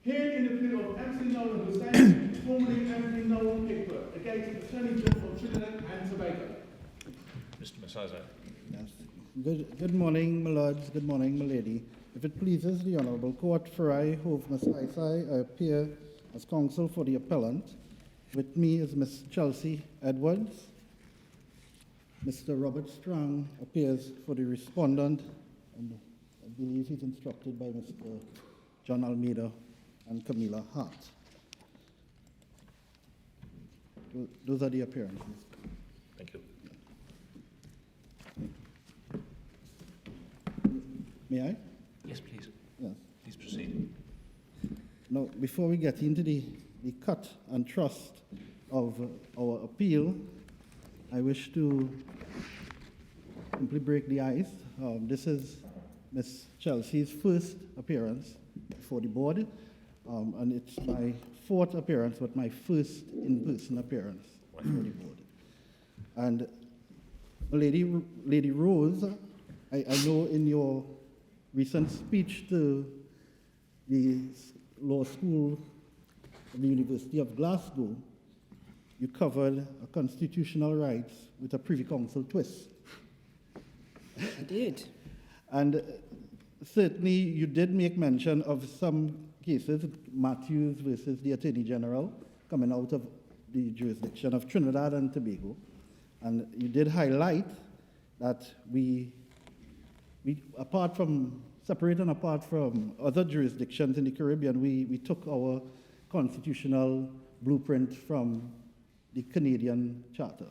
Here in the appeal of MC Noel Hosein, formerly MC Noel Egbert, against Attorney General of Trinidad and Tobago. Mr. Hosein. Yes. Good morning, my lords. Good morning, my lady. If it pleases the Honourable Court, for I, Hove Masaisai, I appear as counsel for the appellant. With me is Miss Chelsea Edwards. Mr. Robert Strang appears for the respondent, and I believe he's instructed by Mr. John Almeida and Camilla Hart. Those are the appearances. Thank you. May I? Yes, please. Yes. Please proceed. Now, before we get into the cut and thrust of our appeal, I wish to simply break the ice. This is Miss Chelsea's first appearance before the board, and it's my fourth appearance, but my first in-person appearance before the board. And Lady Rose, I know in your recent speech to the law school of the University of Glasgow, you covered constitutional rights with a Privy Council twist. I did. And certainly you did make mention of some cases, Matthews versus the Attorney General, coming out of the jurisdiction of Trinidad and Tobago. And you did highlight that we separate and apart from other jurisdictions in the Caribbean, we took our constitutional blueprint from the Canadian Charter.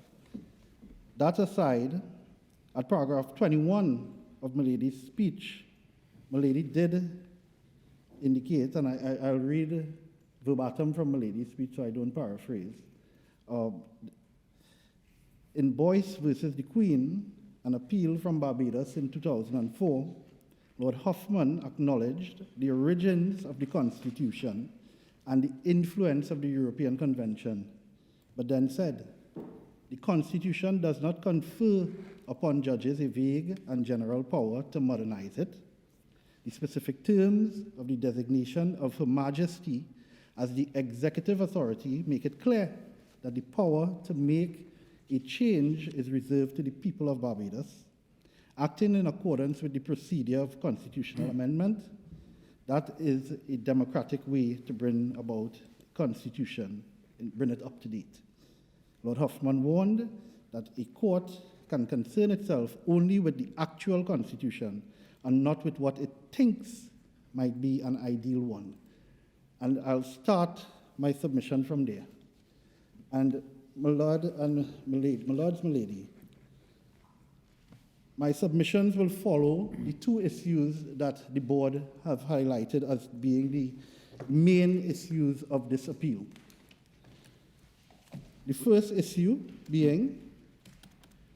That aside, at paragraph 21 of Milady's speech, Milady did indicate, and I'll read verbatim from Milady's speech so I don't paraphrase. In Boyce versus the Queen, an appeal from Barbados in 2004, Lord Hoffman acknowledged the origins of the Constitution and the influence of the European Convention, but then said, the Constitution does not confer upon judges a vague and general power to modernize it. The specific terms of the designation of Her Majesty as the executive authority make it clear that the power to make a change is reserved to the people of Barbados, acting in accordance with the procedure of constitutional amendment. That is a democratic way to bring about constitution and bring it up to date. Lord Hoffman warned that a court can concern itself only with the actual constitution and not with what it thinks might be an ideal one. And I'll start my submission from there. And my lord and my lady, my submissions will follow the two issues that the board have highlighted as being the main issues of this appeal. The first issue being,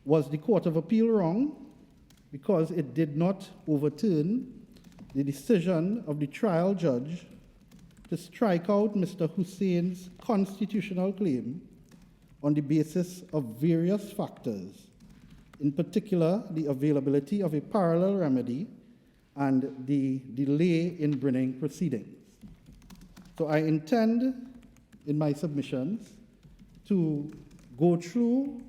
was the Court of Appeal wrong because it did not overturn the decision of the trial judge to strike out Mr. Hosein's constitutional claim on the basis of various factors, in particular the availability of a parallel remedy and the delay in bringing proceedings. So I intend in my submissions to go through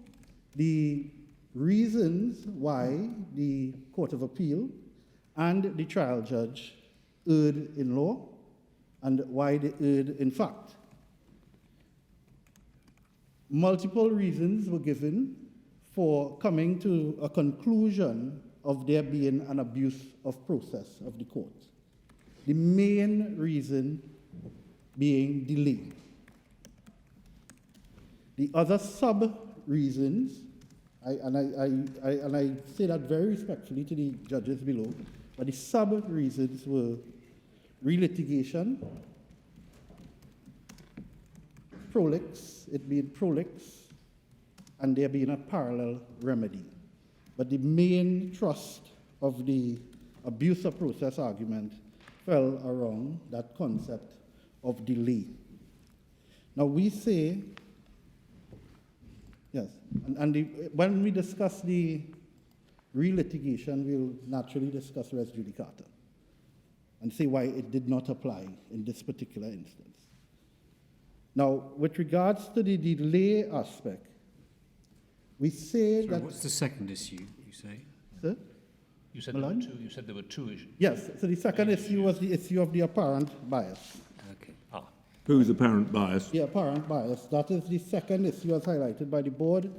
the reasons why the Court of Appeal and the trial judge erred in law and why they erred in fact. Multiple reasons were given for coming to a conclusion of there being an abuse of process of the court. The main reason being delay. The other sub-reasons, and I say that very respectfully to the judges below, but the sub-reasons were relitigation, it being prolix, and there being a parallel remedy. But the main thrust of the abuse of process argument fell around that concept of delay. Now we say, yes, when we discuss the relitigation, we'll naturally discuss res judicata. and say why it did not apply in this particular instance. Now, with regards to the delay aspect, we say So that... what's the second issue, you say? Sir? You said there were Malone? two. You said there were two issues. Yes, so the second issue was the issue of the apparent bias. Okay. Ah, Who's apparent bias? The apparent bias, that is the second issue as highlighted by the board.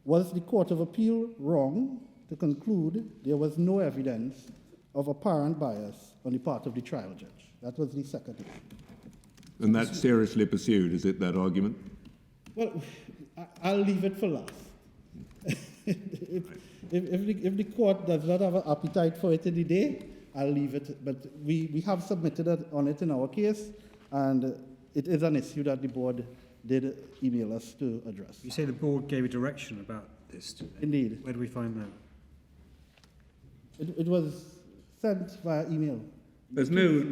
Was the Court of Appeal wrong to conclude there was no evidence of apparent bias on the part of the trial judge? That was the second issue. And that's seriously pursued, is it, that argument? Well, I'll leave it for last. if the court does not have an appetite for it in the day, I'll leave it. But we have submitted on it in our case, and it is an issue that the board did email us to address. You say the board gave a direction about this today. Indeed. Where do we find that? It was sent via email. There's no...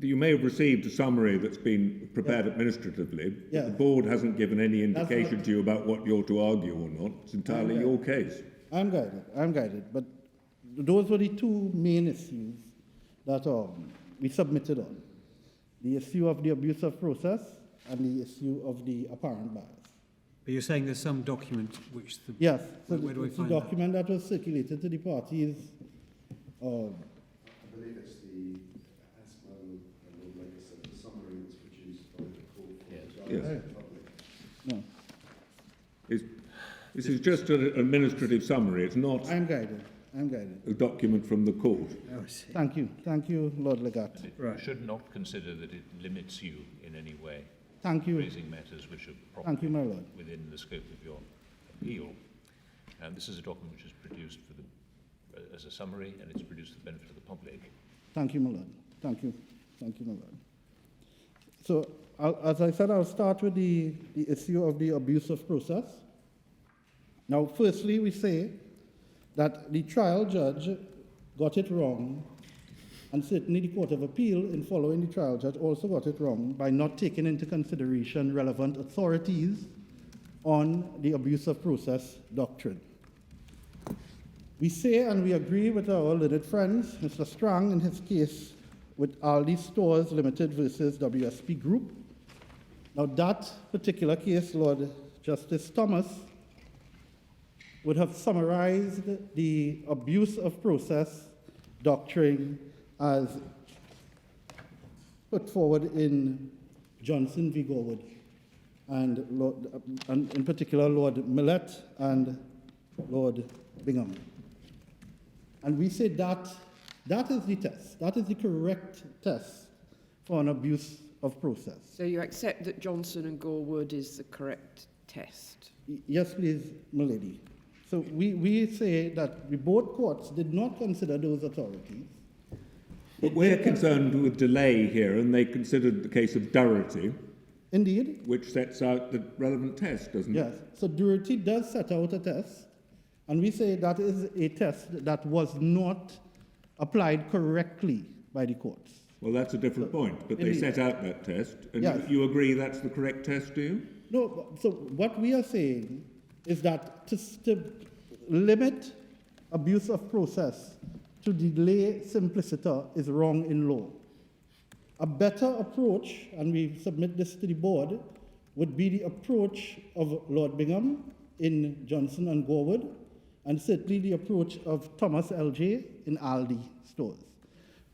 You may have received a summary that's been prepared administratively. But Yeah. the board hasn't given any That's indication not- to you about what you're to argue or not. It's entirely Okay. your case. I'm guided. But those were the two main issues that we submitted on. The issue of the abuse of process and the issue of the apparent bias. But you're saying there's some document which the... Yes, so Where do we it's the find that? document that was circulated to the parties. I believe it's the, as Lord Laker said, the summary that's produced by the court for the Yes. public. No, This is just an administrative summary. It's not I'm guided. a document from the court. Oh, I see. Thank you, Lord Legat. and it Right. should not consider that it limits you in any way, Thank you. raising matters which are Thank you, my properly lord. within the scope of your appeal. And this is a document which is produced for as a summary, and it's produced for the benefit of the public. Thank you, my lord. Thank you, my lord. So, as I said, I'll start with the issue of the abuse of process. Now, firstly, we say that the trial judge got it wrong, and certainly the Court of Appeal, in following the trial judge, also got it wrong by not taking into consideration relevant authorities on the abuse of process doctrine. We say, and we agree with our learned friends, Mr. Strang in his case with Aldi Stores Limited versus WSP Group. Now that particular case, Lord Justice Thomas would have summarized the abuse of process doctrine as put forward in Johnson v. Gorwood, and in particular Lord Millett and Lord Bingham. And we say that is the test. That is the correct test for an abuse of process. So you accept that Johnson and Gorwood is the correct test? Yes, please, my lady. So we say that the both courts did not consider those authorities. But we're concerned with delay here, and they considered the case of Doherty, Indeed. which sets out the relevant test, doesn't it? Yes. So Doherty does set out a test, and we say that is a test that was not applied correctly by the courts. Well, that's a different point, but they Indeed. set out that test, and Yes. you agree that's the correct test, do you? No, so what we are saying is that to limit abuse of process to delay simpliciter is wrong in law. A better approach, and we submit this to the board, would be the approach of Lord Bingham in Johnson and Gorwood, and certainly the approach of Thomas L.J. in Aldi Stores.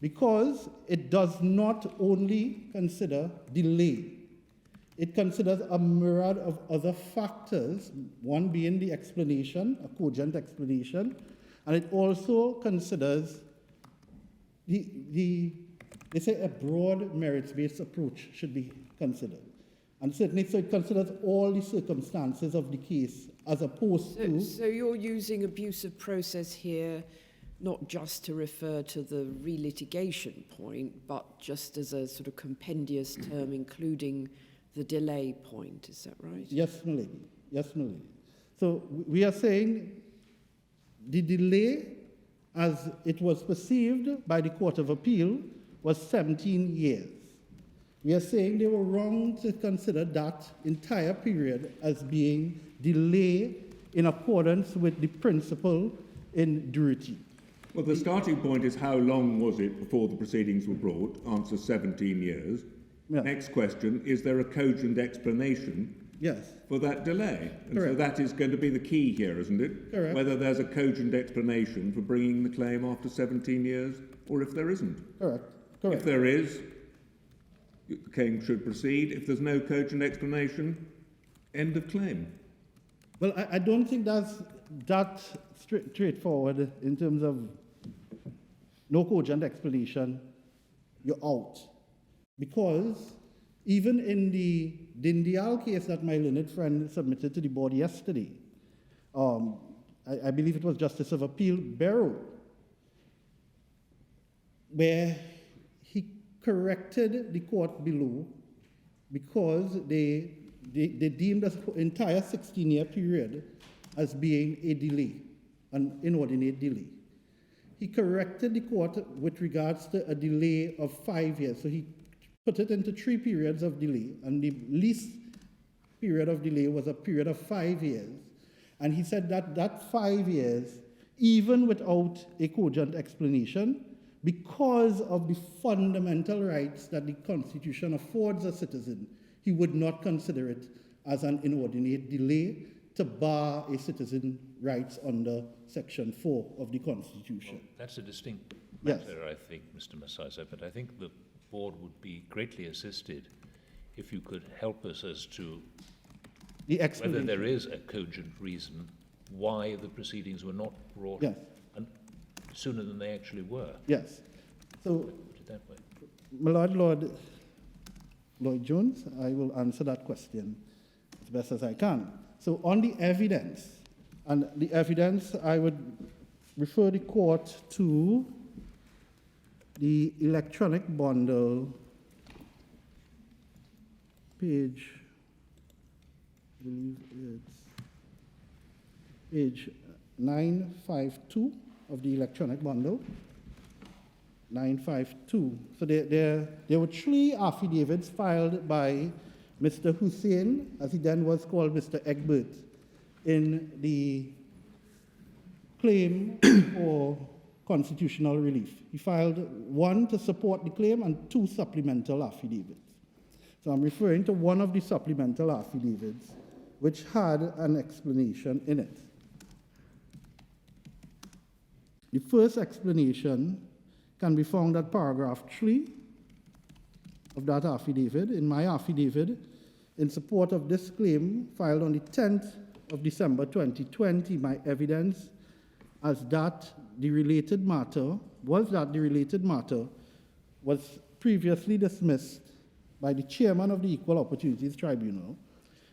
Because it does not only consider delay, it considers a myriad of other factors, one being the explanation, a cogent explanation, and it also considers they say a broad merits-based approach should be considered. And certainly, so it considers all the circumstances of the case as opposed to... So you're using abuse of process here not just to refer to the relitigation point, but just as a sort of compendious term including the delay point, is that right? Yes, my lady. Yes, my lady. So we are saying the delay, as it was perceived by the Court of Appeal, was 17 years. We are saying they were wrong to consider that entire period as being delay in accordance with the principle in Doherty. Well, the starting point is how long was it before the proceedings were brought? Answer 17 years. Yeah. Next question, is there a cogent explanation Yes, for that delay? And so Correct. that is going to be the key here, isn't it? Correct. Whether there's a cogent explanation for bringing the claim after 17 years, or if there isn't. correct, If correct. there is, the claim should proceed. If there's no cogent explanation, end of claim. Well, I don't think that's that straightforward in terms of no cogent explanation, you're out. Because even in the Dindial case that my learned friend submitted to the board yesterday, I believe it was Justice of Appeal Barrow, where he corrected the court below because they deemed the entire 16-year period as being a delay, an inordinate delay. He corrected the court with regards to a delay of 5 years. So he put it into 3 periods of delay, and the least period of delay was a period of 5 years. And he said that that 5 years, even without a cogent explanation, because of the fundamental rights that the Constitution affords a citizen, he would not consider it as an inordinate delay to bar a citizen's rights under Section 4 of the Constitution. Well, that's a distinct Yes. matter, I think, Mr. Masasa, but I think the board would be greatly assisted if you could help us as to The whether explanation. there is a cogent reason why the proceedings were not brought Yes. sooner than they actually were. Yes. So, Put it that way. my Lord Lloyd Jones, I will answer that question as best as I can. So on the evidence, and the evidence, I would refer the court to the electronic bundle, page, I believe it's page 952 of the electronic bundle. 952. So there were 3 affidavits filed by Mr. Hosein, as he then was called Mr. Egbert, in the claim for constitutional relief. He filed 1 to support the claim and 2 supplemental affidavits. So I'm referring to one of the supplemental affidavits, which had an explanation in it. The first explanation can be found at paragraph 3 of that affidavit. In my affidavit, in support of this claim, filed on the 10th of December 2020, my evidence as that the related matter was previously dismissed by the chairman of the Equal Opportunities Tribunal,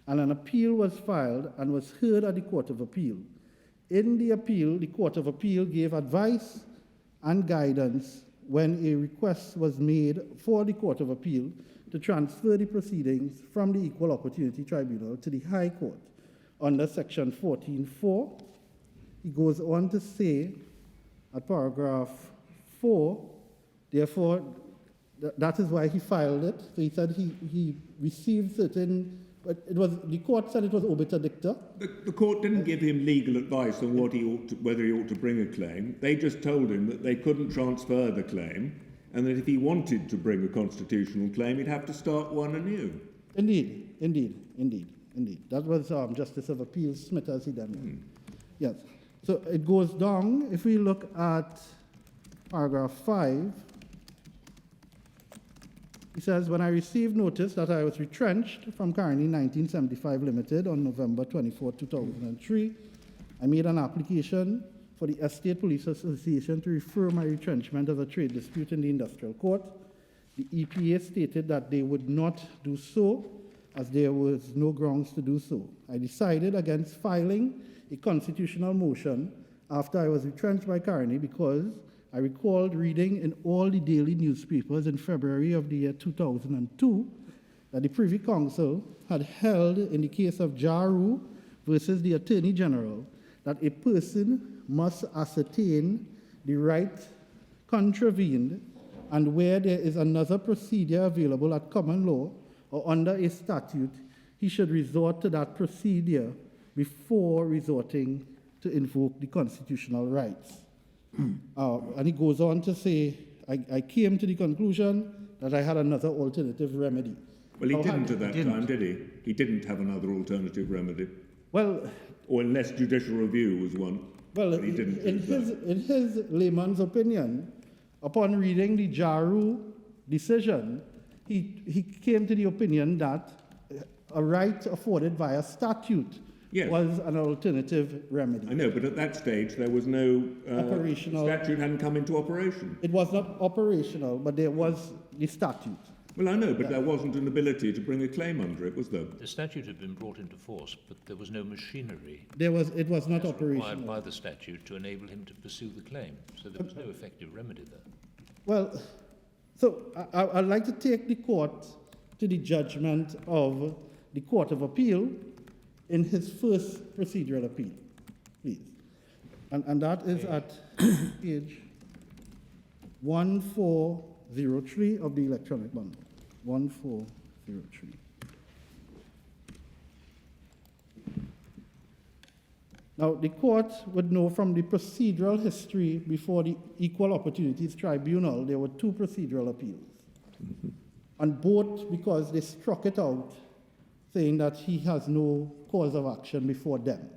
and an appeal was filed and was heard at the Court of Appeal. In the appeal, the Court of Appeal gave advice and guidance when a request was made for the Court of Appeal to transfer the proceedings from the Equal Opportunity Tribunal to the High Court under Section 14.4. He goes on to say at paragraph 4, therefore, that is why he filed it. So he said he received certain, but it was, the court said it was obiter dicta. The court didn't give him legal advice on what whether he ought to bring a claim. They just told him that they couldn't transfer the claim, and that if he wanted to bring a constitutional claim, he'd have to start one anew. Indeed. That was Justice of Appeal Smith, as he done. Yes. So it goes down. If we look at paragraph 5, he says, when I received notice that I was retrenched from Caroni 1975 Limited on November 24, 2003, I made an application for the Estate Police Association to refer my retrenchment as a trade dispute in the industrial court. The EPA stated that they would not do so, as there was no grounds to do so. I decided against filing a constitutional motion after I was retrenched by Caroni because I recalled reading in all the daily newspapers in February of the year 2002 that the Privy Council had held in the case of Jaru versus the Attorney General that a person must ascertain the right contravened, and where there is another procedure available at common law or under a statute, he should resort to that procedure before resorting to invoke the constitutional rights. And he goes on to say, I came to the conclusion that I had another alternative remedy. Well, he How didn't had- at that time, did he? He didn't have another alternative remedy. Well, Or unless judicial review was one. well, But he didn't in do that. his layman's opinion, upon reading the Jaru decision, he came to the opinion that a right afforded via statute Yes. was an alternative remedy. I know, but at that stage there was no Operational- statute hadn't come into operation. It was not operational, but there was the statute. Well, I know, but there wasn't an ability to bring a claim under it, was there? The statute had been brought into force, but there was no machinery It was not as required operational. by the statute to enable him to pursue the claim. So there was no effective remedy there. Well, so I'd like to take the court to the judgment of the Court of Appeal in his first procedural appeal, please. And that is at page 1403 of the electronic bundle. 1403. Now, the court would know from the procedural history before the Equal Opportunities Tribunal, there were two procedural appeals. And both because they struck it out, saying that he has no cause of action before them.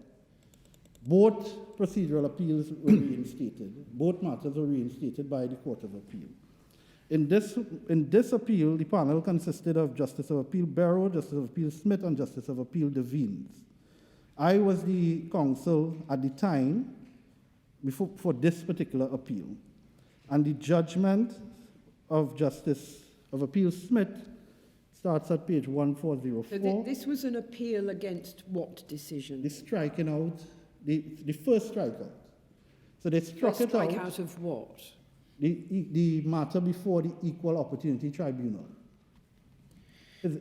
Both procedural appeals were reinstated. Both matters were reinstated by the Court of Appeal. In this appeal, the panel consisted of Justice of Appeal Barrow, Justice of Appeal Smith, and Justice of Appeal Devines. I was the counsel at the time for this particular appeal. And the judgment of Justice of Appeal Smith starts at page 1404. So this was an appeal against what decision? The striking out, the first strikeout. So they struck it Strike out, out of what? the matter before the Equal Opportunity Tribunal. His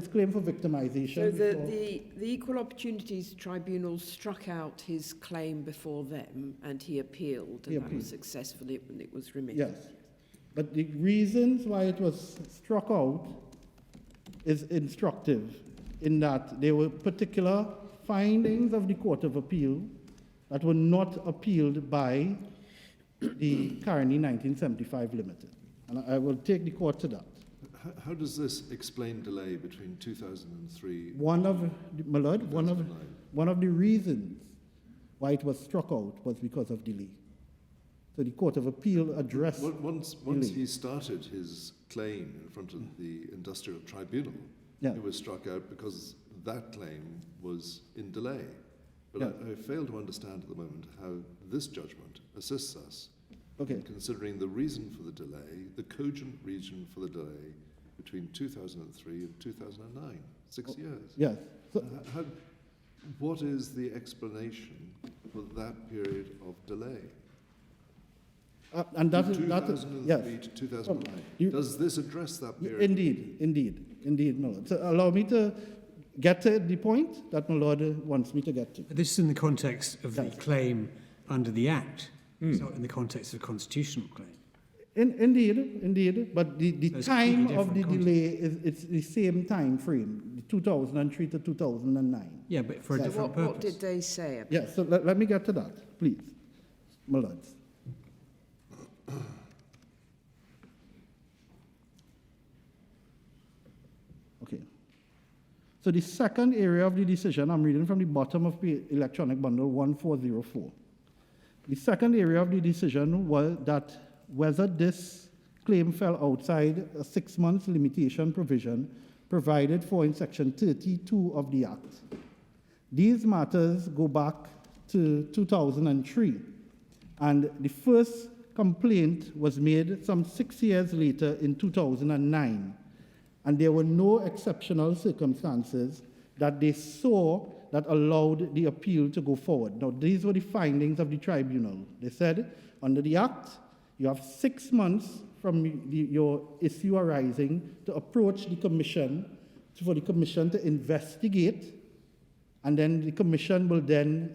claim for victimization. So before- the Equal Opportunities Tribunal struck out his claim before them and he appealed He and that appealed. was successful and it was remitted. Yes. But the reasons why it was struck out is instructive in that there were particular findings of the Court of Appeal that were not appealed by the Caroni 1975 Limited. And I will take the court to that. How does this explain delay between 2003 One of, my lord, one of 2009? One of the reasons why it was struck out was because of delay. So the Court of Appeal addressed Once delay. he started his claim in front of the Industrial Tribunal, Yeah. it was struck out because that claim was in delay. But Yeah. I fail to understand at the moment how this judgment assists us Okay. in considering the reason for the delay, the cogent reason for the delay between 2003 and 2009, 6 years. Yes. So, What is the explanation for that period of delay? and that is, 2003 yes. to 2009. You- Does this address that period? Indeed, my lord. So allow me to get to the point that my lord wants me to get to. This is in the context of the Yes. claim under the Act. It's not in the context of a constitutional claim. Indeed, but the So it's time completely of the different delay it's the same time frame, the 2003 to 2009. Yeah, but for a So different What purpose. did they say about Yes, so let me get to that, please, my lords. Okay. So the second area of the decision, I'm reading from the bottom of the electronic bundle 1404. The second area of the decision was that whether this claim fell outside a 6 months limitation provision provided for in section 32 of the Act. These matters go back to 2003, and the first complaint was made some 6 years later in 2009, and there were no exceptional circumstances that they saw that allowed the appeal to go forward. Now, these were the findings of the tribunal. They said, under the Act, you have 6 months from your issue arising to approach the commission, for the commission to investigate, and then the commission will then,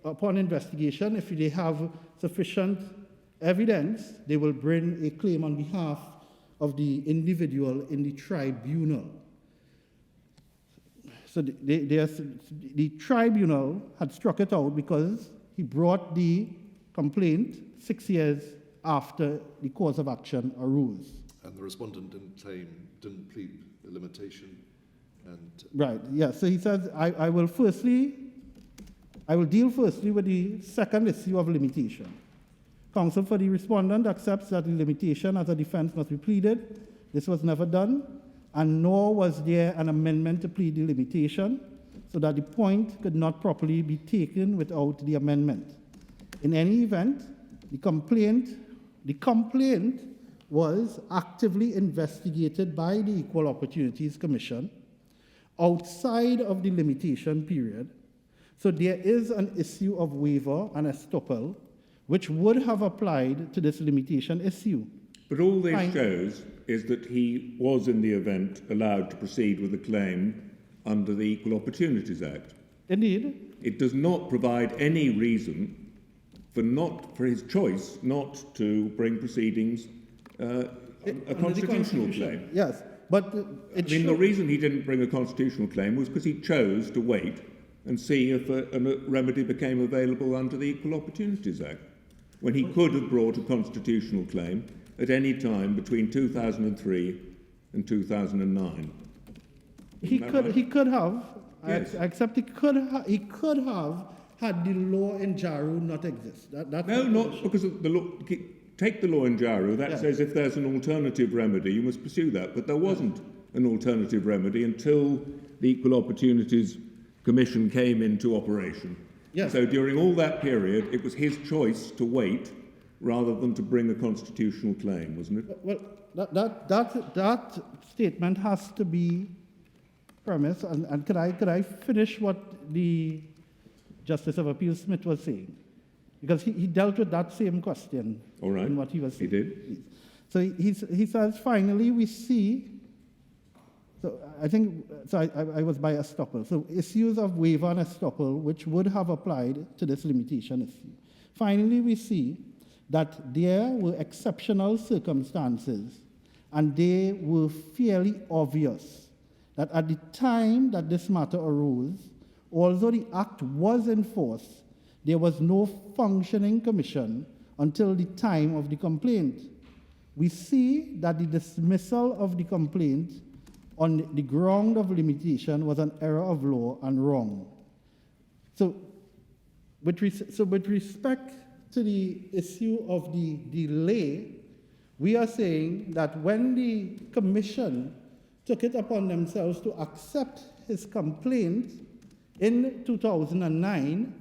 upon investigation, if they have sufficient evidence, they will bring a claim on behalf of the individual in the tribunal. So the tribunal had struck it out because he brought the complaint 6 years after the cause of action arose. And the respondent didn't plead the limitation. And Right, yeah, so he says, I will deal firstly with the second issue of limitation. Counsel for the respondent accepts that the limitation as a defense must be pleaded. This was never done, and nor was there an amendment to plead the limitation, so that the point could not properly be taken without the amendment. In any event, the complaint was actively investigated by the Equal Opportunities Commission outside of the limitation period. So there is an issue of waiver and estoppel which would have applied to this limitation issue. But all this shows is that he was, in the event, allowed to proceed with a claim under the Equal Opportunities Act. Indeed. It does not provide any reason for his choice not to bring proceedings, a constitutional claim. Yes, but the reason he didn't bring a constitutional claim was because he chose to wait and see if a remedy became available under the Equal Opportunities Act, when he could have brought a constitutional claim at any time between 2003 and 2009. He could have, Yes. except he could have had the law in Jaru not exist. That's No, not because of the law. Take the law in Jaru. That Yes. says if there's an alternative remedy, you must pursue that. But there wasn't an alternative remedy until the Equal Opportunities Commission came into operation. Yes. So during all that period, it was his choice to wait rather than to bring a constitutional claim, wasn't it? Well, that statement has to be premised, and could I finish what the Justice of Appeal Smith was saying? Because he dealt with that same question All right. in what he was saying. He did. So he says, finally, we see, so I was by estoppel. So issues of waiver and estoppel, which would have applied to this limitation issue. Finally, we see that there were exceptional circumstances, and they were fairly obvious that at the time that this matter arose, although the Act was in force, there was no functioning commission until the time of the complaint. We see that the dismissal of the complaint on the ground of limitation was an error of law and wrong. So with respect to the issue of the delay, we are saying that when the commission took it upon themselves to accept his complaint in 2009,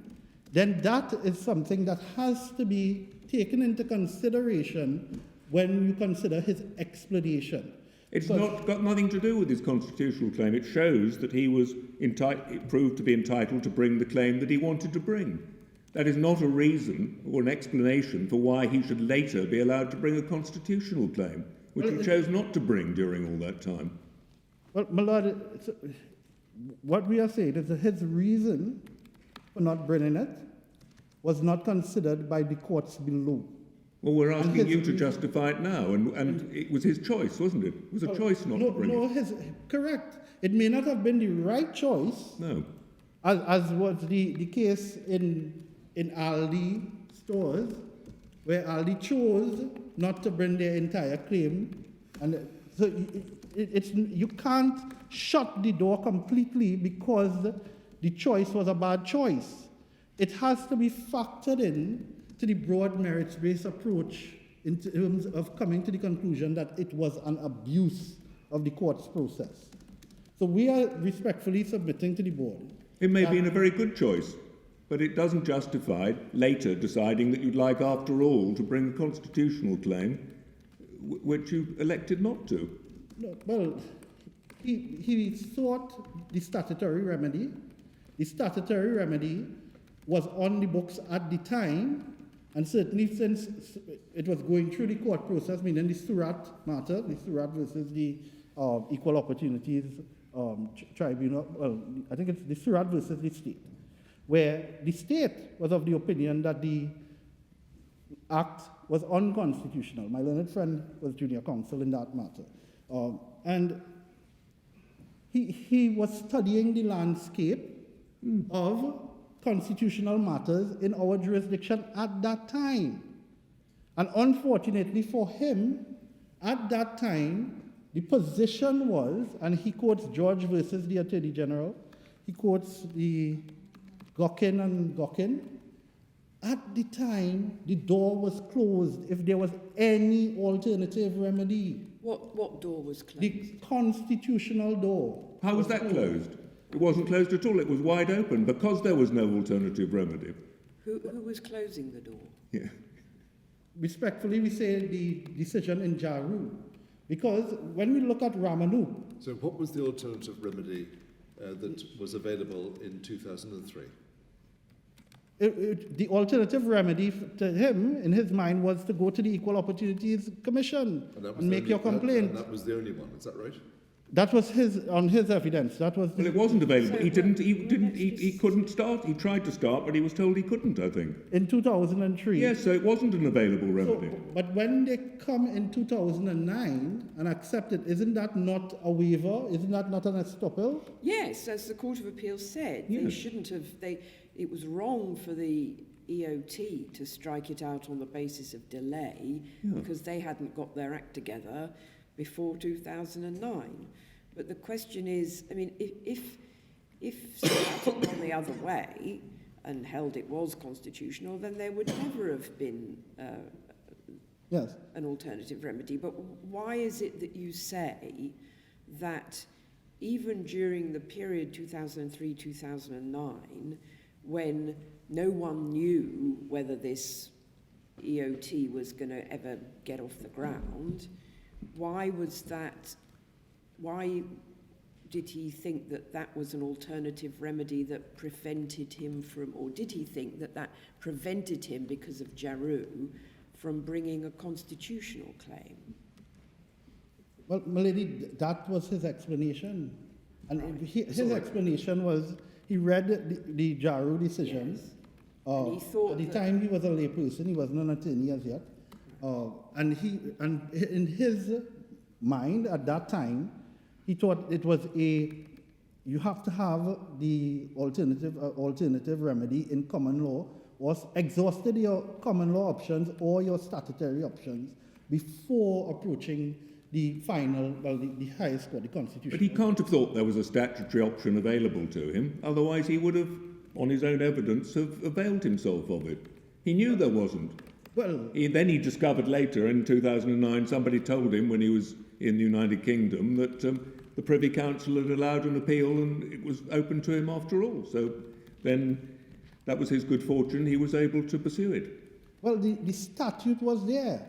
then that is something that has to be taken into consideration when you consider his explanation. It's got nothing to do with his constitutional claim. It shows that he was proved to be entitled to bring the claim that he wanted to bring. That is not a reason or an explanation for why he should later be allowed to bring a constitutional claim, which he chose not to bring during all that time. Well, my lord, what we are saying is that his reason for not bringing it was not considered by the courts below. Well, we're asking you to justify it now, and it was his choice, wasn't it? It was a choice not to bring it. Correct. It may not have been the right choice. No. As was the case in Aldi stores, where Aldi chose not to bring their entire claim. And so you can't shut the door completely because the choice was a bad choice. It has to be factored in to the broad merits-based approach in terms of coming to the conclusion that it was an abuse of the court's process. So we are respectfully submitting to the board. It may have been a very good choice, but it doesn't justify later deciding that you'd like, after all, to bring a constitutional claim, which you elected not to. No, well, he sought the statutory remedy. The statutory remedy was on the books at the time, and certainly since it was going through the court process, meaning the Surratt matter, the Surratt versus the Equal Opportunities Tribunal, well, I think it's the Surratt versus the state, where the state was of the opinion that the act was unconstitutional. My learned friend was junior counsel in that matter. And he was studying the landscape of constitutional matters in our jurisdiction at that time. And unfortunately for him, at that time, the position was, and he quotes George versus the Attorney General, he quotes the Gockin and Gockin, at the time, the door was closed if there was any alternative remedy. What door was closed? The constitutional door. How was that closed? It wasn't closed at all. It was wide open because there was no alternative remedy. Who was closing the door? Yeah. Respectfully, we say the decision in Jaru. Because when we look at Ramanuk, So what was the alternative remedy that was available in 2003? the alternative remedy to him, in his mind, was to go to the Equal Opportunities Commission and make your complaint. And that was the only one, is that right? That was on his evidence. That was. Well, it wasn't available. He couldn't start. He tried to start, but he was told he couldn't, I think. In 2003. Yes, so it wasn't an available remedy. So, but when they come in 2009 and accept it, isn't that not a waiver? Isn't that not an estoppel? Yes, as the Court of Appeal said, they Yes. shouldn't have. It was wrong for the EOT to strike it out on the basis of delay because they hadn't got their act together before 2009. But the question is, I mean, if State had gone the other way and held it was constitutional, then there would never have been Yes. an alternative remedy. But why is it that you say that even during the period 2003-2009, when no one knew whether this EOT was going to ever get off the ground, why did he think that that was an alternative remedy that prevented him from, or did he think that that prevented him, because of Jaru, from bringing a constitutional claim? Well, milady, that was his explanation. And his explanation was he read the Jaru decision. Yes. And he thought at the that- time he was a layperson, he wasn't an attorney as yet. And in his mind at that time, he thought it was you have to have the alternative remedy in common law, or exhausted your common law options or your statutory options before approaching the final, the highest court, the Constitution. But he can't have thought there was a statutory option available to him. Otherwise, he would have, on his own evidence, have availed himself of it. He knew there wasn't. Well, Then he discovered later, in 2009, somebody told him when he was in the United Kingdom that the Privy Council had allowed an appeal and it was open to him after all. So then that was his good fortune. He was able to pursue it. well, the statute was there.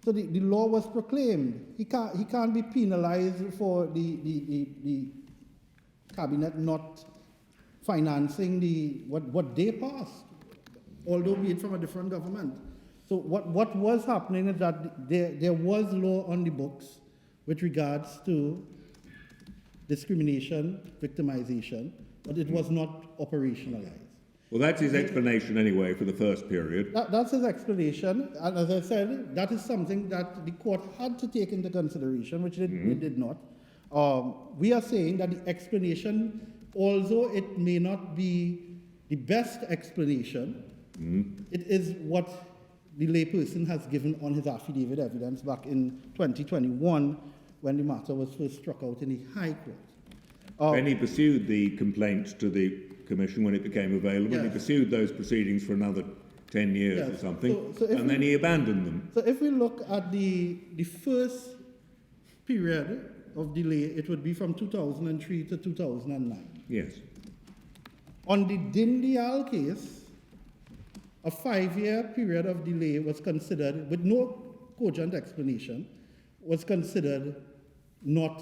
So the law was proclaimed. He can't be penalized for the cabinet not financing what they passed, although be it from a different government. So what was happening is that there was law on the books with regards to discrimination, victimization, but it was not operationalized. Well, that's his explanation anyway for the first period. That's his explanation, and as I said, that is something that the court had to take into consideration, which it did not. We are saying that the explanation, although it may not be the best explanation, it is what the layperson has given on his affidavit evidence back in 2021 when the matter was first struck out in the High Court. Then he pursued the complaint to the Commission when it became available. Yes. He pursued those proceedings for another 10 years or Yes. something, So if and then we- he abandoned them. So if we look at the first period of delay, it would be from 2003 to 2009. Yes. On the Dindial case, a 5-year period of delay was considered, with no cogent explanation, was considered not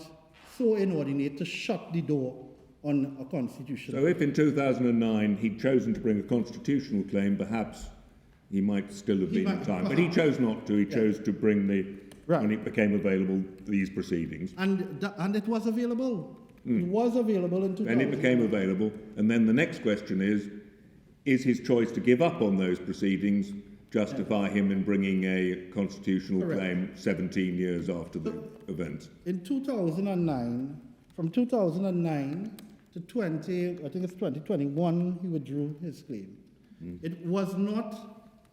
so inordinate to shut the door on a constitutional. So if in 2009 he'd chosen to bring a constitutional claim, perhaps he might still have He been in might- time. But he chose not to. He chose to bring Right. when it became available, these proceedings. And it was available. It was available in 2000. Then it became available. And then the next question is his choice to give up on those proceedings justify him in bringing a constitutional Correct. claim 17 years after the events? In 2009, from 2009 to to 2021, he withdrew his claim. It was not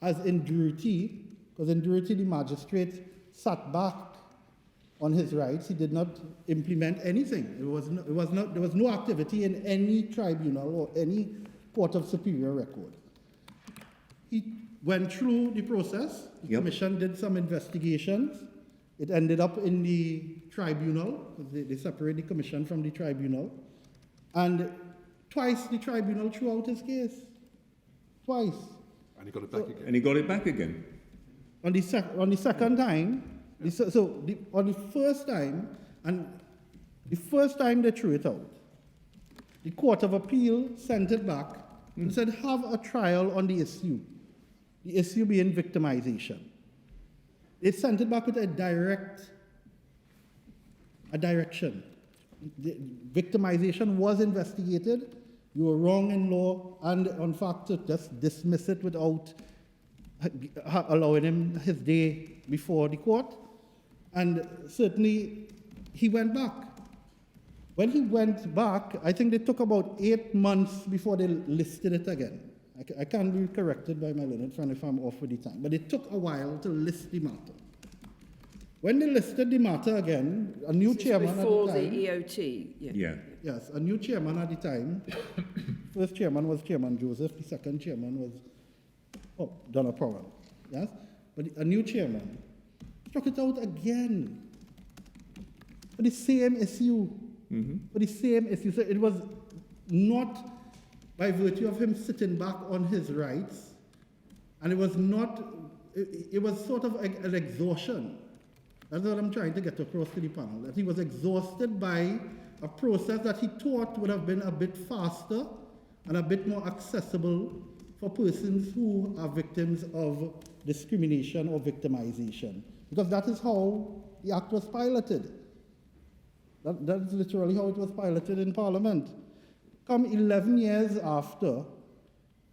as in Duruti, because in Duruti the magistrate sat back on his rights. He did not implement anything. There was no activity in any tribunal or any court of superior record. He went through the process. The commission did some investigations. It ended up in the tribunal. They separated the commission from the tribunal. And twice the tribunal threw out his case. Twice. And he got it back again. And he got it back again. On the second time, on the first time, and the first time they threw it out, the Court of Appeal sent it back and said, have a trial on the issue being victimization. They sent it back with a direction. The victimization was investigated. You were wrong in law, and in fact, to just dismiss it without allowing him his day before the court. And certainly, he went back. When he went back, I think they took about 8 months before they listed it again. I can't be corrected by my learned friend if I'm off with the time, but it took a while to list the matter. When they listed the matter again, a new chairman at the time... Before the EOT, Yes, a new chairman at the time. First chairman was Chairman Joseph, the second chairman was Donna Powell. Yes? But a new chairman struck it out again for the same issue. For the same issue. So it was not by virtue of him sitting back on his rights, and it was not, it was sort of an exhaustion. That's what I'm trying to get across to the panel, that he was exhausted by a process that he thought would have been a bit faster and a bit more accessible for persons who are victims of discrimination or victimization. Because that is how the act was piloted. That's literally how it was piloted in Parliament. Come 11 years after,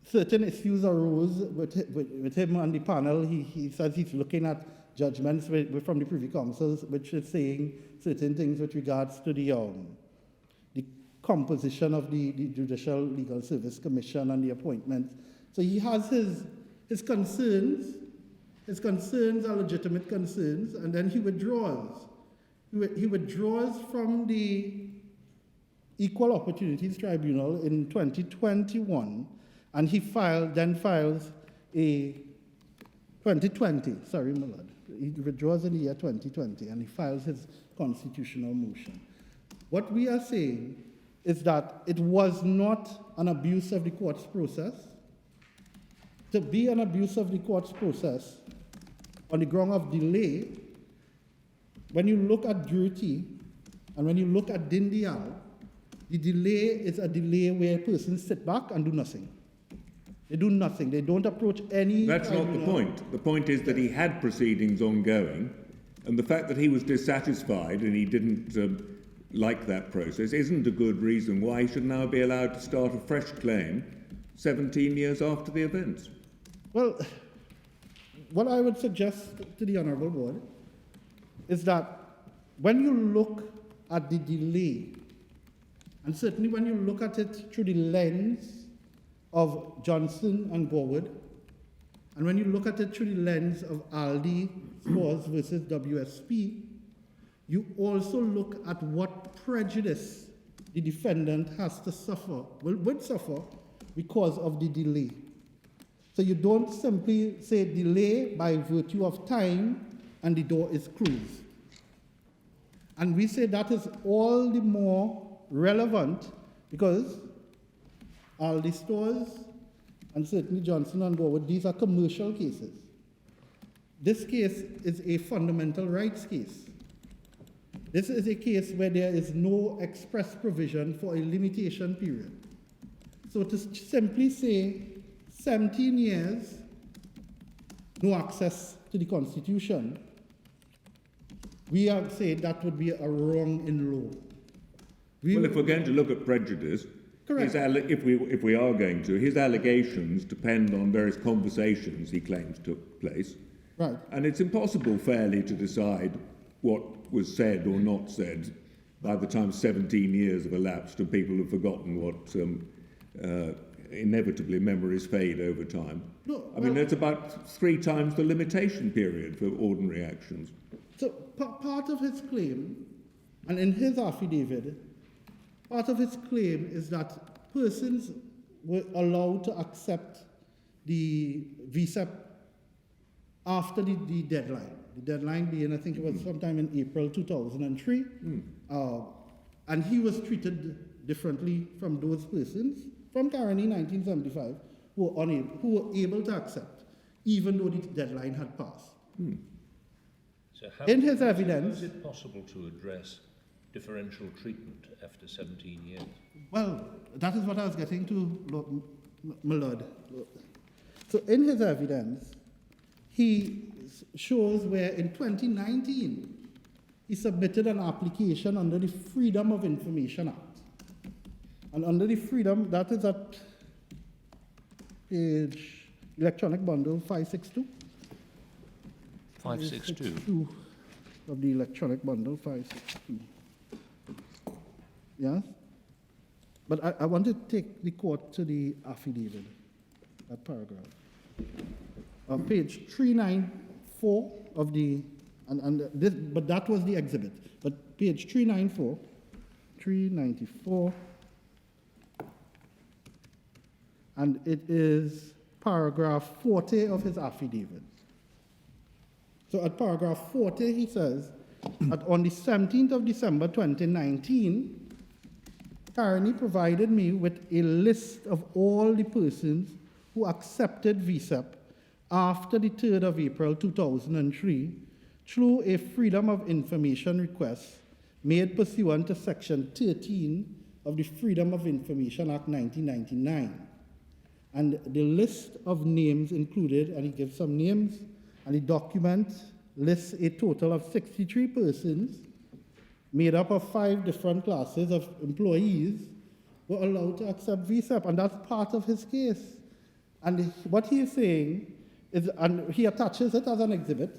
certain issues arose with him on the panel. He says he's looking at judgments from the Privy Councils, which is saying certain things with regards to the composition of the Judicial Legal Service Commission and the appointment. So he has his concerns. His concerns are legitimate concerns, and then he withdraws. He withdraws from the Equal Opportunities Tribunal in 2021, and he files a 2020, sorry, my lord. He withdraws in the year 2020, and he files his constitutional motion. What we are saying is that it was not an abuse of the court's process. To be an abuse of the court's process on the ground of delay, when you look at Duruti and when you look at Dindial, the delay is a delay where persons sit back and do nothing. They do nothing. They don't approach any... That's not the point. The point is that he had proceedings ongoing, and the fact that he was dissatisfied and he didn't like that process isn't a good reason why he should now be allowed to start a fresh claim 17 years after the events. Well, what I would suggest to the Honourable Board is that when you look at the delay, and certainly when you look at it through the lens of Johnson and Gorwood, and when you look at it through the lens of Aldi Scores versus WSP, you also look at what prejudice the defendant has to suffer, would suffer because of the delay. So you don't simply say delay by virtue of time and the door is closed. And we say that is all the more relevant because Aldi Stores and certainly Johnson and Gorwood, these are commercial cases. This case is a fundamental rights case. This is a case where there is no express provision for a limitation period. So to simply say 17 years, no access to the Constitution, we have said that would be a wrong in law. Well, if we're going to look at prejudice, if we are going to, his allegations depend on various conversations he claims took place. Right. And it's impossible fairly to decide what was said or not said by the time 17 years have elapsed and people have forgotten what inevitably memories fade over time. No, I mean, well- that's about 3 times the limitation period for ordinary actions. So part of his claim, and in his affidavit, part of his claim is that persons were allowed to accept the VSEP after the deadline. The deadline being, I think it was sometime in April 2003. And he was treated differently from those persons from Caroni 1975 who were able to accept, even though the deadline had passed. So In his how evidence- is it possible to address differential treatment after 17 years? Well, that is what I was getting to, my lord. So in his evidence, he shows where in 2019, he submitted an application under the Freedom of Information Act. And under the Freedom, that is at page, electronic bundle 562. 562. Of the electronic bundle 562. Yes? But I want to take the court to the affidavit, that paragraph. Page 394 of the, but that was the exhibit. But page 394, and it is paragraph 40 of his affidavit. So at paragraph 40, he says that on the 17th of December 2019, Caroni provided me with a list of all the persons who accepted VSEP after the 3rd of April 2003 through a Freedom of Information request made pursuant to Section 13 of the Freedom of Information Act 1999. And the list of names included, and he gives some names, and the document lists a total of 63 persons made up of 5 different classes of employees were allowed to accept VSEP, and that's part of his case. And what he is saying is, and he attaches it as an exhibit,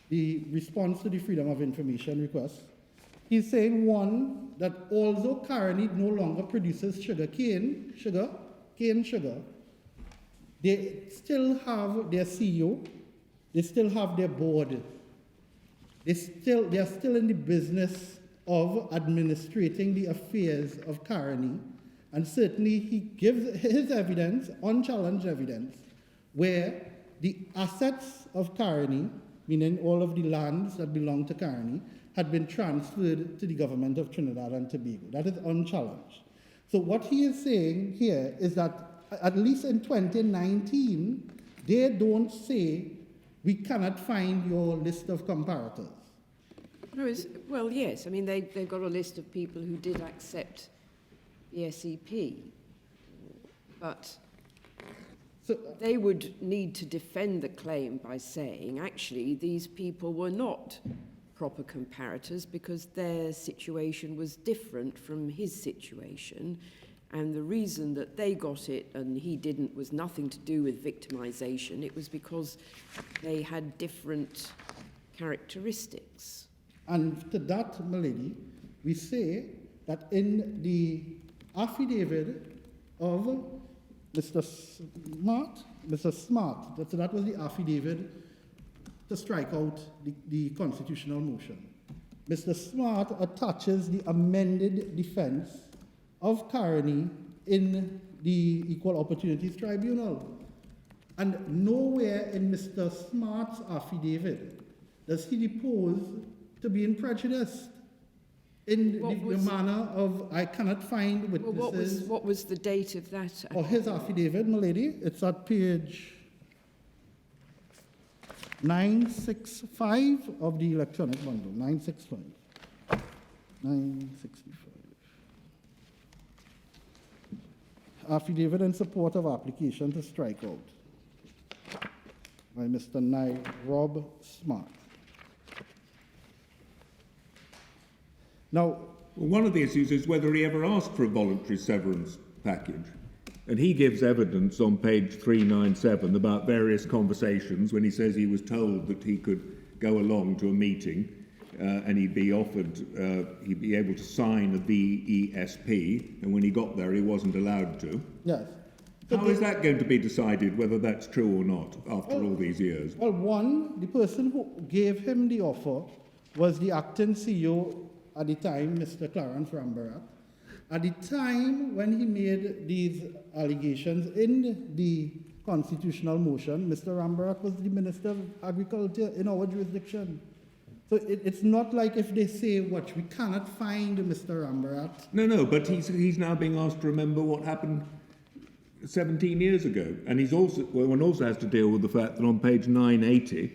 the response to the Freedom of Information request. He's saying, one, that although Caroni no longer produces cane sugar, they still have their CEO, they still have their board. They are still in the business of administrating the affairs of Caroni, and certainly he gives his evidence, unchallenged evidence, where the assets of Caroni, meaning all of the lands that belong to Caroni, had been transferred to the government of Trinidad and Tobago. That is unchallenged. So what he is saying here is that at least in 2019, they don't say we cannot find your list of comparators. No, well, yes. I mean, they've got a list of people who did accept the SEP, but So, they would need to defend the claim by saying, actually, these people were not proper comparators because their situation was different from his situation, and the reason that they got it and he didn't was nothing to do with victimization. It was because they had different characteristics. and to that, my lady, we say that in the affidavit of Mr. Smart, that was the affidavit to strike out the constitutional motion. Mr. Smart attaches the amended defense of Caroni in the Equal Opportunities Tribunal. And nowhere in Mr. Smart's affidavit does he depose to being prejudiced in the manner of, I cannot find witnesses. Well, what was the date of that? Or his affidavit, my lady, it's at page 965 of the electronic bundle, 965. 965. Affidavit in support of application to strike out by Mr. Rob Smart. Now, Well, one of the issues is whether he ever asked for a voluntary severance package. And he gives evidence on page 397 about various conversations when he says he was told that he could go along to a meeting and he'd be offered, he'd be able to sign a VESP, and when he got there, he wasn't allowed to. Yes. How is that going to be decided, whether that's true or not, after all these years? Well, one, the person who gave him the offer was the acting CEO at the time, Mr. Clarence Rambarat. At the time when he made these allegations in the constitutional motion, Mr. Rambarat was the Minister of Agriculture in our jurisdiction. So it's not like if they say, what, we cannot find Mr. Rambarat. No, but he's now being asked to remember what happened 17 years ago. And he's also, well, one also has to deal with the fact that on page 980,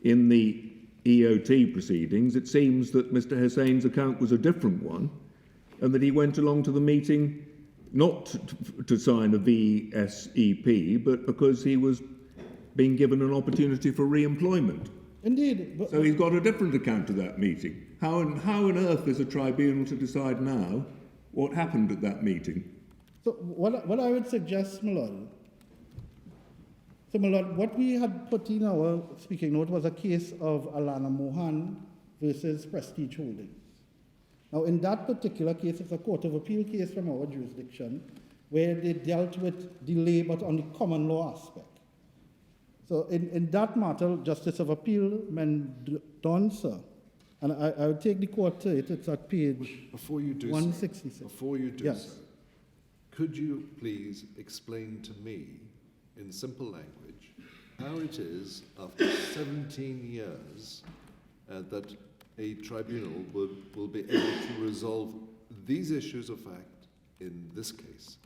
in the EOT proceedings, it seems that Mr. Hosein's account was a different one, and that he went along to the meeting not to sign a VSEP, but because he was being given an opportunity for re-employment. Indeed. But So he's got a different account of that meeting. How on earth is a tribunal to decide now what happened at that meeting? So what I would suggest, my lord, what we had put in our speaking note was a case of Alana Mohan versus Prestige Holdings. Now, in that particular case, it's a Court of Appeal case from our jurisdiction where they dealt with delay, but on the common law aspect. So in that matter, Justice of Appeal Mendonça, and I would take the court to it, it's at page Before you do 166. so, before you do Yes. so, could you please explain to me, in simple language, how it is, after 17 years, that a tribunal will be able to resolve these issues of fact in this case,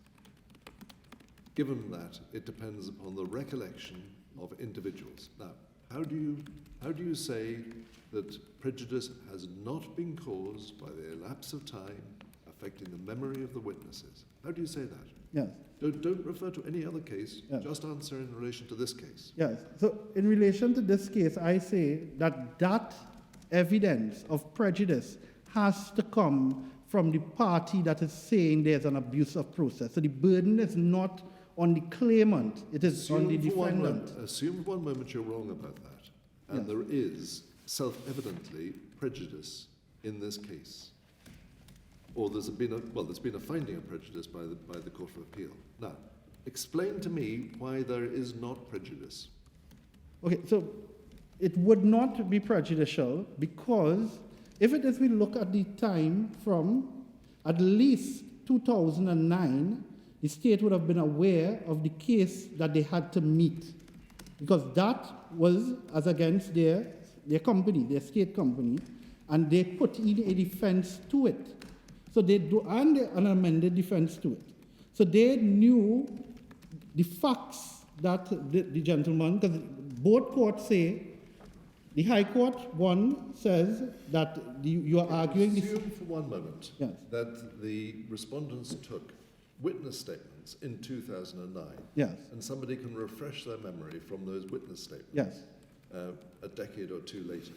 given that it depends upon the recollection of individuals. Now, how do you say that prejudice has not been caused by the elapse of time affecting the memory of the witnesses? How do you say that? Yes. Don't refer to any other case, Yes. just answer in relation to this case. Yes. So in relation to this case, I say that that evidence of prejudice has to come from the party that is saying there's an abuse of process. So the burden is not on the claimant, it is on the defendant. Assume for one moment you're wrong about that, and Yes. there is self-evidently prejudice in this case. Or there's been a finding of prejudice by the Court of Appeal. Now, explain to me why there is not prejudice. Okay, so it would not be prejudicial because if it is, we look at the time from at least 2009, the state would have been aware of the case that they had to meet, because that was as against their company, their state company, and they put in a defense to it. So they do, and an amended defense to it. So they knew the facts that the gentleman, because both courts say, the High Court, one, says that you are arguing this. Assume for one moment Yes. that the respondents took witness statements in 2009, Yes, and somebody can refresh their memory from those witness statements yes. a decade or two later.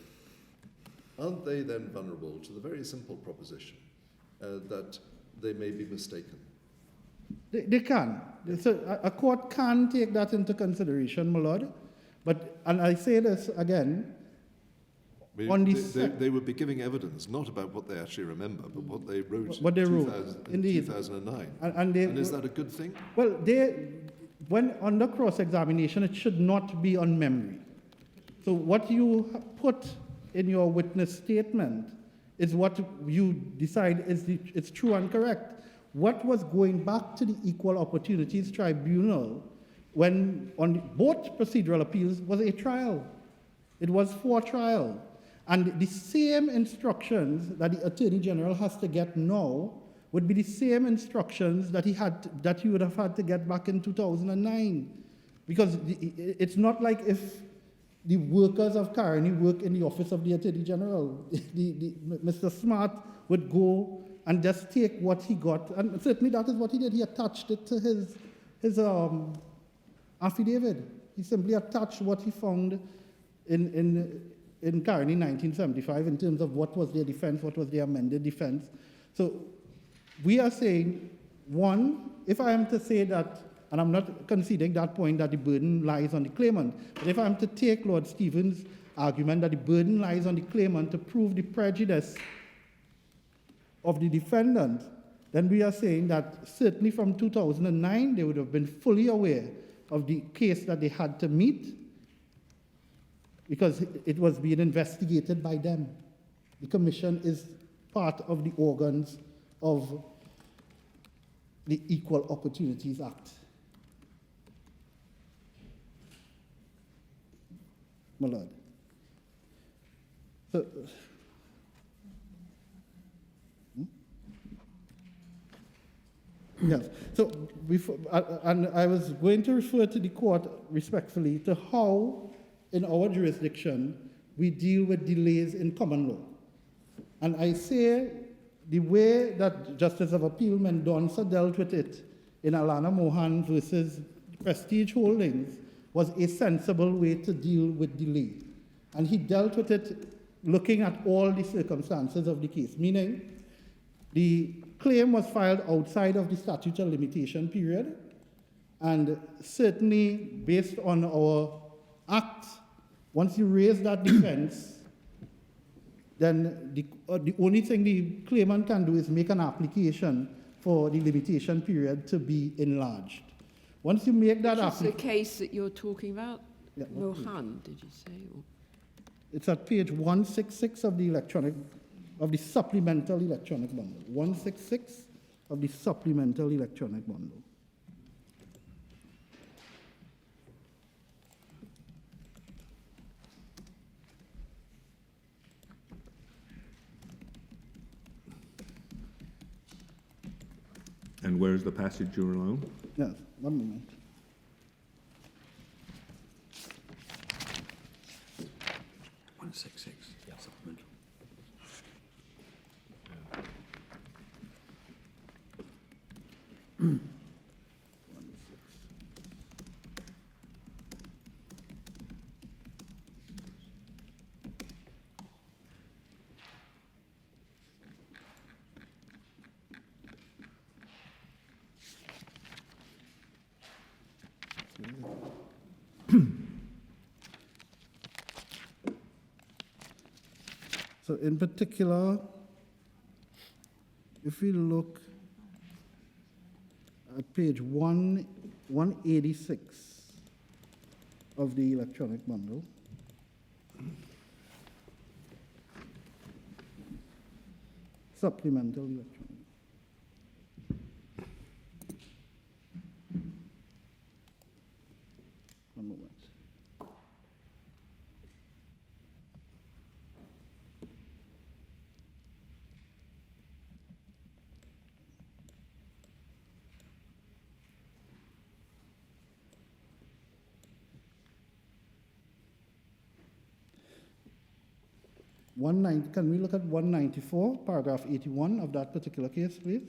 Aren't they then vulnerable to the very simple proposition that they may be mistaken? They can. So a court can take that into consideration, my lord. But, and I say this again, I mean, on the they would be giving evidence not about what they actually remember, but what they wrote What they in wrote, indeed. 2009. and is that a good thing? well, when under cross-examination, it should not be on memory. So what you put in your witness statement is what you decide it's true and correct. What was going back to the Equal Opportunities Tribunal when on both procedural appeals was a trial. It was for trial. And the same instructions that the Attorney General has to get now would be the same instructions that he would have had to get back in 2009. Because it's not like if the workers of Caroni work in the office of the Attorney General. Mr. Smart would go and just take what he got, and certainly that is what he did. He attached it to his affidavit. He simply attached what he found in Caroni in 1975 in terms of what was their defense, what was their amended defense. So we are saying, one, if I am to say that, and I'm not conceding that point that the burden lies on the claimant, but if I am to take Lord Stevens' argument that the burden lies on the claimant to prove the prejudice of the defendant, then we are saying that certainly from 2009, they would have been fully aware of the case that they had to meet because it was being investigated by them. The Commission is part of the organs of the Equal Opportunities Act. My Lord. So, yes. So, and I was going to refer to the court respectfully to how, in our jurisdiction, we deal with delays in common law. And I say the way that Justice of Appeal Mendonça dealt with it in Alana Mohan versus Prestige Holdings was a sensible way to deal with delay. And he dealt with it looking at all the circumstances of the case, meaning the claim was filed outside of the statute of limitation period, and certainly based on our act, once you raise that defense, then the only thing the claimant can do is make an application for the limitation period to be enlarged. Once you make that Which is the application... case that you're talking about? Yeah, Mohan, did you say? Or? It's at page 166 of the supplemental electronic bundle. 166 of the supplemental electronic bundle. And where is the passage you're on? Yes, one moment. Supplemental. So in particular, if we look at page 186 of the electronic bundle, supplemental electronic. One moment. Can we look at 194, paragraph 81 of that particular case, please?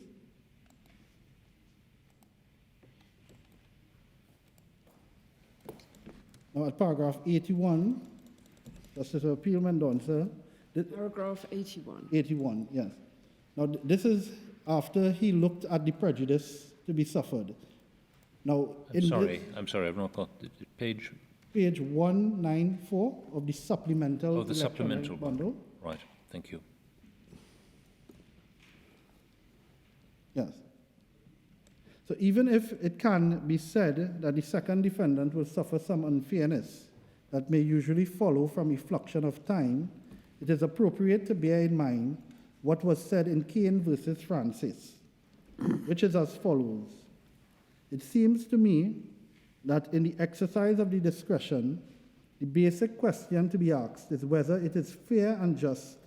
Now, at paragraph 81, Justice of Appeal Mendonça. Paragraph 81. 81, yes. Now, this is after he looked at the prejudice to be suffered. Now, I'm sorry, I've not got the page. Page 194 of the supplemental, The supplemental bundle. Right, thank you. Yes. So even if it can be said that the second defendant will suffer some unfairness that may usually follow from a fluxion of time, it is appropriate to bear in mind what was said in Kane versus Francis, which is as follows. It seems to me that in the exercise of the discretion, the basic question to be asked is whether it is fair and just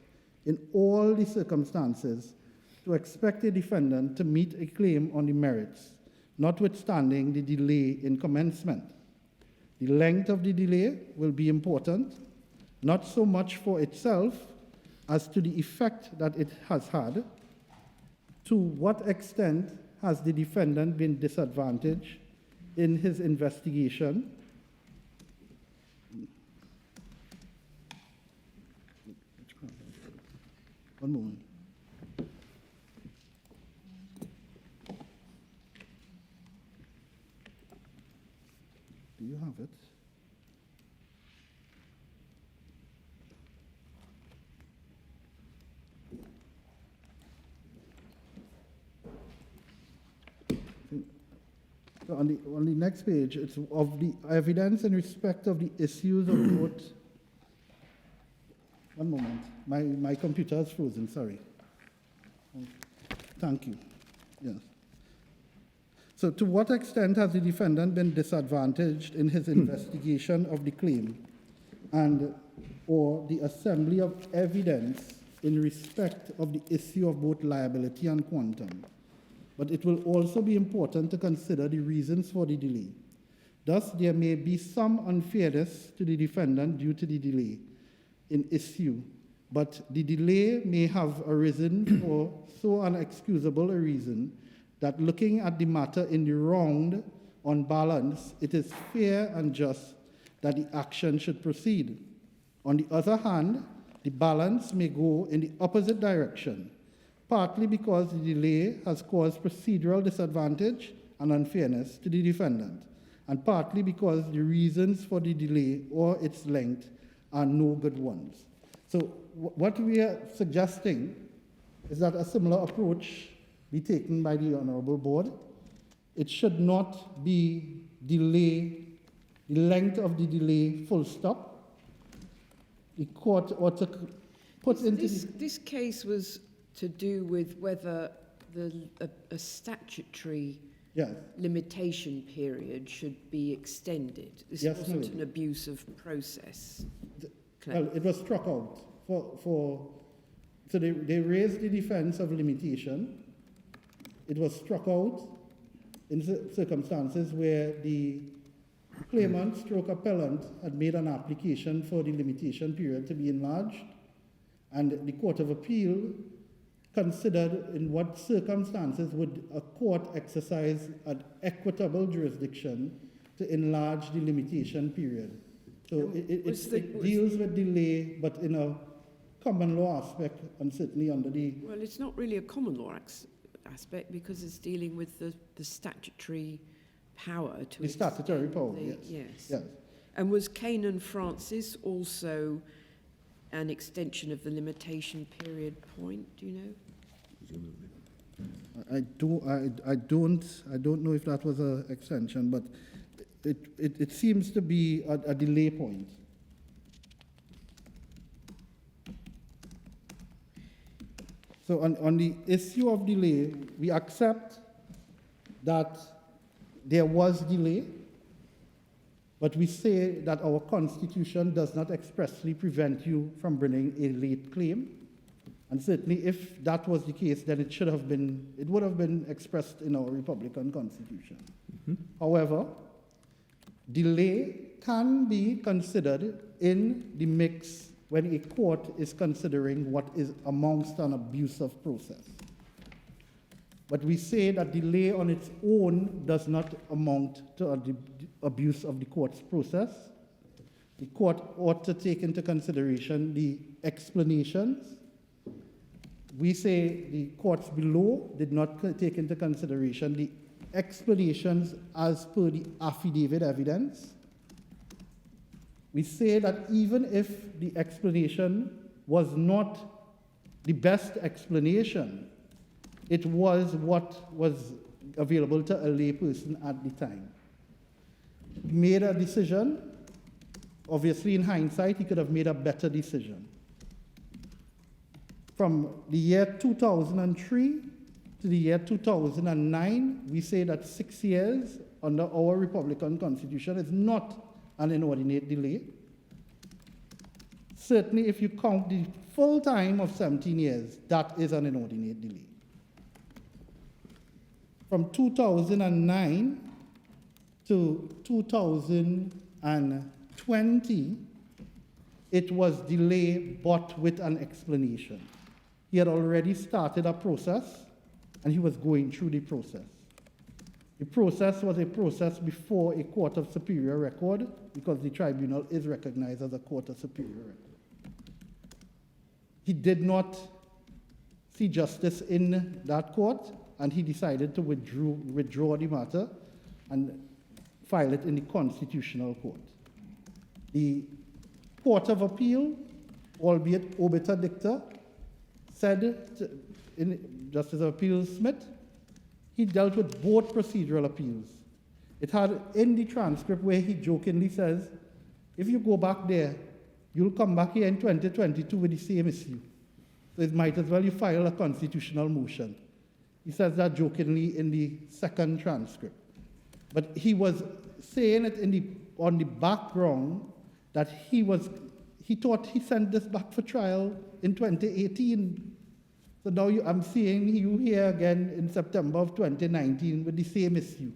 in all the circumstances to expect a defendant to meet a claim on the merits, notwithstanding the delay in commencement. The length of the delay will be important, not so much for itself as to the effect that it has had. To what extent has the defendant been disadvantaged in his investigation? One moment. Do you have it? So on the next page, it's of the evidence in respect of the issues of both. One moment. My computer is frozen, sorry. Thank you. Yes. So to what extent has the defendant been disadvantaged in his investigation of the claim and or the assembly of evidence in respect of the issue of both liability and quantum? But it will also be important to consider the reasons for the delay. Thus, there may be some unfairness to the defendant due to the delay in issue, but the delay may have arisen for so unexcusable a reason that looking at the matter in the round, on balance, it is fair and just that the action should proceed. On the other hand, the balance may go in the opposite direction, partly because the delay has caused procedural disadvantage and unfairness to the defendant, and partly because the reasons for the delay or its length are no good ones. So what we are suggesting is that a similar approach be taken by the Honourable Board. It should not be delay, the length of the delay, full stop. The court ought to put into... This case was to do with whether a statutory limitation period should be extended. This wasn't an abuse of process. Well, it was struck out. So they raised the defense of limitation. It was struck out in circumstances where the claimant stroke appellant had made an application for the limitation period to be enlarged, and the Court of Appeal considered in what circumstances would a court exercise an equitable jurisdiction to enlarge the limitation period. So it deals with delay, but in a common law aspect, and certainly under the... Well, it's not really a common law aspect because it's dealing with the statutory power to... The statutory power, yes. And was Canon Francis also an extension of the limitation period point, do you know? I don't know if that was an extension, but it seems to be a delay point. So on the issue of delay, we accept that there was delay, but we say that our Constitution does not expressly prevent you from bringing a late claim. And certainly if that was the case, then it would have been expressed in our Republican Constitution. Mm-hmm. However, delay can be considered in the mix when a court is considering what is amongst an abuse of process. But we say that delay on its own does not amount to the abuse of the court's process. The court ought to take into consideration the explanations. We say the courts below did not take into consideration the explanations as per the affidavit evidence. We say that even if the explanation was not the best explanation, it was what was available to a lay person at the time. He made a decision. Obviously, in hindsight, he could have made a better decision. From the year 2003 to the year 2009, we say that 6 years under our Republican Constitution is not an inordinate delay. Certainly, if you count the full time of 17 years, that is an inordinate delay. From 2009 to 2020, it was delay, but with an explanation. He had already started a process, and he was going through the process. The process was a process before a court of superior record, because the tribunal is recognized as a court of superior record. He did not see justice in that court, and he decided to withdraw the matter and file it in the Constitutional Court. The Court of Appeal, albeit obiter dicta, said in Justice of Appeals Smith, he dealt with both procedural appeals. It had in the transcript where he jokingly says, if you go back there, you'll come back here in 2022 with the same issue. So it might as well you file a constitutional motion. He says that jokingly in the second transcript. But he was saying it on the background that he thought he sent this back for trial in 2018. So now I'm seeing you here again in September of 2019 with the same issue.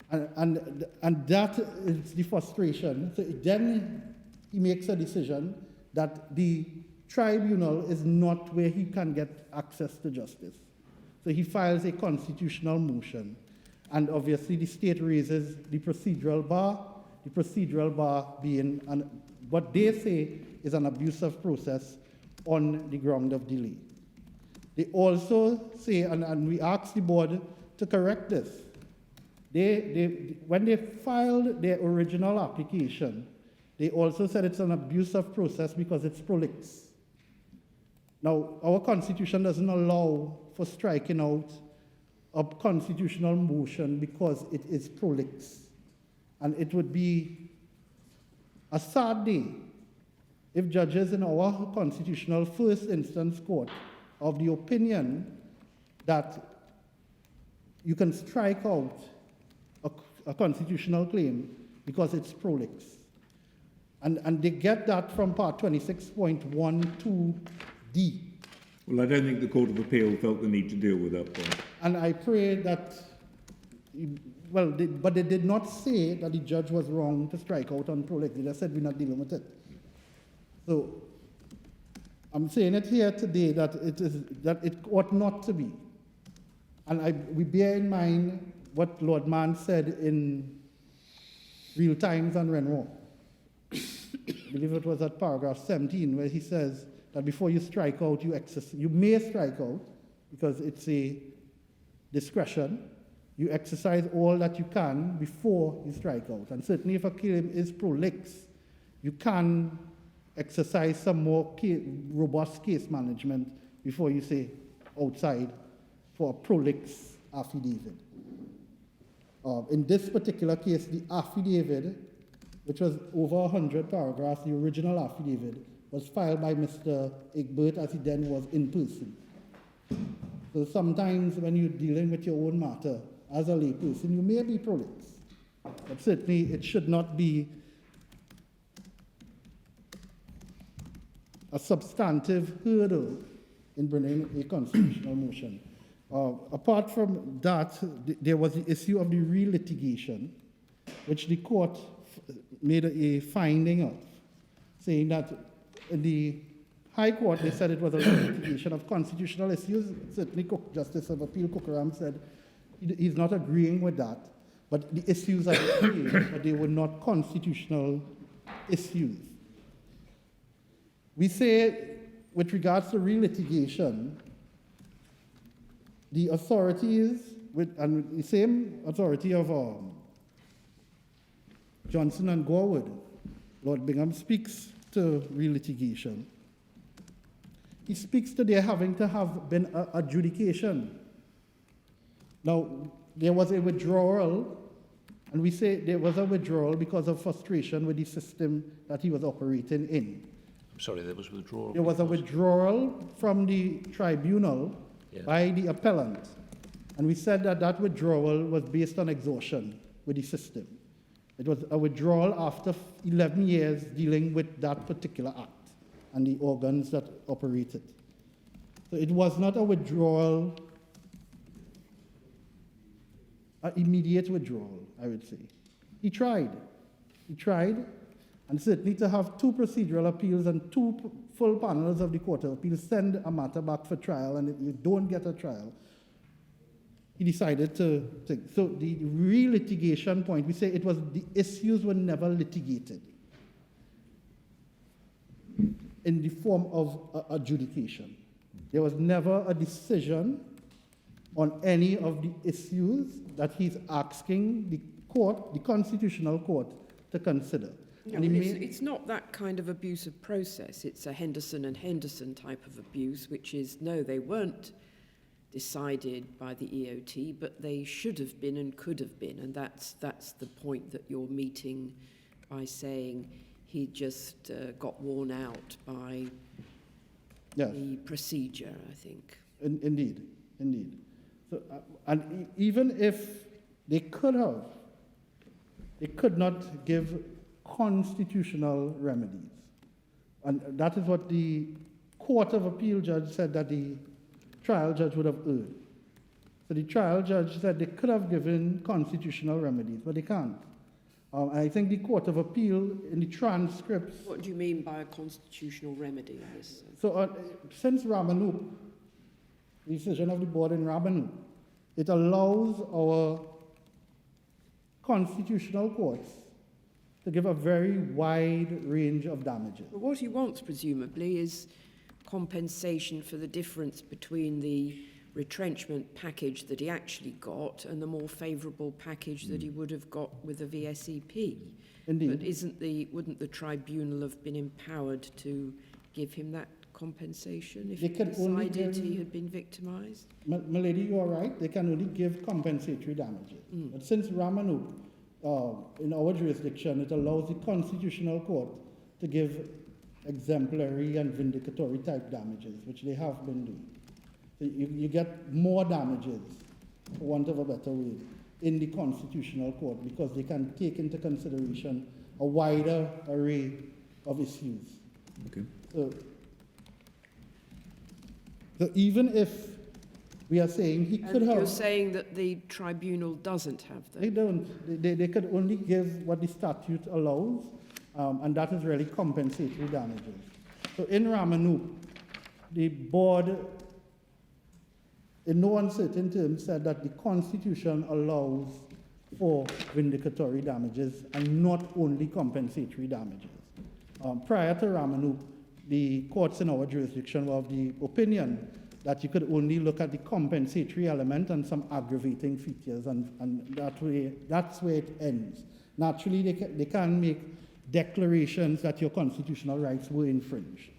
And that is the frustration. So then he makes a decision that the tribunal is not where he can get access to justice. So he files a constitutional motion. And obviously the state raises the procedural bar being what they say is an abusive process on the ground of delay. They also say, and we ask the board to correct this, when they filed their original application, they also said it's an abusive process because it's prolix. Now, our constitution doesn't allow for striking out a constitutional motion because it is prolix. And it would be a sad day if judges in our constitutional first instance court of the opinion that you can strike out a constitutional claim because it's prolix. And they get that from part 26.12D. Well, I don't think the Court of Appeal felt the need to deal with that point. And I pray that, but they did not say that the judge was wrong to strike out on prolix. They just said we're not dealing with it. So I'm saying it here today that it ought not to be. And we bear in mind what Lord Mann said in Real Times and Renoir. I believe it was at paragraph 17 where he says that before you strike out, you may strike out because it's a discretion. You exercise all that you can before you strike out. And certainly if a claim is prolix, you can exercise some more robust case management before you say outside for a prolix affidavit. In this particular case, the affidavit, which was over 100 paragraphs, the original affidavit, was filed by Mr. Egbert as he then was in person. So sometimes when you're dealing with your own matter as a layperson, you may be prolix, but certainly it should not be a substantive hurdle in bringing a constitutional motion. Apart from that, there was the issue of the relitigation, which the court made a finding of, saying that in the High Court, they said it was a litigation of constitutional issues. Certainly, Justice of Appeal Kukaram said he's not agreeing with that, but the issues are the same, but they were not constitutional issues. We say, with regards to relitigation, the authorities, and the same authority of Johnson and Gorwood, Lord Bingham speaks to relitigation. He speaks to there having to have been adjudication. Now, there was a withdrawal, and we say there was a withdrawal because of frustration with the system that he was operating in. I'm sorry, there was withdrawal? There was a withdrawal from the tribunal by the appellant. And we said that that withdrawal was based on exhaustion with the system. It was a withdrawal after 11 years dealing with that particular act and the organs that operated. So it was not a withdrawal, an immediate withdrawal, I would say. He tried, and certainly to have 2 procedural appeals and 2 full panels of the Court of Appeals send a matter back for trial, and if you don't get a trial, he decided to take. So the re-litigation point, we say it was the issues were never litigated in the form of adjudication. There was never a decision on any of the issues that he's asking the court, the constitutional court, to consider. No, it's not that kind of abusive process. It's a Henderson and Henderson type of abuse, which is, no, they weren't decided by the EOT, but they should have been and could have been, and that's the point that you're meeting by saying he just got worn out by Yes. the procedure, I think. Indeed. So, and even if they could have, they could not give constitutional remedies. And that is what the Court of Appeal judge said that the trial judge would have erred. So the trial judge said they could have given constitutional remedies, but they can't. I think the Court of Appeal in the transcripts. What do you mean by a constitutional remedy in this sense? So since Ramanoop, the decision of the board in Ramanoop, it allows our constitutional courts to give a very wide range of damages. But what he wants, presumably, is compensation for the difference between the retrenchment package that he actually got and the more favourable package that he would have got with the VSEP. Indeed. But wouldn't the tribunal have been empowered to give him that compensation if They he can only decided give- he had been victimised? Milady, you are right. They can only give compensatory damages. But since Ramanoop, in our jurisdiction, it allows the constitutional court to give exemplary and vindicatory type damages, which they have been doing. So you get more damages, for want of a better word, in the constitutional court because they can take into consideration a wider array of issues. Okay. So even if we are saying he could And have... you're saying that the tribunal doesn't have They that? don't. They could only give what the statute allows, and that is really compensatory damages. So in Ramanoop, the board, in no uncertain terms, said that the Constitution allows for vindicatory damages and not only compensatory damages. Prior to Ramanoop, the courts in our jurisdiction were of the opinion that you could only look at the compensatory element and some aggravating features, and that's where it ends. Naturally, they can make declarations that your constitutional rights were infringed.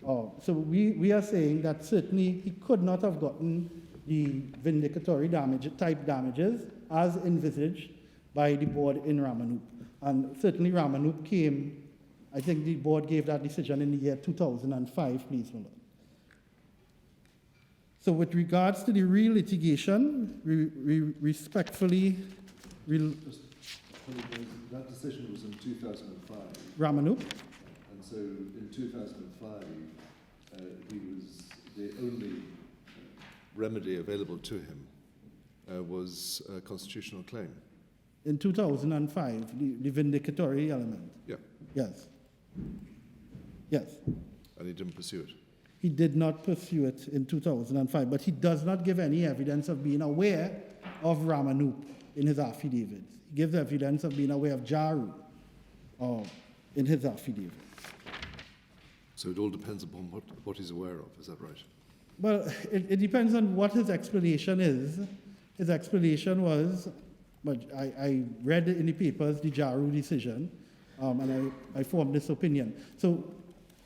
So we are saying that certainly he could not have gotten the vindicatory type damages as envisaged by the board in Ramanoop. And certainly Ramanoop came, I think the board gave that decision in the year 2005, please, Milord. So with regards to the re-litigation, we respectfully... That decision was in 2005. Ramanoop? And so in 2005, he was the only remedy available to him was a constitutional claim. In 2005, the vindicatory element. Yeah. Yes. Yes. And he didn't pursue it. He did not pursue it in 2005, but he does not give any evidence of being aware of Ramanoop in his affidavits. He gives evidence of being aware of Jaru in his affidavit. So it all depends upon what he's aware of, is that right? Well, it depends on what his explanation is. His explanation was, but I read in the papers the Jaru decision, and I formed this opinion. So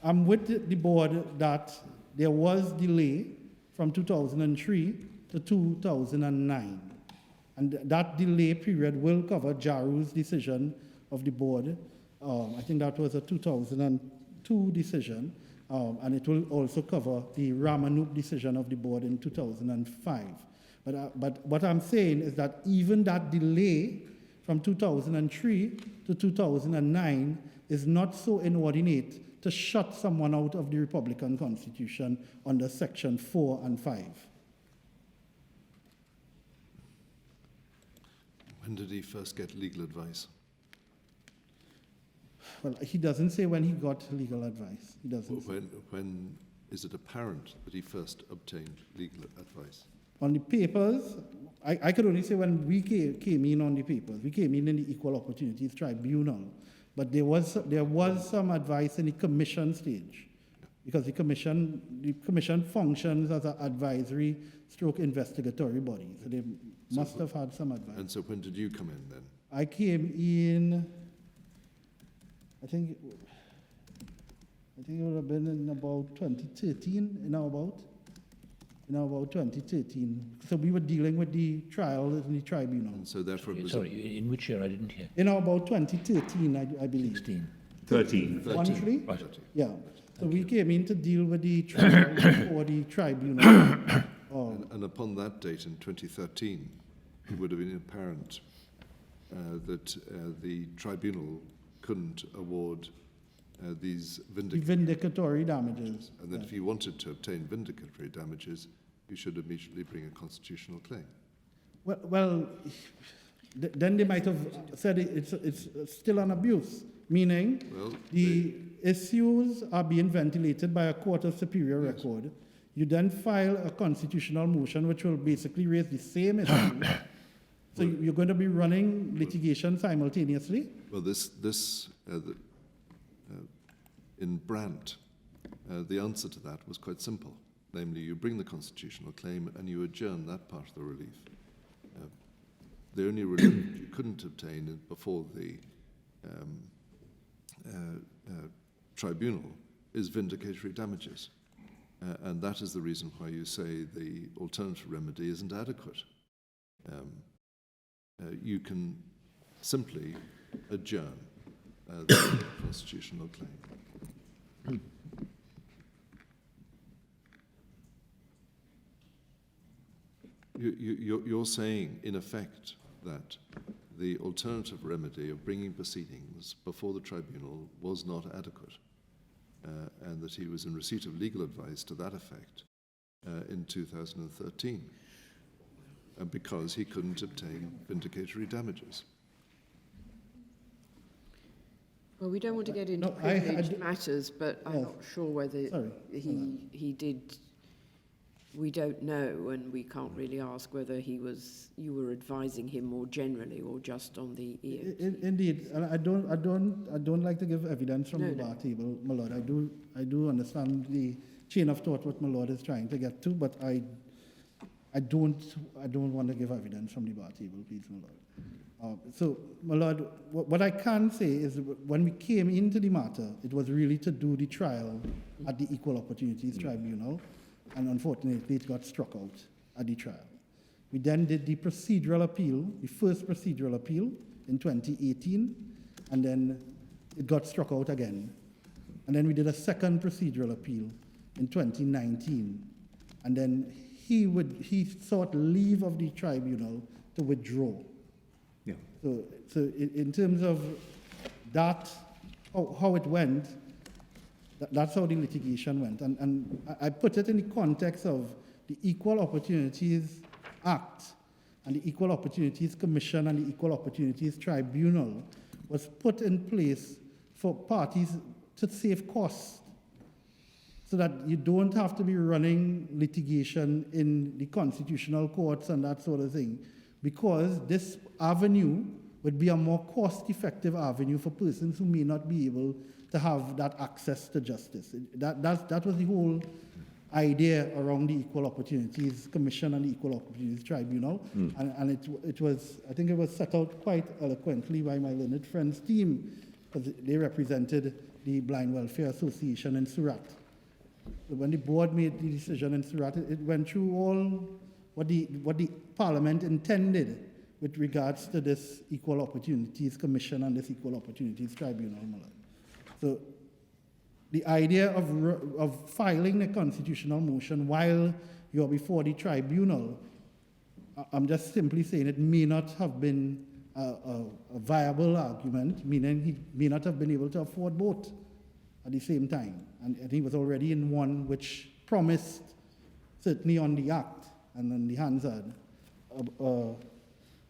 I'm with the board that there was delay from 2003 to 2009. And that delay period will cover Jaru's decision of the board. I think that was a 2002 decision. And it will also cover the Ramanoop decision of the board in 2005. But what I'm saying is that even that delay from 2003 to 2009 is not so inordinate to shut someone out of the Republican Constitution under Section 4 and 5. When did he first get legal advice? Well, he doesn't say when he got legal advice. He doesn't say. When is it apparent that he first obtained legal advice? On the papers, I could only say when we came in on the papers. We came in the Equal Opportunities Tribunal. But there was some advice in the commission stage, because the commission functions as an advisory stroke investigatory body. So they must have had some advice. And so when did you come in then? I came in, I think it would have been in about 2013, about 2013. So we were dealing with the trial in the tribunal. And so therefore it was Sorry, in which year? I didn't hear. About 2013, I believe. 16. 13. Voluntary? Right. Yeah. So we came in to deal with the trial before the tribunal. And upon that date in 2013, it would have been apparent that the tribunal couldn't award these Vindicatory damages. and that if you wanted to obtain vindicatory damages, you should immediately bring a constitutional claim. Well, then they might have said it's still an abuse, meaning Well, the issues are being ventilated by a court of superior record. You then file a constitutional motion which will basically raise the same issue. So you're going to be running litigation simultaneously? Well, in Brandt, the answer to that was quite simple. Namely, you bring the constitutional claim and you adjourn that part of the relief. The only relief you couldn't obtain before the tribunal is vindicatory damages. And that is the reason why you say the alternative remedy isn't adequate. You can simply adjourn the constitutional claim. You're saying, in effect, that the alternative remedy of bringing proceedings before the tribunal was not adequate, and that he was in receipt of legal advice to that effect in 2013, because he couldn't obtain vindicatory damages. Well, we don't want to get into No, privileged matters, but I'm Yes. not sure whether Sorry. he did. We don't know, and we can't really ask whether you were advising him more generally or just on the EAP. Indeed, and I don't like to give evidence from the bar table, my lord. I do understand the chain of thought what my lord is trying to get to, but I don't want to give evidence from the bar table, please, my lord. So, my lord, what I can say is when we came into the matter, it was really to do the trial at the Equal Opportunities Tribunal, and unfortunately it got struck out at the trial. We then did the procedural appeal, the first procedural appeal in 2018, and then it got struck out again. And then we did a second procedural appeal in 2019, and then he sought leave of the tribunal to withdraw. Yeah. So in terms of that, how it went, that's how the litigation went. And I put it in the context of the Equal Opportunities Act and the Equal Opportunities Commission and the Equal Opportunities Tribunal was put in place for parties to save costs so that you don't have to be running litigation in the constitutional courts and that sort of thing, because this avenue would be a more cost-effective avenue for persons who may not be able to have that access to justice. That was the whole idea around the Equal Opportunities Commission and the Equal Opportunities Tribunal. And it was, I think it was set out quite eloquently by my learned friend's team, because they represented the Blind Welfare Association in Surat. So when the board made the decision in Surat, it went through all what the Parliament intended with regards to this Equal Opportunities Commission and this Equal Opportunities Tribunal. So the idea of filing a constitutional motion while you're before the tribunal, I'm just simply saying it may not have been a viable argument, meaning he may not have been able to afford both at the same time. And he was already in one which promised, certainly on the act and on the Hansard,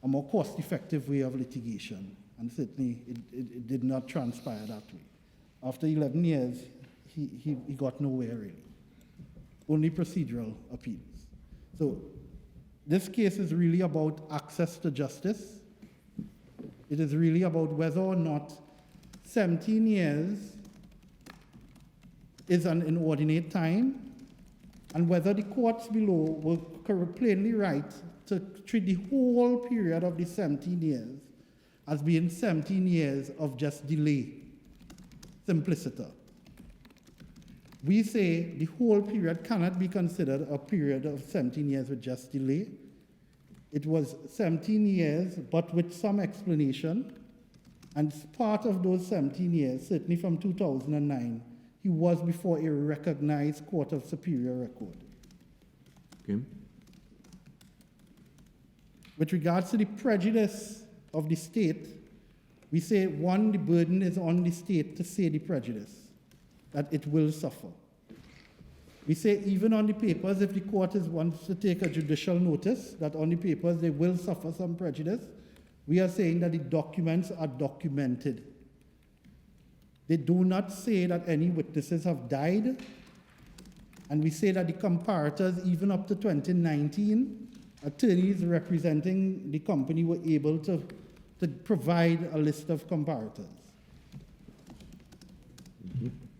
a more cost-effective way of litigation. And certainly it did not transpire that way. After 11 years, he got nowhere really. Only procedural appeals. So this case is really about access to justice. It is really about whether or not 17 years is an inordinate time, and whether the courts below were plainly right to treat the whole period of the 17 years as being 17 years of just delay, simpliciter. we say the whole period cannot be considered a period of 17 years with just delay. It was 17 years, but with some explanation. And part of those 17 years, certainly from 2009, he was before a recognized court of superior record. Okay. With regards to the prejudice of the state, we say, one, the burden is on the state to say the prejudice, that it will suffer. We say even on the papers, if the court wants to take a judicial notice that on the papers they will suffer some prejudice, we are saying that the documents are documented. They do not say that any witnesses have died, and we say that the comparators, even up to 2019, attorneys representing the company were able to provide a list of comparators.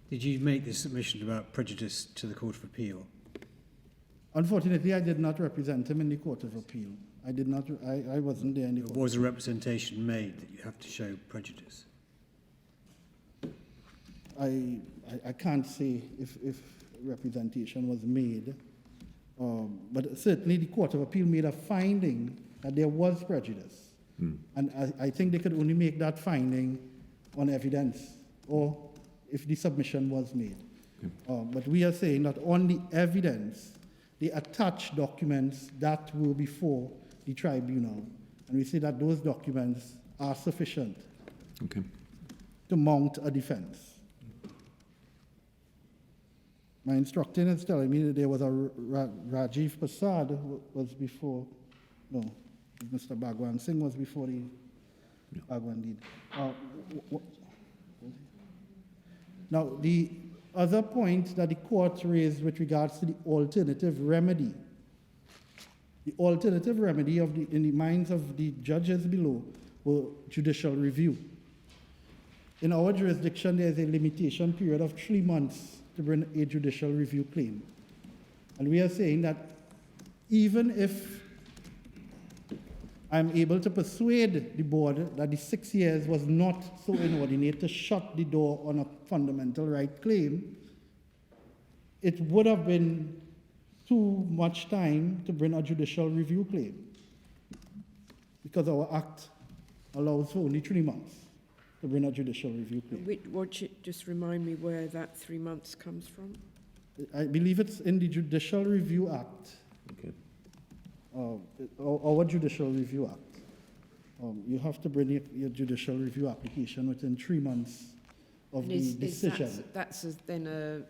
Did you make this submission about prejudice to the Court of Appeal? Unfortunately, I did not represent him in the Court of Appeal. I did not, I wasn't there in the court. Was a representation made that you have to show prejudice? I can't say if representation was made, but certainly the Court of Appeal made a finding that there was prejudice. And I think they could only make that finding on evidence or if the submission was made. But we are saying that on the evidence, the attached documents that were before the tribunal, and we say that those documents are sufficient to mount a defense. My instructor is telling me that there was a Rajiv Prasad was before, no, Mr. Bhagwan Singh was before the Bhagwan deed. Now, the other point that the court raised with regards to the alternative remedy. The alternative remedy in the minds of the judges below were judicial review. In our jurisdiction, there is a limitation period of 3 months to bring a judicial review claim. And we are saying that even if I'm able to persuade the board that the 6 years was not so inordinate to shut the door on a fundamental right claim, it would have been too much time to bring a judicial review claim, because our act allows for only 3 months to bring a judicial review claim. Just remind me where that 3 months comes from? I believe it's in the Judicial Review Act. Our Judicial Review Act. You have to bring your judicial review application within 3 months of the decision. That's then a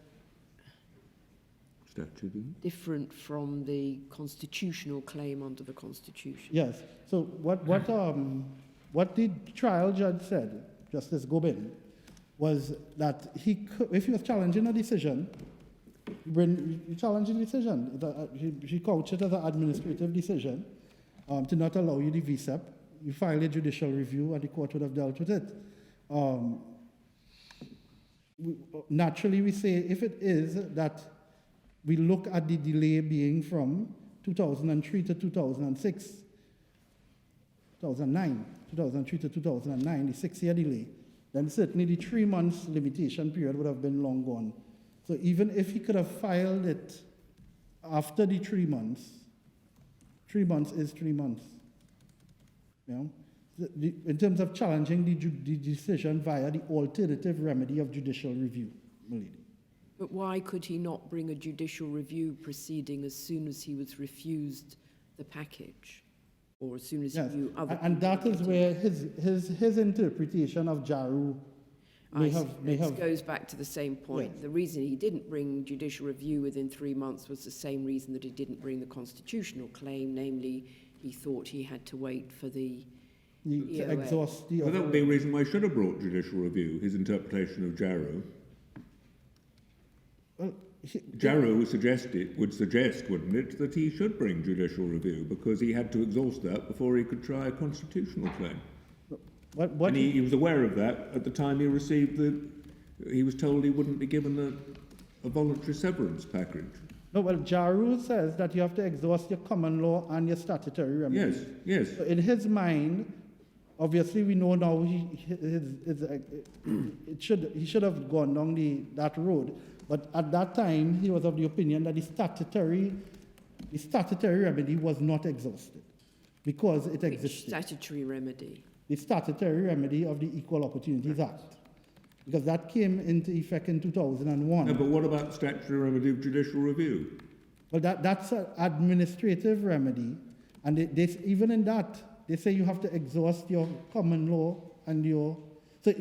Statute. different from the constitutional claim under the Constitution. Yes. So what the trial judge said, Justice Gobin, was that if he was challenging a decision, when you challenge the decision, he couched it as an administrative decision to not allow you the VSEP. You file a judicial review and the court would have dealt with it. Naturally, we say if it is that we look at the delay being from 2003 to 2006, 2003 to 2009, the 6-year delay, then certainly the 3 months limitation period would have been long gone. So even if he could have filed it after the 3 months, 3 months is 3 months. You know? In terms of challenging the decision via the alternative remedy of judicial review, Milady. But why could he not bring a judicial review proceeding as soon as he was refused the package? Or as soon as he knew other and that is where his interpretation of Jaru It goes back to the same point. Yes. The reason he didn't bring judicial review within 3 months was the same reason that he didn't bring the constitutional claim, namely he thought he had to wait for the to exhaust the Well, that would be a reason why he should have brought judicial review, his interpretation of Jarrow. Well, Jarrow would suggest, wouldn't it, that he should bring judicial review because he had to exhaust that before he could try a constitutional claim. what And he was aware of that at the time he received he was told he wouldn't be given a voluntary severance package. No, well, Jaru says that you have to exhaust your common law and your statutory remedies. Yes. So in his mind, obviously we know now he should have gone down that road. But at that time, he was of the opinion that the statutory remedy was not exhausted because it Which existed. statutory remedy? The statutory remedy of the Equal Opportunities Act, because that came into effect in 2001. No, but what about statutory remedy of judicial review? Well, that's an administrative remedy, and even in that, they say you have to exhaust your common law and your... So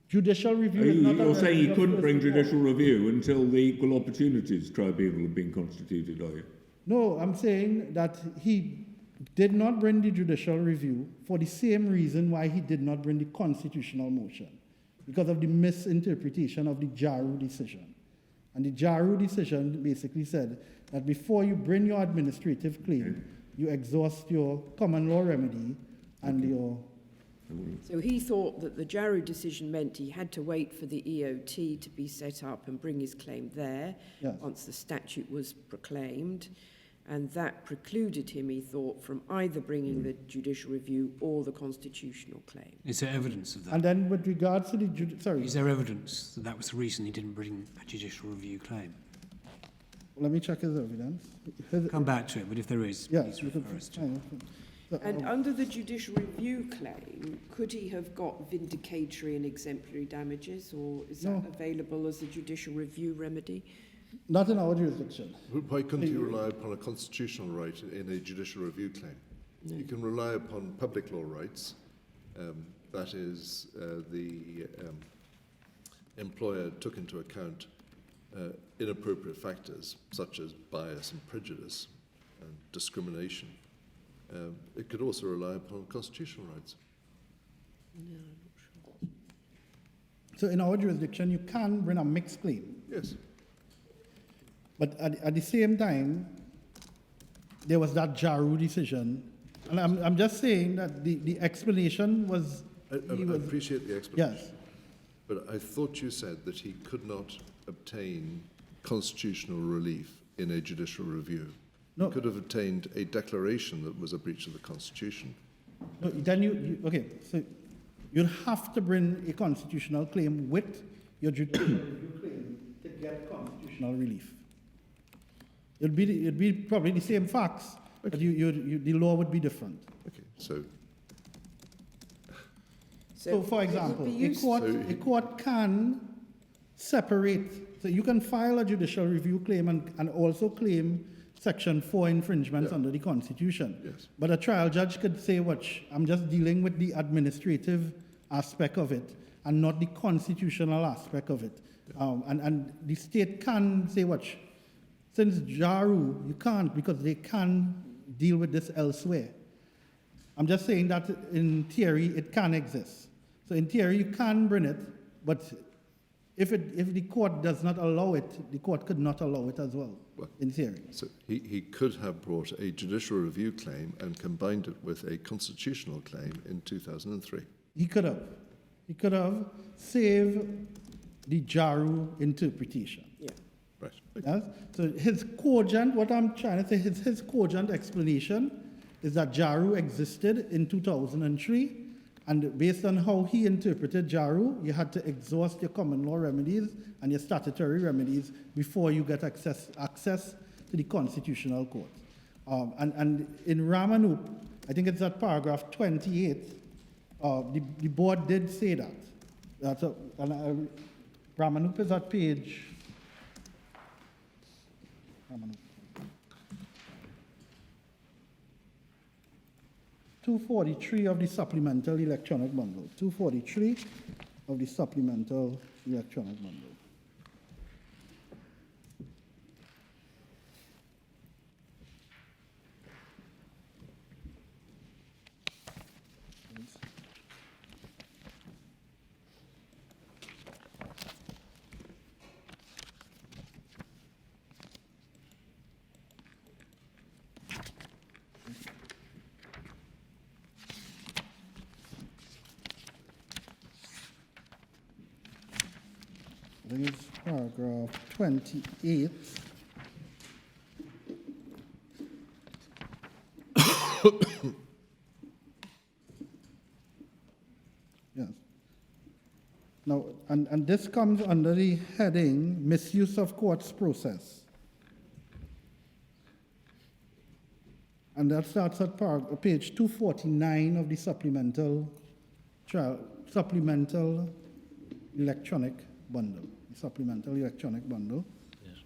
judicial review is not You're a saying you remedy of couldn't first bring resort. judicial review until the Equal Opportunities Tribunal had been constituted, are you? No, I'm saying that he did not bring the judicial review for the same reason why he did not bring the constitutional motion, because of the misinterpretation of the Jaru decision. And the Jaru decision basically said that before you bring your administrative claim, you exhaust your common law remedy and your... So he thought that the Jaru decision meant he had to wait for the EOT to be set up and bring his claim there Yes. once the statute was proclaimed, and that precluded him, he thought, from either bringing the judicial review or the constitutional claim. Is there evidence of that? And then with regards to the... Is there evidence that that was the reason he didn't bring a judicial review claim? Let me check his evidence. Come back to it, but if there is, Yes, please we refer could... us to it. And under the judicial review claim, could he have got vindicatory and exemplary damages, or is that No. available as a judicial review remedy? Not in our jurisdiction. Why couldn't you rely upon a constitutional right in a judicial review claim? You can rely upon public law rights, that is, the employer took into account inappropriate factors such as bias and prejudice and discrimination. It could also rely upon constitutional rights. No, I'm not sure. So in our jurisdiction, you can bring a mixed claim. Yes. But at the same time, there was that Jaru decision. And I'm just saying that the explanation was... I appreciate the explanation. Yes. But I thought you said that he could not obtain constitutional relief in a judicial review. No. He could have obtained a declaration that was a breach of the Constitution. No, then okay, so you'll have to bring a constitutional claim with your judicial review claim to get constitutional relief. It'd be probably the same facts, but the law would be different. Okay, so So, for it would example, be a useful- court, a court can separate, so you can file a judicial review claim and also claim Section 4 infringements Yeah. under the Constitution. Yes. But a trial judge could say, watch, I'm just dealing with the administrative aspect of it and not the constitutional aspect of it. And the state can say, watch, since Jaru, you can't because they can deal with this elsewhere. I'm just saying that in theory, it can exist. So in theory, you can bring it, but if the court does not allow it, the court could not allow it as well, Well, in theory. So he could have brought a judicial review claim and combined it with a constitutional claim in 2003. He could have. He could have saved the Jaru interpretation. Yeah. Right. Yes? So his cogent, what I'm trying to say, his cogent explanation is that Jaru existed in 2003, and based on how he interpreted Jaru, you had to exhaust your common law remedies and your statutory remedies before you get access to the constitutional court. And in Ramanup, I think it's at paragraph 28, the board did say that. Ramanup is at page... Ramanup. 243 of the supplemental electronic bundle. 243 of the supplemental electronic bundle. I think it's paragraph 28. Yes. Now, and And this comes under the heading Misuse of Court's Process. And that starts at page 249 of the supplemental electronic bundle. The supplemental electronic bundle. Yes.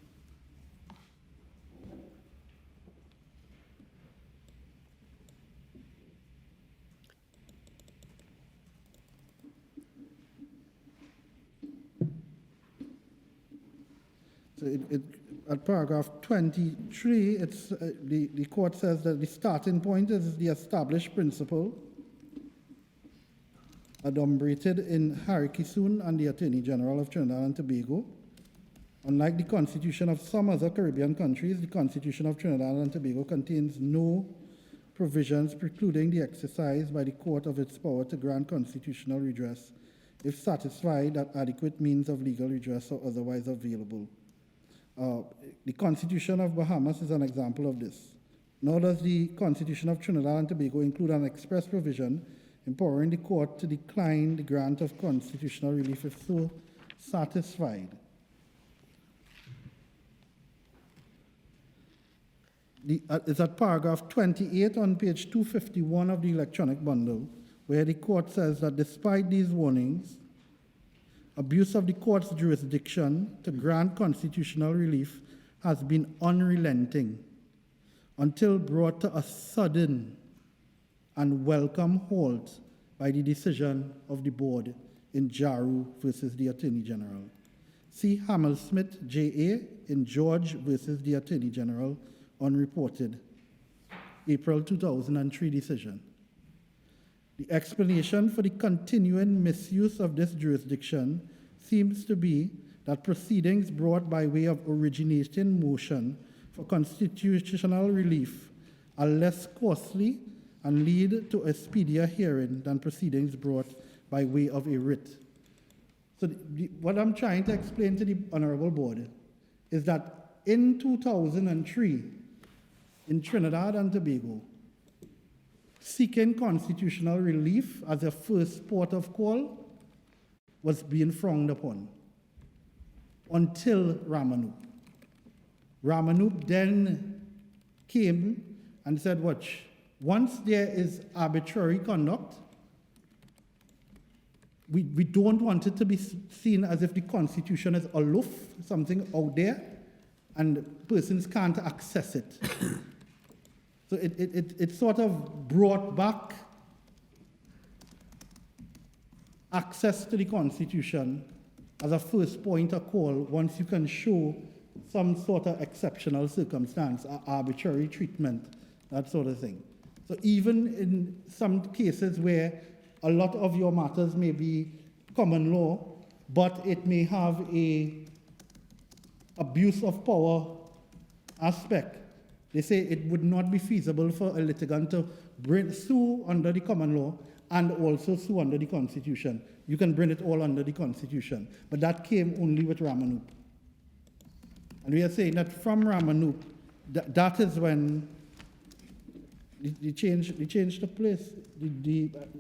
So at paragraph 23, the court says that the starting point is the established principle adumbrated in Harry Kisoon and the Attorney General of Trinidad and Tobago. Unlike the constitution of some other Caribbean countries, the Constitution of Trinidad and Tobago contains no provisions precluding the exercise by the court of its power to grant constitutional redress if satisfied that adequate means of legal redress are otherwise available. The Constitution of Bahamas is an example of this. Nor does the Constitution of Trinidad and Tobago include an express provision empowering the court to decline the grant of constitutional relief if so satisfied. It's at paragraph 28 on page 251 of the electronic bundle, where the court says that despite these warnings, abuse of the court's jurisdiction to grant constitutional relief has been unrelenting until brought to a sudden and welcome halt by the decision of the board in Jaru versus the Attorney General. See Hammersmith, J.A. in George versus the Attorney General, unreported, April 2003 decision. The explanation for the continuing misuse of this jurisdiction seems to be that proceedings brought by way of originating motion for constitutional relief are less costly and lead to a speedier hearing than proceedings brought by way of a writ. So what I'm trying to explain to the Honorable Board is that in 2003, in Trinidad and Tobago, seeking constitutional relief as a first port of call was being frowned upon until Ramanup. Ramanup then came and said, watch, once there is arbitrary conduct, we don't want it to be seen as if the Constitution is aloof, something out there, and persons can't access it. So it sort of brought back access to the Constitution as a first point of call once you can show some sort of exceptional circumstance, arbitrary treatment, that sort of thing. So even in some cases where a lot of your matters may be common law, but it may have a abuse of power aspect, they say it would not be feasible for a litigant to sue under the common law and also sue under the Constitution. You can bring it all under the Constitution. But that came only with Ramanup. And we are saying that from Ramanup, that is when the change took place.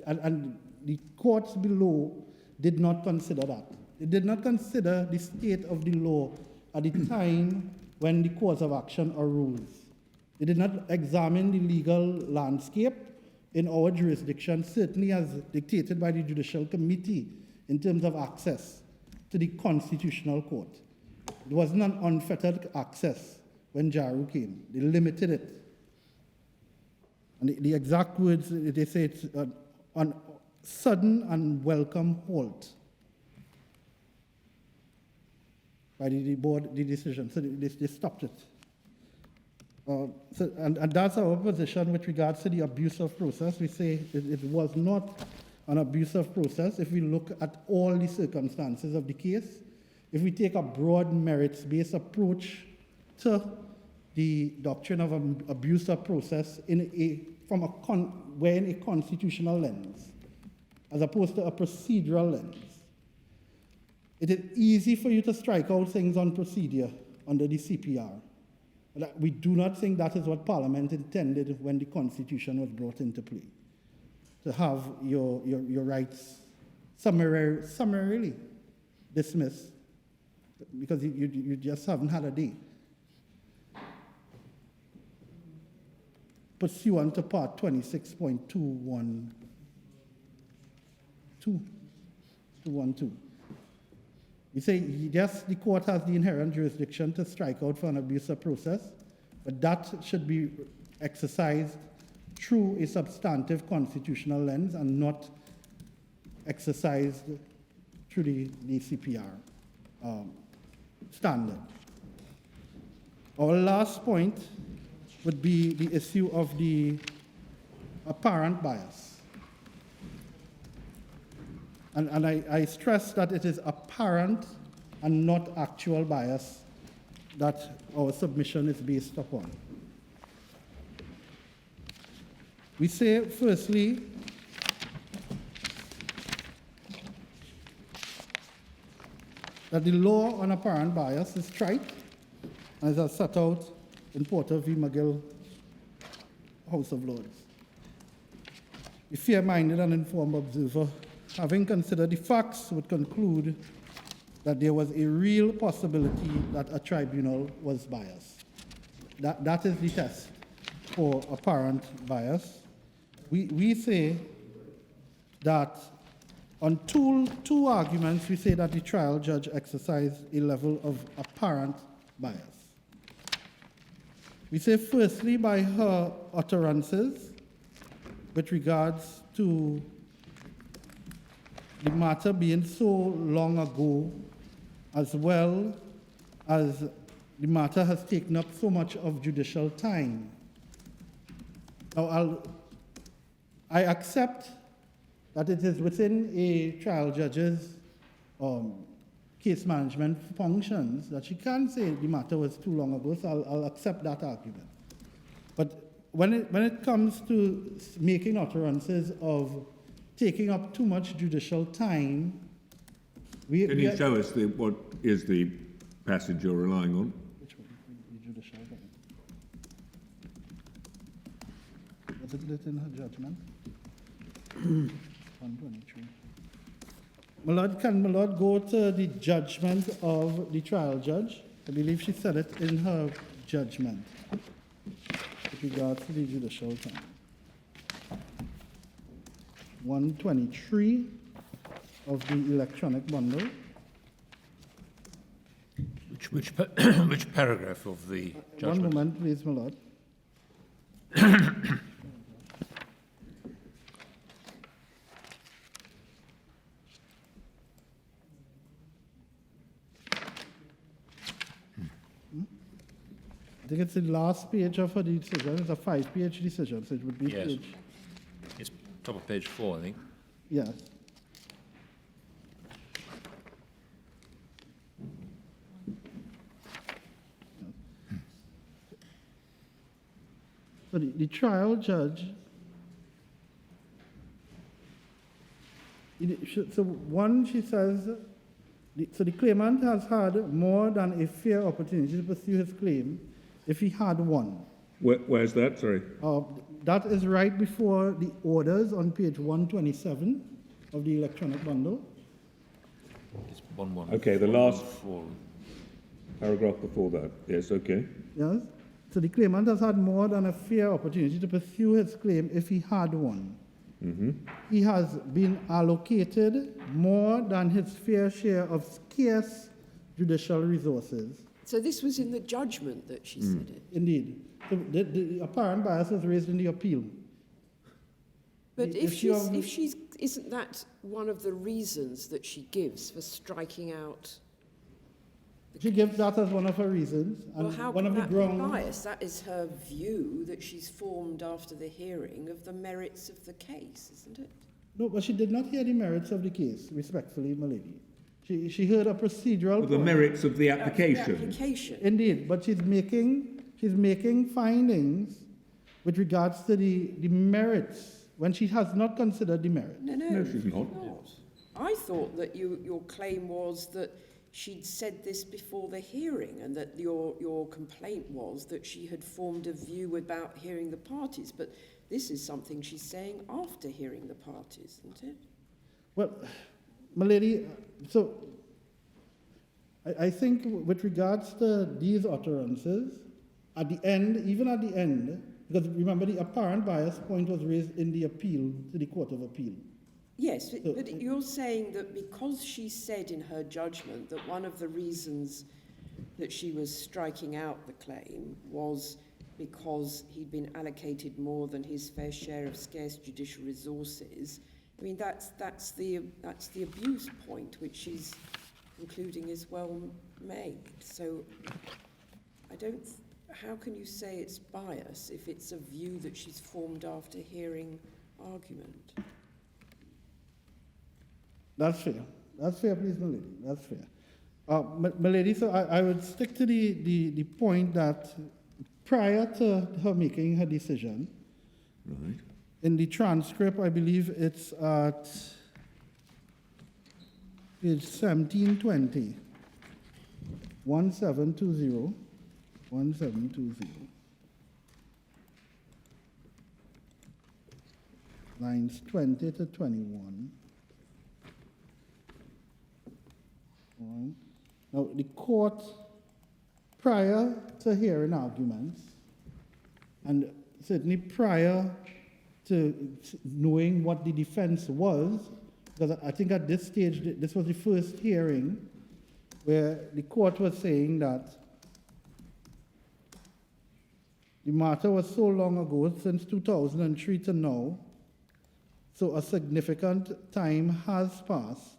And the courts below did not consider that. They did not consider the state of the law at the time when the cause of action arose. They did not examine the legal landscape in our jurisdiction, certainly as dictated by the Judicial Committee in terms of access to the Constitutional Court. It wasn't an unfettered access when Jaru came. They limited it. And the exact words, they say it's an sudden and welcome halt by the board, the decision. So they stopped it. And that's our position with regards to the abuse of process. We say it was not an abuse of process if we look at all the circumstances of the case. If we take a broad merits-based approach to the doctrine of abuse of process from a constitutional lens, as opposed to a procedural lens, it is easy for you to strike out things on procedure under the CPR. We do not think that is what Parliament intended when the Constitution was brought into play, to have your rights summarily dismiss because you just haven't had a day. Pursuant to part 26.212. We say, yes, the court has the inherent jurisdiction to strike out for an abuse of process, but that should be exercised through a substantive constitutional lens and not exercised through the CPR standard. Our last point would be the issue of the apparent bias. And I stress that it is apparent and not actual bias that our submission is based upon. We say, firstly, that the law on apparent bias is trite, as I set out in Porter v. McGill, House of Lords. The fair-minded and informed observer, having considered the facts, would conclude that there was a real possibility that a tribunal was biased. That is the test for apparent bias. We say that on two arguments, we say that the trial judge exercised a level of apparent bias. We say, firstly, by her utterances with regards to the matter being so long ago, as well as the matter has taken up so much of judicial time. Now, I accept that it is within a trial judge's case management functions that she can't say the matter was too long ago, so I'll accept that argument. But when it comes to making utterances of taking up too much judicial time, Can you show us what is the passage you're relying on? Which one? The judicial time. Was it written in her judgment? 123. My Lord, can my Lord go to the judgment of the trial judge? I believe she said it in her judgment with regards to the judicial time. 123 of the electronic bundle. Which paragraph of the judgment? One moment, please, my Lord. I think it's the last page of her decision. It's a 5-page decision, so it would be Yes. page. It's top of page 4, I think. Yes. So the trial judge, she says, so the claimant has had more than a fair opportunity to pursue his claim if he had one. Where's that? Sorry. That is right before the orders on page 127 of the electronic bundle. It's 114. Okay, the last paragraph before that. Yes, okay. Yes? So the claimant has had more than a fair opportunity to pursue his claim if he had one. Mm-hmm. He has been allocated more than his fair share of scarce judicial resources. So this was in the judgment that she said it. Indeed. The apparent bias was raised in the appeal. But If isn't that one of the reasons that she gives for striking out? She gives that as one of her reasons. And Well, how one can of the that be grounds. biased? That is her view that she's formed after the hearing of the merits of the case, isn't it? No, but she did not hear the merits of the case, respectfully, my lady. She heard a procedural. The merits of the The application. application. Indeed, but she's making findings with regards to the merits when she has not considered the merits. No, she's not. I thought that your claim was that she'd said this before the hearing and that your complaint was that she had formed a view about hearing the parties, but this is something she's saying after hearing the parties, isn't it? Well, my lady, so I think with regards to these utterances, at the end, even at the end, because remember the apparent bias point was raised in the appeal to the Court of Appeal. Yes, but you're saying that because she said in her judgment that one of the reasons that she was striking out the claim was because he'd been allocated more than his fair share of scarce judicial resources. I mean, that's the abuse point, which she's concluding is well made. So how can you say it's bias if it's a view that she's formed after hearing argument? That's fair. That's fair, please, my lady. That's fair. My lady, so I would stick to the point that prior to her making her decision, Right. in the transcript, I believe it's at page 1720, 1720, 1720, lines 20 to 21. Right. Now, the court, prior to hearing arguments, and certainly prior to knowing what the defense was, because I think at this stage, this was the first hearing where the court was saying that the matter was so long ago, since 2003 to now, so a significant time has passed.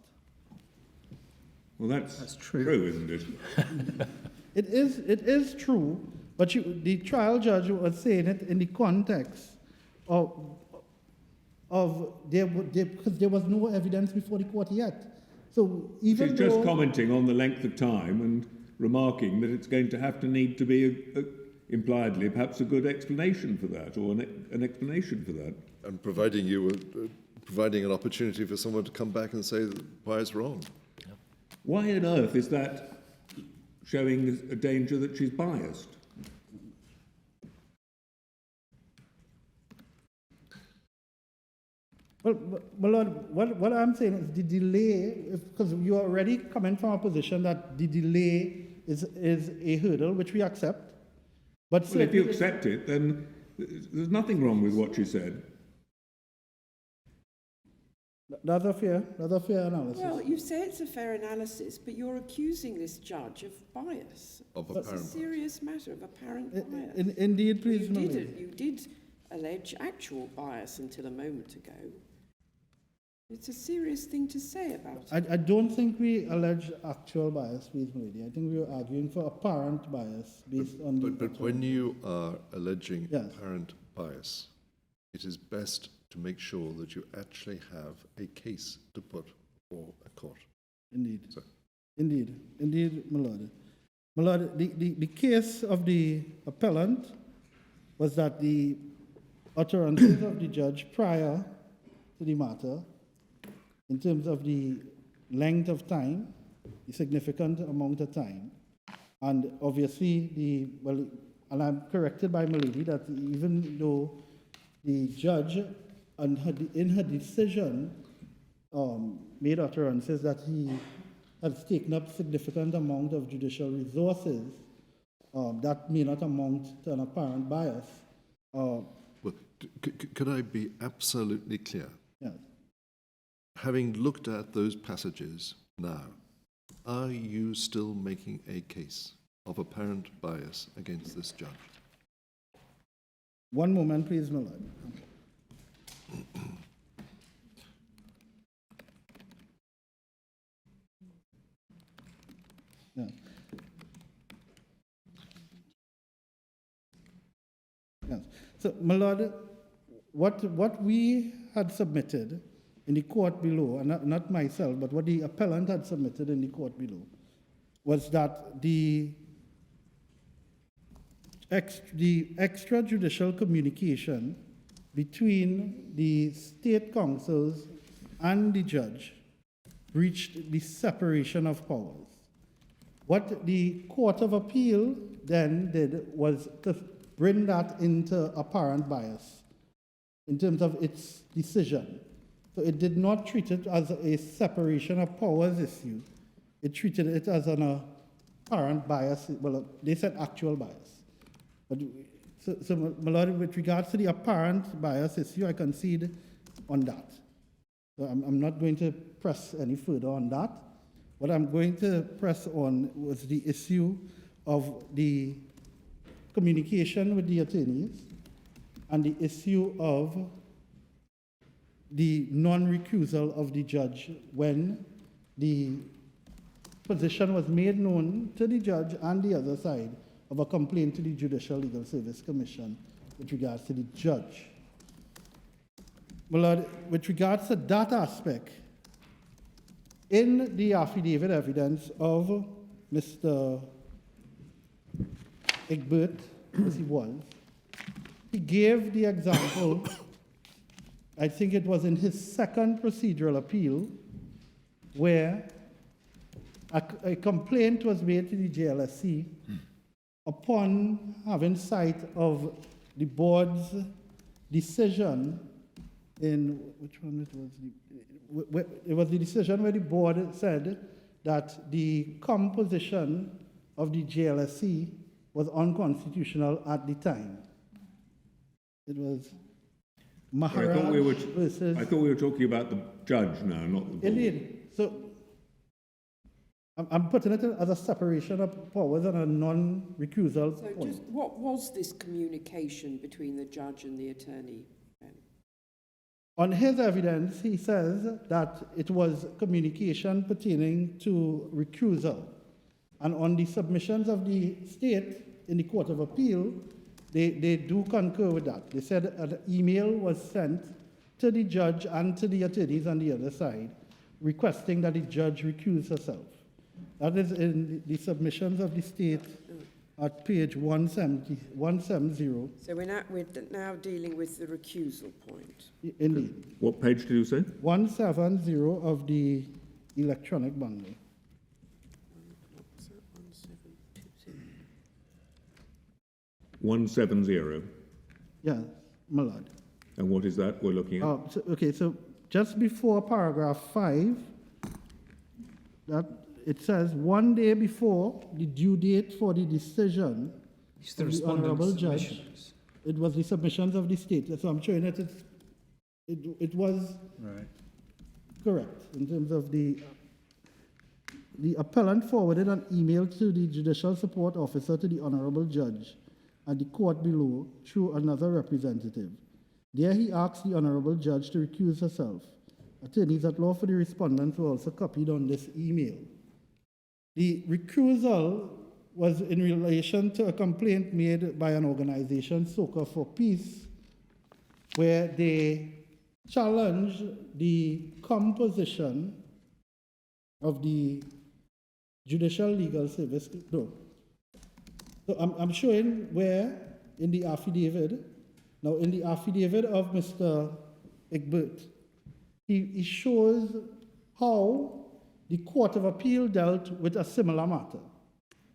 Well, that's true, isn't it? It is true, but the trial judge was saying it in the context of because there was no evidence before the court yet. So even She's though just commenting on the length of time and remarking that it's going to have to need to be, impliedly, perhaps a good explanation for that, or an explanation for that. And providing an opportunity for someone to come back and say why it's wrong. Why on earth is that showing a danger that she's biased? Well, Lord, what I'm saying is the delay, because you're already coming from a position that the delay is a hurdle, which we accept. But Well, if you accept it, then there's nothing wrong with what she said. That's a fair analysis. Well, you say it's a fair analysis, but you're accusing this judge of bias. Of It's a apparent serious matter of apparent bias. Indeed, please, my lady. You did allege actual bias until a moment ago. It's a serious thing to say about it. I don't think we allege actual bias, please, my lady. I think we are arguing for apparent bias based on But when you are alleging Yes. apparent bias, it is best to make sure that you actually have a case to put before a court. Indeed. So- Indeed, my lord. My lord, the case of the appellant was that the utterances of the judge prior to the matter, in terms of the length of time, the significant amount of time, and obviously and I'm corrected by my lady that even though the judge in her decision made utterances that he has taken up significant amount of judicial resources, that may not amount to an apparent bias. Well, could I be absolutely clear? Yes. Having looked at those passages now, are you still making a case of apparent bias against this judge? One moment, please, my lord. Yeah. Yes. So, my lord, what we had submitted in the court below, and not myself, but what the appellant had submitted in the court below, was that the extrajudicial communication between the state councils and the judge breached the separation of powers. What the Court of Appeal then did was to bring that into apparent bias in terms of its decision. So it did not treat it as a separation of powers issue. It treated it as an apparent bias, well, they said actual bias. But, so my lord, with regards to the apparent bias issue, I concede on that. So I'm not going to press any further on that. What I'm going to press on was the issue of the communication with the attorneys and the issue of the non-recusal of the judge when the position was made known to the judge and the other side of a complaint to the Judicial Legal Service Commission with regards to the judge. My lord, with regards to that aspect, in the affidavit evidence of Mr. Egbert, as he was, he gave the example, I think it was in his second procedural appeal, where a complaint was made to the JLSC upon having sight of the board's decision in, which one it was? It was the decision where the board said that the composition of the JLSC was unconstitutional at the time. It was Maharaj versus... I thought we were talking about the judge now, not the board. Indeed. So I'm putting it as a separation of powers and a non-recusal So point. just what was this communication between the judge and the attorney? On his evidence, he says that it was communication pertaining to recusal. And on the submissions of the state in the Court of Appeal, they do concur with that. They said an email was sent to the judge and to the attorneys on the other side, requesting that the judge recuse herself. That is in the submissions of the state at page 170. So we're now dealing with the recusal point. Indeed. What page did you say? 170 of the electronic bundle. 170. Yeah, my lord. And what is that we're looking at? So just before paragraph 5, that it says 1 day before the due date for the decision It's the of the honorable respondent's judge, submissions. it was the submissions of the state. So I'm showing that it was Right. correct in terms of the appellant forwarded an email to the judicial support officer to the honorable judge at the court below through another representative. There he asked the honorable judge to recuse herself. Attorneys at law for the respondent were also copied on this email. The recusal was in relation to a complaint made by an organization, Soca for Peace, where they challenged the composition of the Judicial Legal Service. No. So I'm showing where in the affidavit, now in the affidavit of Mr. Egbert, he shows how the Court of Appeal dealt with a similar matter.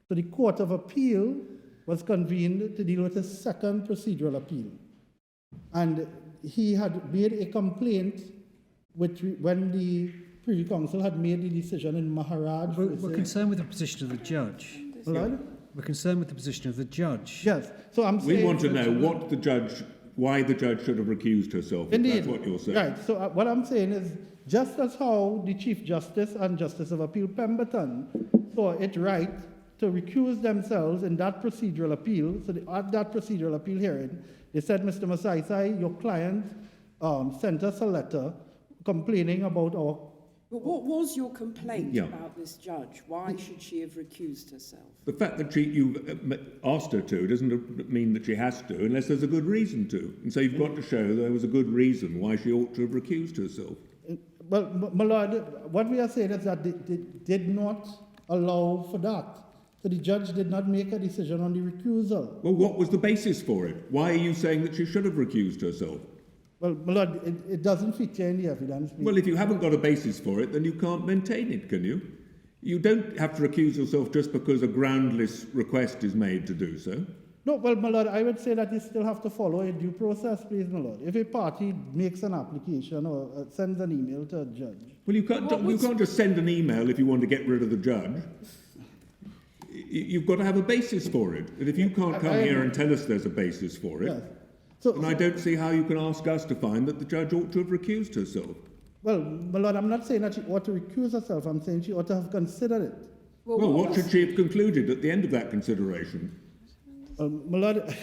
So the Court of Appeal was convened to deal with a second procedural appeal. And he had made a complaint when the Privy Council had made the decision in Maharaj. We're concerned with the position of the judge. Lord? We're concerned with the position of the judge. Yes. So I'm saying... We want to know why the judge should have recused herself. Indeed. That's what you're saying. Right. So what I'm saying is, just as how the Chief Justice and Justice of Appeal Pemberton saw it right to recuse themselves in that procedural appeal, so at that procedural appeal hearing, they said, Mr. Masaisai, your client sent us a letter complaining about our... But what was your complaint Yeah. about this judge? Why should she have recused herself? The fact that you've asked her to doesn't mean that she has to, unless there's a good reason to. And so you've got to show there was a good reason why she ought to have recused herself. Well, my lord, what we are saying is that they did not allow for that. So the judge did not make a decision on the recusal. Well, what was the basis for it? Why are you saying that she should have recused herself? Well, my lord, it doesn't feature in the evidence. Well, if you haven't got a basis for it, then you can't maintain it, can you? You don't have to recuse yourself just because a groundless request is made to do so. No, well, my lord, I would say that you still have to follow a due process, please, my lord. If a party makes an application or sends an email to a judge. Well, you can't just send an email if you want to get rid of the judge. you've got to have a basis for it. And if you can't come here and tell us there's a basis for it, Yes. So, then I don't see how you can ask us to find that the judge ought to have recused herself. well, my lord, I'm not saying that she ought to recuse herself. I'm saying she ought to have considered it. Well, what should she have concluded at the end of that consideration? My lord,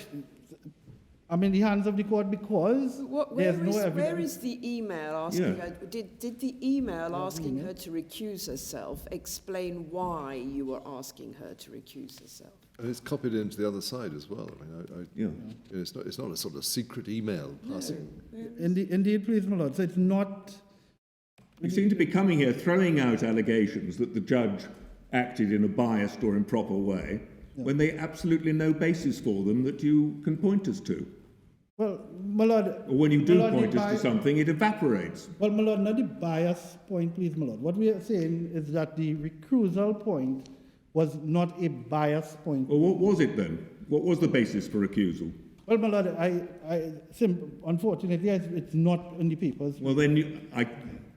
I'm in the hands of the court because there's no evidence. Where is the email asking her? Did the email asking her to recuse herself explain why you were asking her to recuse herself? And it's copied into the other side as well. I mean, it's not a sort of secret email passing. Indeed, please, my lord. So it's not. You seem to be coming here throwing out allegations that the judge acted in a biased or improper way, when they absolutely no basis for them that you can point us to. Well, my lord. Or when you do my lord, point us to something, it evaporates. Well, my lord, not the bias point, please, my lord. What we are saying is that the recusal point was not a bias point. Well, what was it then? What was the basis for recusal? Well, my lord, unfortunately, it's not in the papers. Well, then I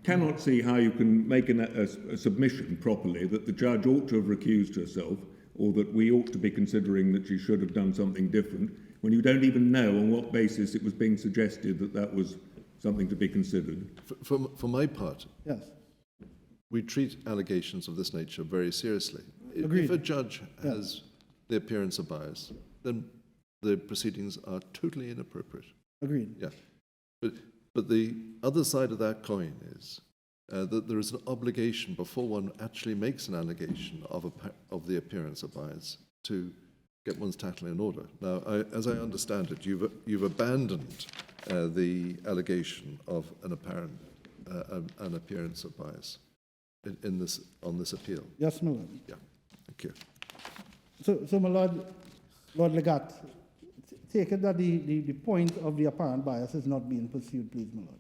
cannot see how you can make a submission properly that the judge ought to have recused herself, or that we ought to be considering that she should have done something different, when you don't even know on what basis it was being suggested that that was something to be considered. For my part, Yes. we treat allegations of this nature very seriously. Agreed. If a judge has the appearance of bias, then the proceedings are totally inappropriate. Agreed. Yeah. But the other side of that coin is that there is an obligation before one actually makes an allegation of the appearance of bias to get one's title in order. Now, as I understand it, you've abandoned the allegation of an apparent an appearance of bias on this appeal. Yes, my lord. Yeah. Thank you. So my lord, Lord Legat, take it that the point of the apparent bias is not being pursued, please, my lord.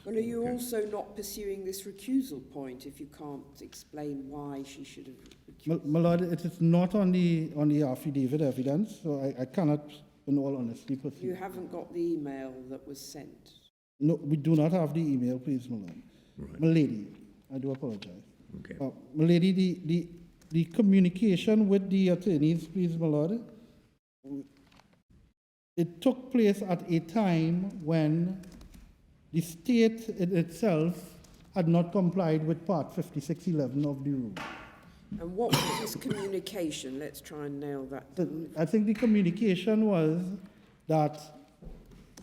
Well, are you also not pursuing this recusal point if you can't explain why she should have recused? My lord, it is not on the affidavit evidence, so I cannot, in all honesty, pursue. You haven't got the email that was sent? No, we do not have the email, please, my lord. Right. My lady, I do apologize. Okay. My lady, the communication with the attorneys, please, my lord, it took place at a time when the state in itself had not complied with Part 5611 of the rule. And what was this communication? Let's try and nail that. I think the communication was that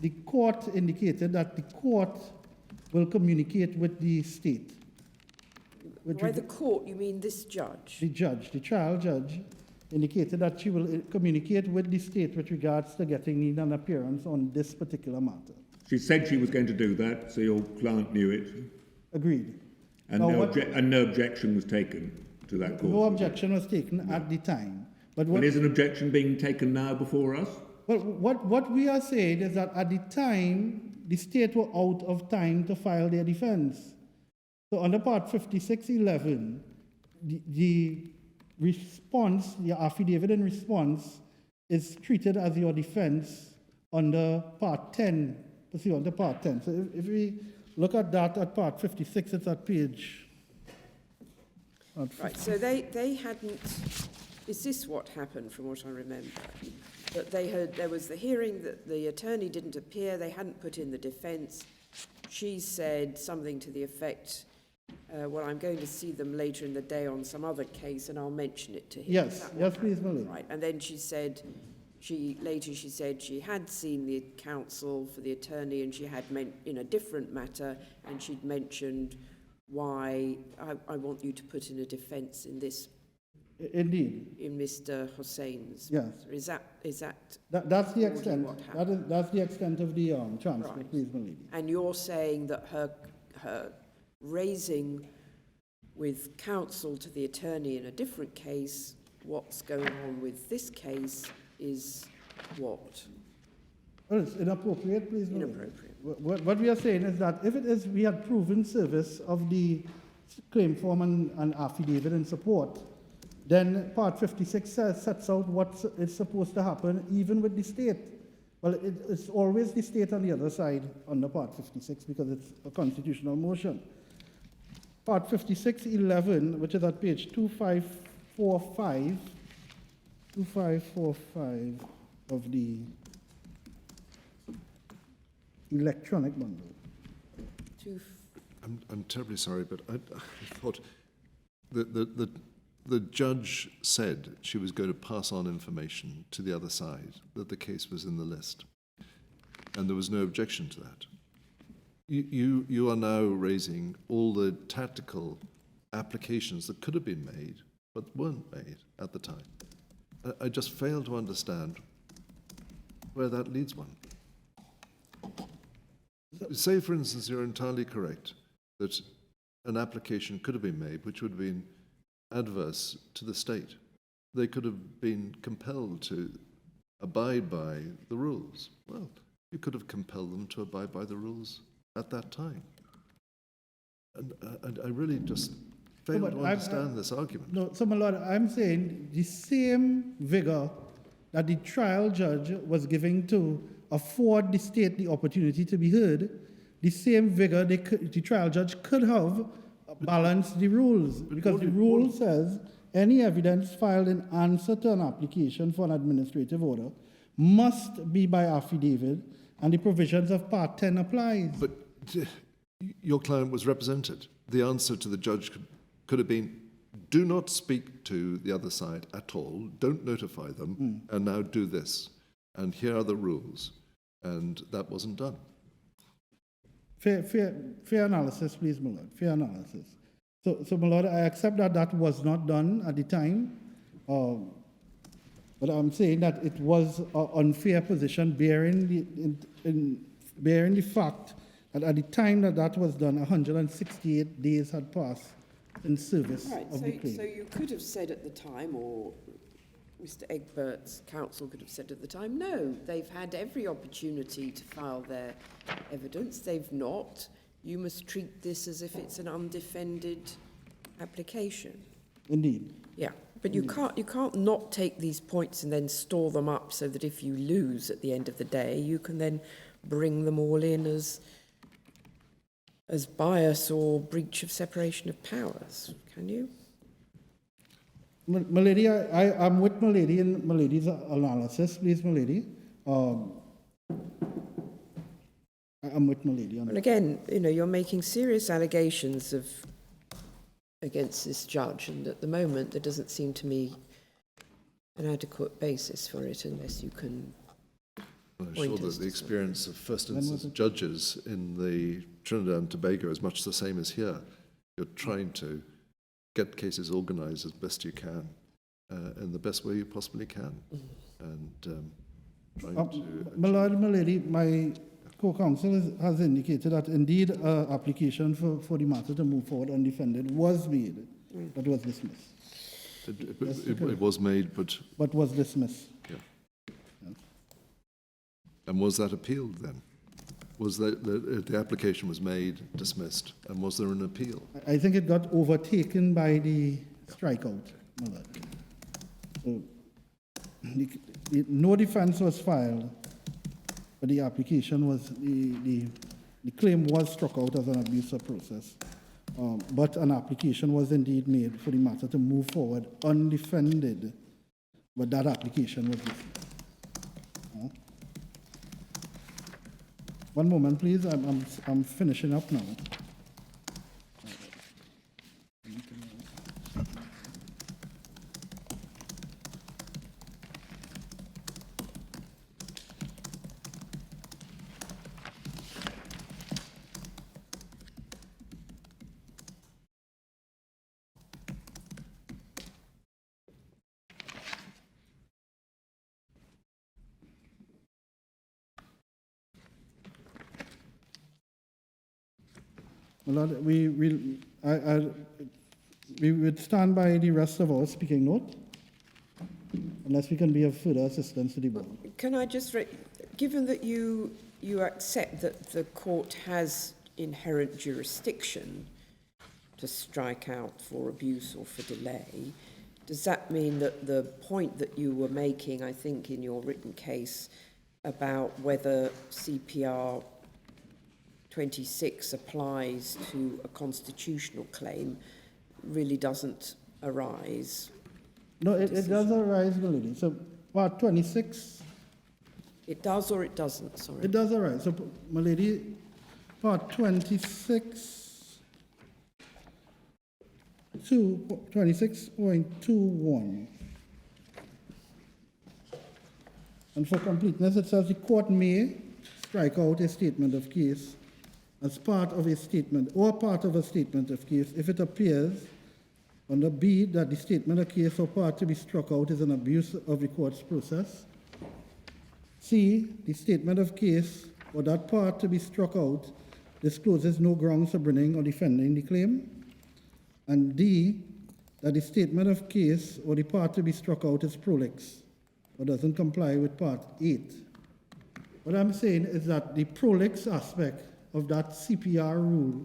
the court indicated that the court will communicate with the state. By the court, you mean this judge? The judge, the trial judge, indicated that she will communicate with the state with regards to getting an appearance on this particular matter. She said she was going to do that, so your client knew it, Agreed. and Now, no objection was taken to that court. No objection was taken at the time. But And is an objection being taken now before us? well, what we are saying is that at the time, the state were out of time to file their defense. So under Part 5611, the response, the affidavit in response, is treated as your defense under Part 10, pursuant to Part 10. So if we look at that at Part 56, it's at page... Right, so they hadn't... Is this what happened, from what I remember? That there was the hearing, that the attorney didn't appear, they hadn't put in the defence. She said something to the effect, well, I'm going to see them later in the day on some other case and I'll mention it to him. Yes, yes, please, my lady. Right, and then she said she said she had seen the counsel for the attorney and she had in a different matter, and she'd mentioned why I want you to put in a defence in this. Indeed. In Mr Hosein's. Yes. Is that That's the broadly extent. what happened? That's the extent of the transfer, Right. please, my lady. And you're saying that her raising with counsel to the attorney in a different case, what's going on with this case is what? Well, it's inappropriate, please, my lady. Inappropriate. What we are saying is that if it is, we had proven service of the claim form and affidavit in support, then Part 56 sets out what is supposed to happen, even with the state. Well, it's always the state on the other side under Part 56 because it's a constitutional motion. Part 5611, which is at page 2545, 2545 of the electronic bundle. I'm terribly sorry, but I thought the judge said she was going to pass on information to the other side, that the case was in the list. And there was no objection to that. You are now raising all the tactical applications that could have been made, but weren't made at the time. I just fail to understand where that leads one. Say, for instance, you're entirely correct that an application could have been made which would have been adverse to the state. They could have been compelled to abide by the rules. Well, you could have compelled them to abide by the rules at that time. And I really just fail to understand this argument. No, so my lord, I'm saying the same vigor that the trial judge was giving to afford the state the opportunity to be heard, the same vigor the trial judge could have balanced the rules. Because the rule says any evidence filed in answer to an application for an administrative order must be by affidavit, and the provisions of Part 10 applies. But your client was represented. The answer to the judge could have been, do not speak to the other side at all, don't notify them, and now do this. And here are the rules. And that wasn't done. Fair analysis, please, my lord. Fair analysis. So, my lord, I accept that that was not done at the time. But I'm saying that it was an unfair position, bearing the fact that at the time that that was done, 168 days had passed in service of the claim. So you could have said at the time, or Mr Egbert's counsel could have said at the time, no, they've had every opportunity to file their evidence. They've not. You must treat this as if it's an undefended application. Indeed. Yeah, but you can't not take these points and then store them up so that if you lose at the end of the day, you can then bring them all in as bias or breach of separation of powers, can you? Milady, I'm with Milady in Milady's analysis, please, Milady. I'm with Milady on that. And again, you know, you're making serious allegations against this judge, and at the moment there doesn't seem to me an adequate basis for it unless you can. I'm sure that the experience of first instance judges in the Trinidad and Tobago is much the same as here. You're trying to get cases organised as best you can, in the best way you possibly can, and trying to. My lord, Milady, my co-counsel has indicated that indeed application for the matter to move forward undefended was made, but was dismissed. It was made, but was dismissed. Yeah. And was that appealed then? Was that the application was made, dismissed, and was there an appeal? I think it got overtaken by the strikeout, my lord. So, no defense was filed, but the application was, the claim was struck out as an abuse of process. But an application was indeed made for the matter to move forward undefended, but that application was dismissed. One moment, please. I'm finishing up now. Well, we would stand by the rest of our speaking note, unless we can be of further assistance to the board. Can I just, given that you accept that the court has inherent jurisdiction to strike out for abuse or for delay, does that mean that the point that you were making, I think, in your written case about whether CPR 26 applies to a constitutional claim really doesn't arise? No, it decision. does arise, my lady. So part 26, It does or it doesn't, sorry. it does arise. So, my lady, part 26, 26.21. And for completeness, it says the court may strike out a statement of case as part of a statement or part of a statement of case if it appears under B that the statement of case or part to be struck out is an abuse of the court's process. C, the statement of case or that part to be struck out discloses no grounds for bringing or defending the claim. And D, that the statement of case or the part to be struck out is prolix or doesn't comply with part 8. What I'm saying is that the prolix aspect of that CPR rule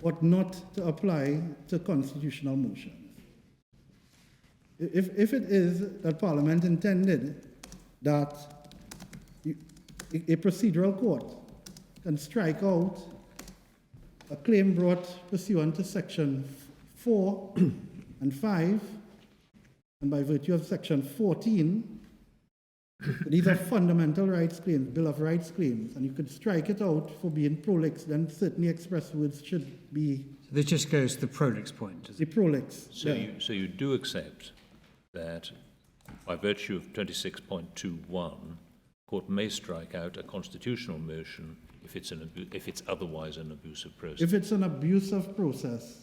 ought not to apply to constitutional motions. If it is that Parliament intended that a procedural court can strike out a claim brought pursuant to section 4 and 5, and by virtue of section 14, these are fundamental rights claims, Bill of Rights claims, and you could strike it out for being prolix, then certainly express words should be So this just goes to the prolix point, does the it? prolix. So, yeah. you do accept that by virtue of 26.21, court may strike out a constitutional motion if it's otherwise an abusive process. If it's an abusive process,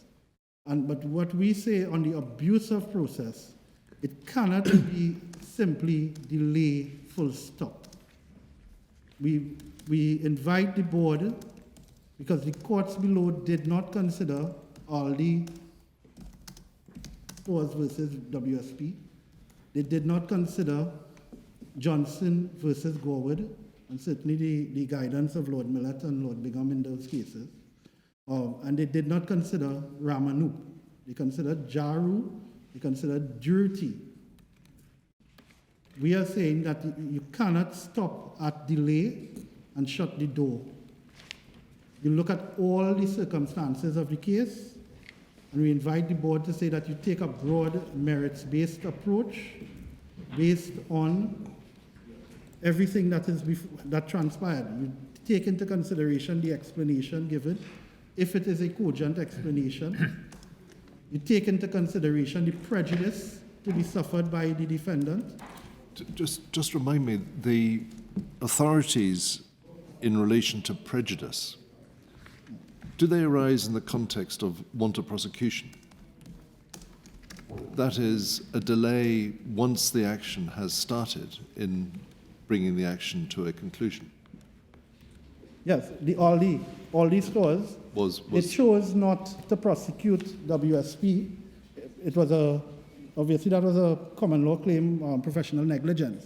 but what we say on the abusive process, it cannot be simply delay full stop. We invite the board, because the courts below did not consider Aldi Stores versus WSP. They did not consider Johnson versus Gorwood, and certainly the guidance of Lord Millett and Lord Bingham in those cases. And they did not consider Ramanup. They considered Jaru, they considered Durity. We are saying that you cannot stop at delay and shut the door. You look at all the circumstances of the case, and we invite the board to say that you take a broad merits-based approach based on everything that transpired. You take into consideration the explanation given, if it is a cogent explanation. You take into consideration the prejudice to be suffered by the defendant. Just remind me, the authorities in relation to prejudice, do they arise in the context of want of prosecution? That is, a delay once the action has started in bringing the action to a conclusion. Yes, all these stores, it chose not to prosecute WSP. It was obviously that was a common law claim, professional negligence.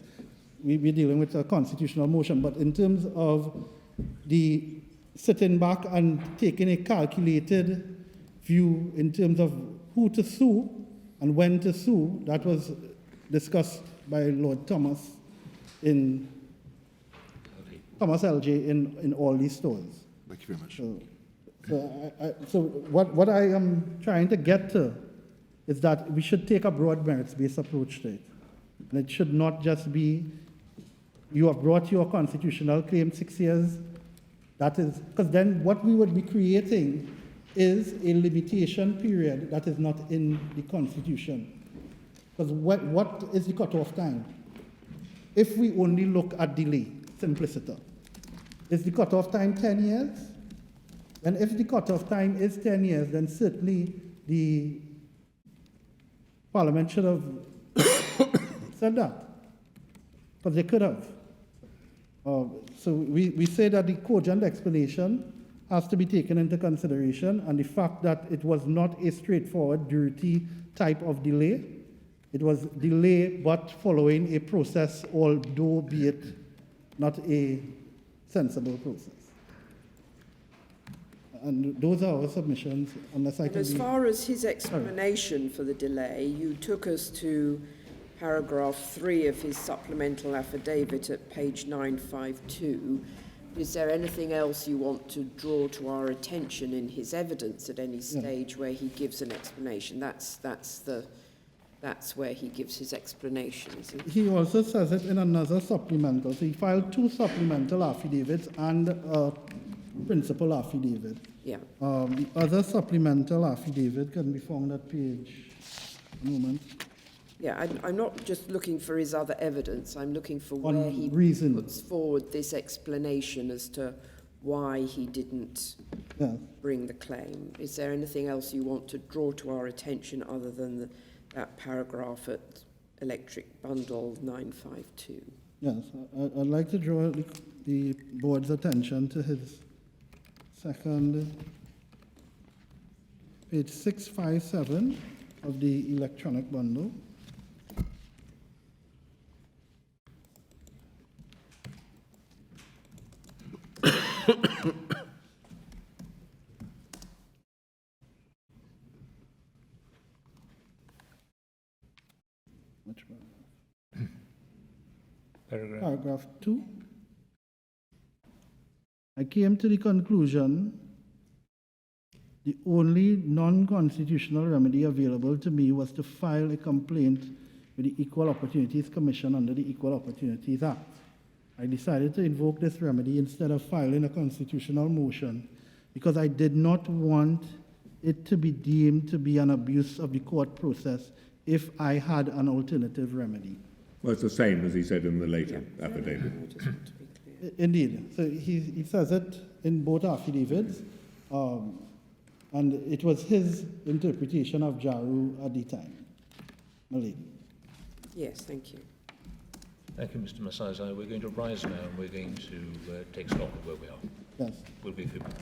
We're dealing with a constitutional motion, but in terms of the sitting back and taking a calculated view in terms of who to sue and when to sue, that was discussed by Lord Thomas Thomas LJ in all these stores. Thank you very much. So what I am trying to get to is that we should take a broad merits-based approach to it. And it should not just be, you have brought your constitutional claim 6 years, that is, because then what we would be creating is a limitation period that is not in the Constitution. Because what is the cutoff time? If we only look at delay, simpliciter, is the cutoff time 10 years? And if the cutoff time is 10 years, then certainly the Parliament should have said that, because they could have. So we say that the cogent explanation has to be taken into consideration, and the fact that it was not a straightforward durity type of delay. It was delay but following a process, although be it not a sensible process. And those are our submissions, unless I can... As far as his explanation for the delay, you took us to paragraph 3 of his supplemental affidavit at page 952. Is there anything else you want to draw to our attention in his evidence at any stage where he gives an explanation? That's the that's where he gives his explanations. He also says it in another supplemental. So he filed 2 supplemental affidavits and a principal affidavit. Yeah, The other supplemental affidavit can be found at page, a moment, yeah, I'm not just looking for his other evidence, I'm looking for On where he reason. puts forward this explanation as to why he didn't yeah. bring the claim. Is there anything else you want to draw to our attention other than that paragraph at Electric Bundle 952? Yes, I'd like to draw the board's attention to his second, page 657 of the electronic bundle. Which one? Paragraph 2. I came to the conclusion the only non-constitutional remedy available to me was to file a complaint with the Equal Opportunities Commission under the Equal Opportunities Act. I decided to invoke this remedy instead of filing a constitutional motion because I did not want it to be deemed to be an abuse of the court process if I had an alternative remedy. Well, it's the same as he said in the later affidavit. I just want to be clear. Indeed. So he says it in both affidavits, and it was his interpretation of Jaru at the time. Malay. Yes, thank you. Thank you, Mr Masazai. We're going to rise now and we're going to take stock of where we are. Yes. We'll be a few minutes.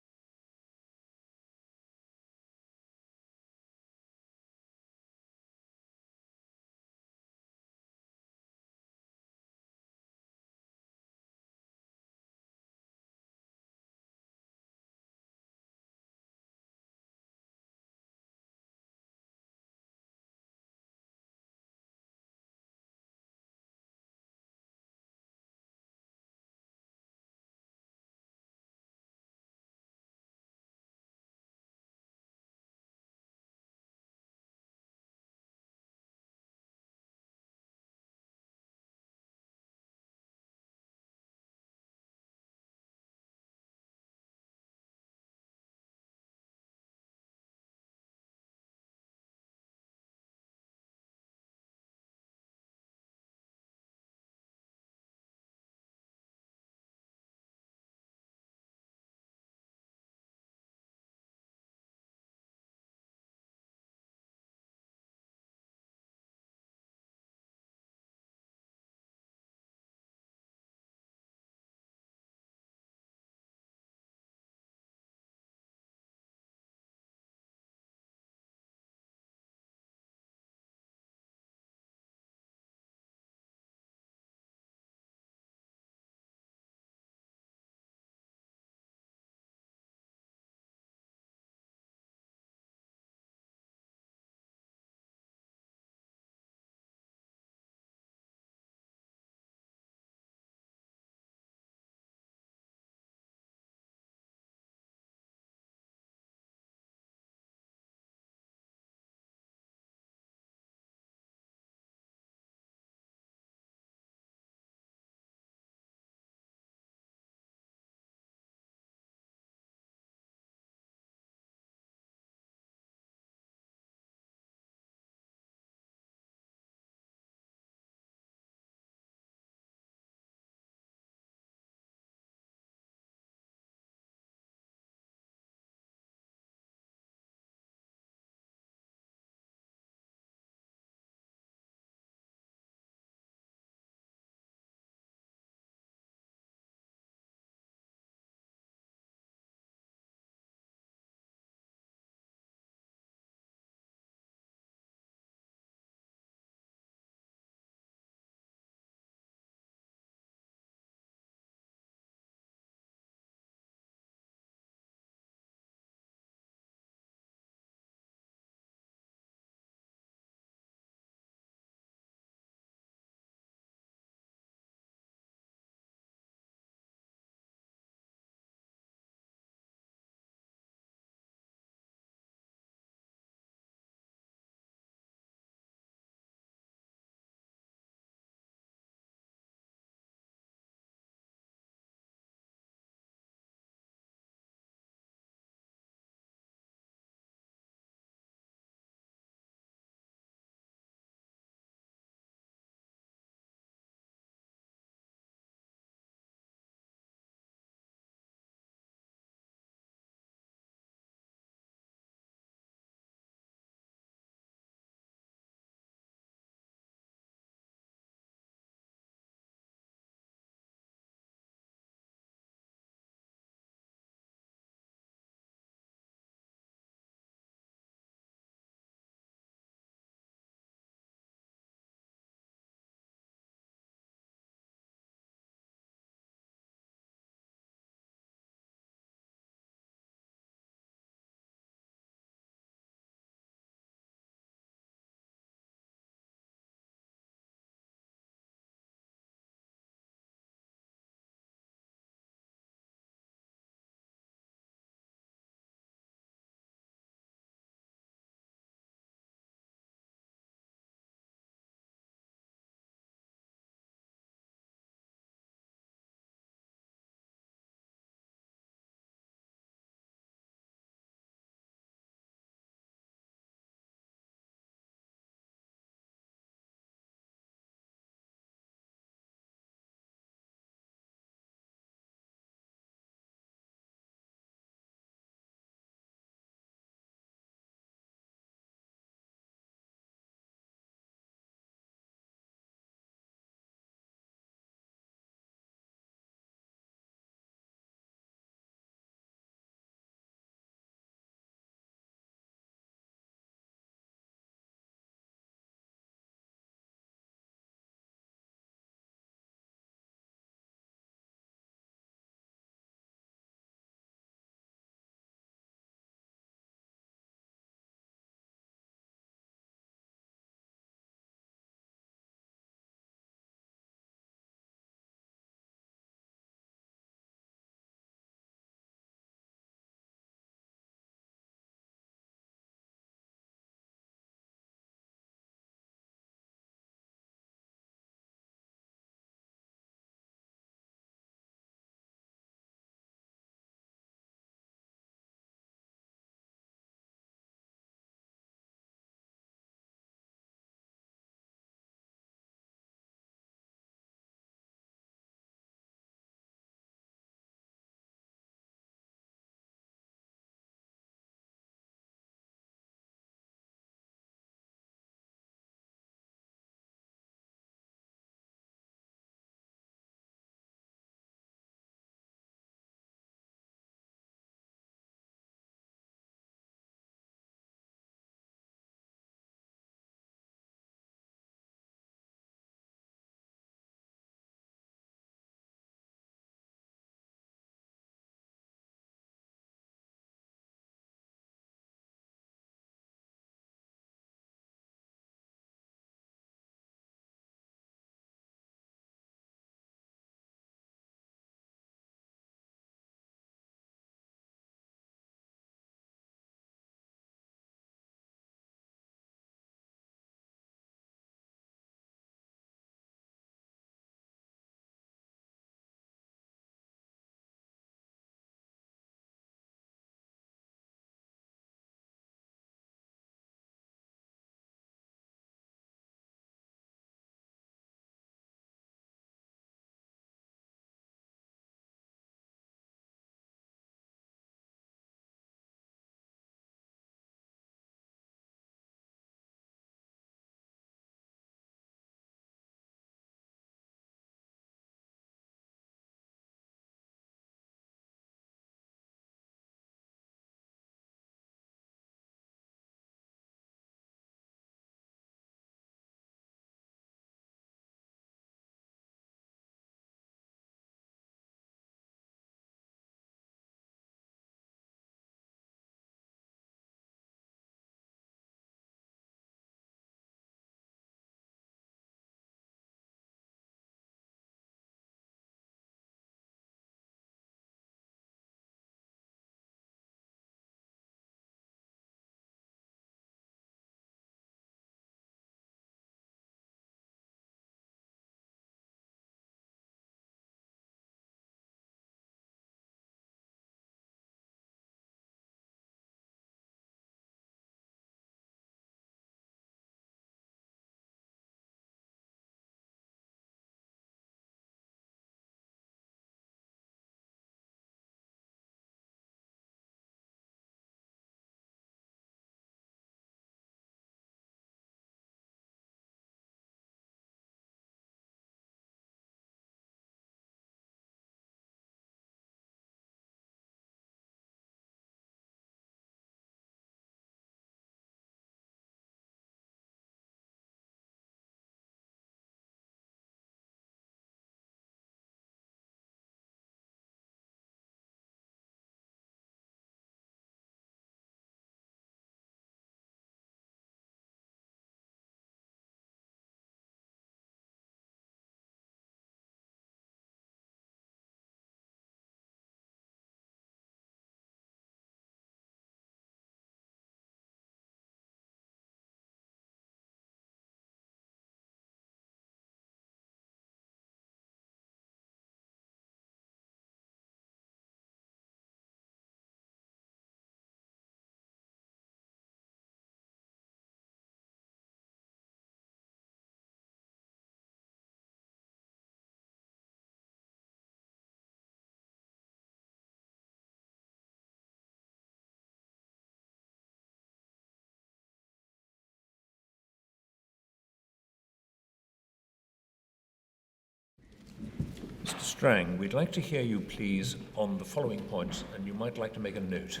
Strang, we'd like to hear you, please, on the following points, and you might like to make a note.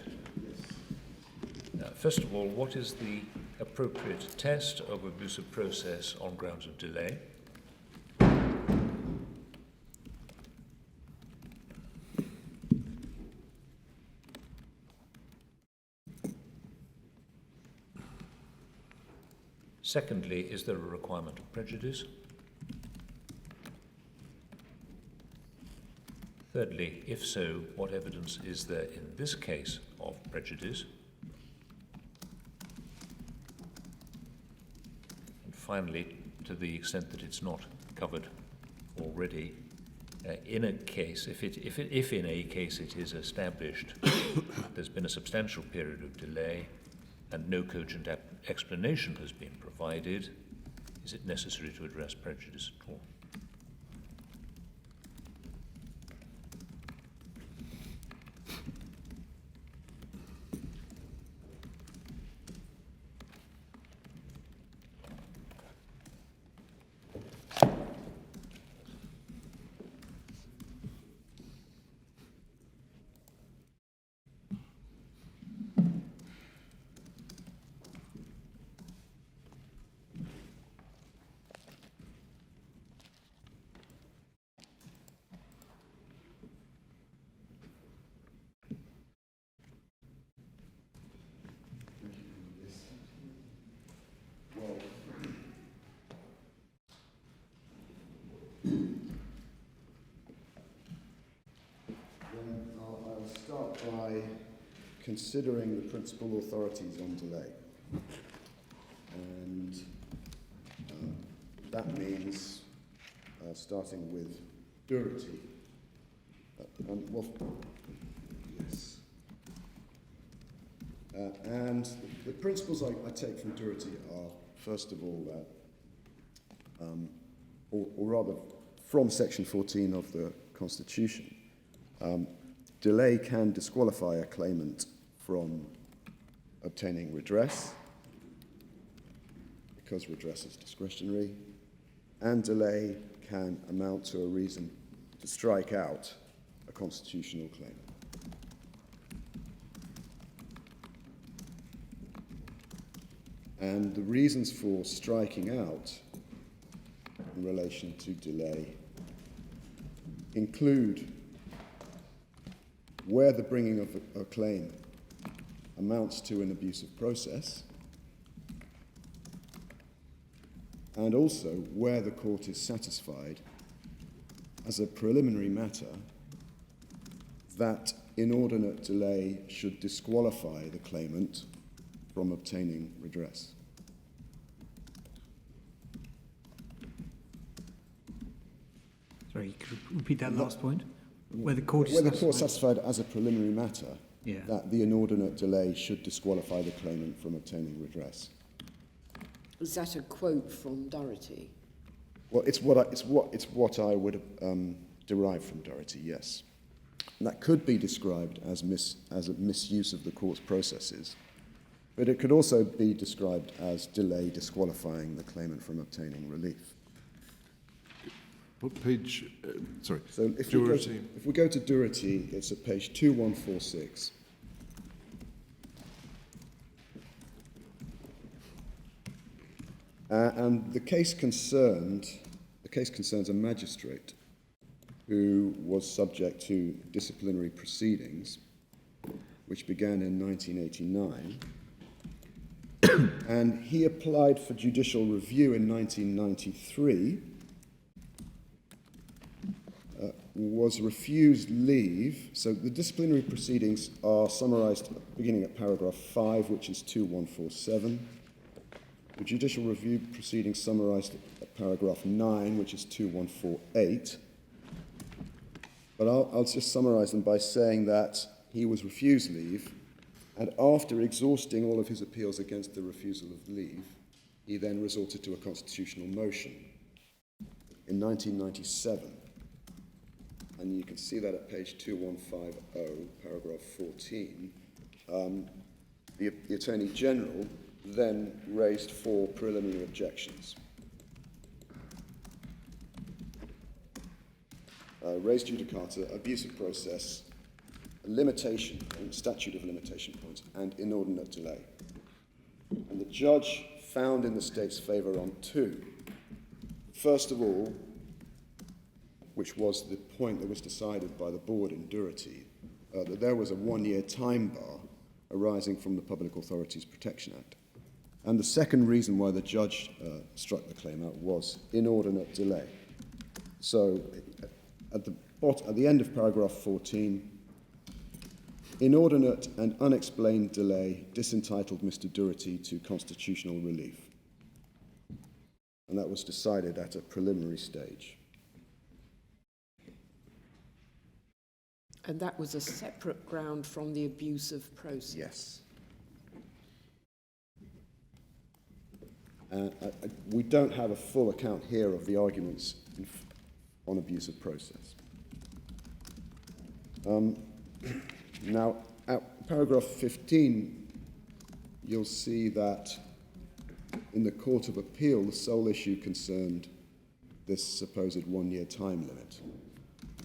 First of all, what is the appropriate test of abuse of process on grounds of delay? Secondly, is there a requirement of prejudice? Thirdly, if so, what evidence is there in this case of prejudice? And finally, to the extent that it's not covered already, in a case, if in a case it is established there's been a substantial period of delay and no cogent explanation has been provided, is it necessary to address prejudice at all? I'll start by considering the principal authorities on delay. And that means starting with durity. Yes. And the principles I take from durity are, first of all, that, or rather, from Section 14 of the Constitution, delay can disqualify a claimant from obtaining redress, because redress is discretionary, and delay can amount to a reason to strike out a constitutional claim. And the reasons for striking out in relation to delay include where the bringing of a claim amounts to an abusive process, and also where the court is satisfied as a preliminary matter that inordinate delay should disqualify the claimant from obtaining redress. Sorry, could you repeat that last point? Where the court is Where the court satisfied as a preliminary matter Yeah. that the inordinate delay should disqualify the claimant from obtaining redress. Is that a quote from Doherty? Well, it's what I would derive from Doherty, yes. And that could be described as a misuse of the court's processes, but it could also be described as delay disqualifying the claimant from obtaining relief. What page? Sorry. So if we go to Doherty, it's at page 2146. And the case concerns a magistrate who was subject to disciplinary proceedings, which began in 1989. And he applied for judicial review in 1993, was refused leave. So the disciplinary proceedings are summarised beginning at paragraph 5, which is 2147. The judicial review proceedings summarised at paragraph 9, which is 2148. But I'll just summarise them by saying that he was refused leave, and after exhausting all of his appeals against the refusal of leave, he then resorted to a constitutional motion in 1997. And you can see that at page 2150, paragraph 14. The Attorney General then raised 4 preliminary objections. res judicata, abuse of process, a limitation point, statute of limitation points, and inordinate delay. And the judge found in the state's favour on two. First of all, which was the point that was decided by the board in Durity, that there was a one-year time bar arising from the Public Authorities Protection Act. And the second reason why the judge struck the claim out was inordinate delay. So at the end of paragraph 14, inordinate and unexplained delay disentitled Mr. Durity to constitutional relief. And that was decided at a preliminary stage. And that was a separate ground from the abuse of process? Yes. We don't have a full account here of the arguments on abuse of process. Now, at paragraph 15, you'll see that in the Court of Appeal, the sole issue concerned this supposed one-year time limit.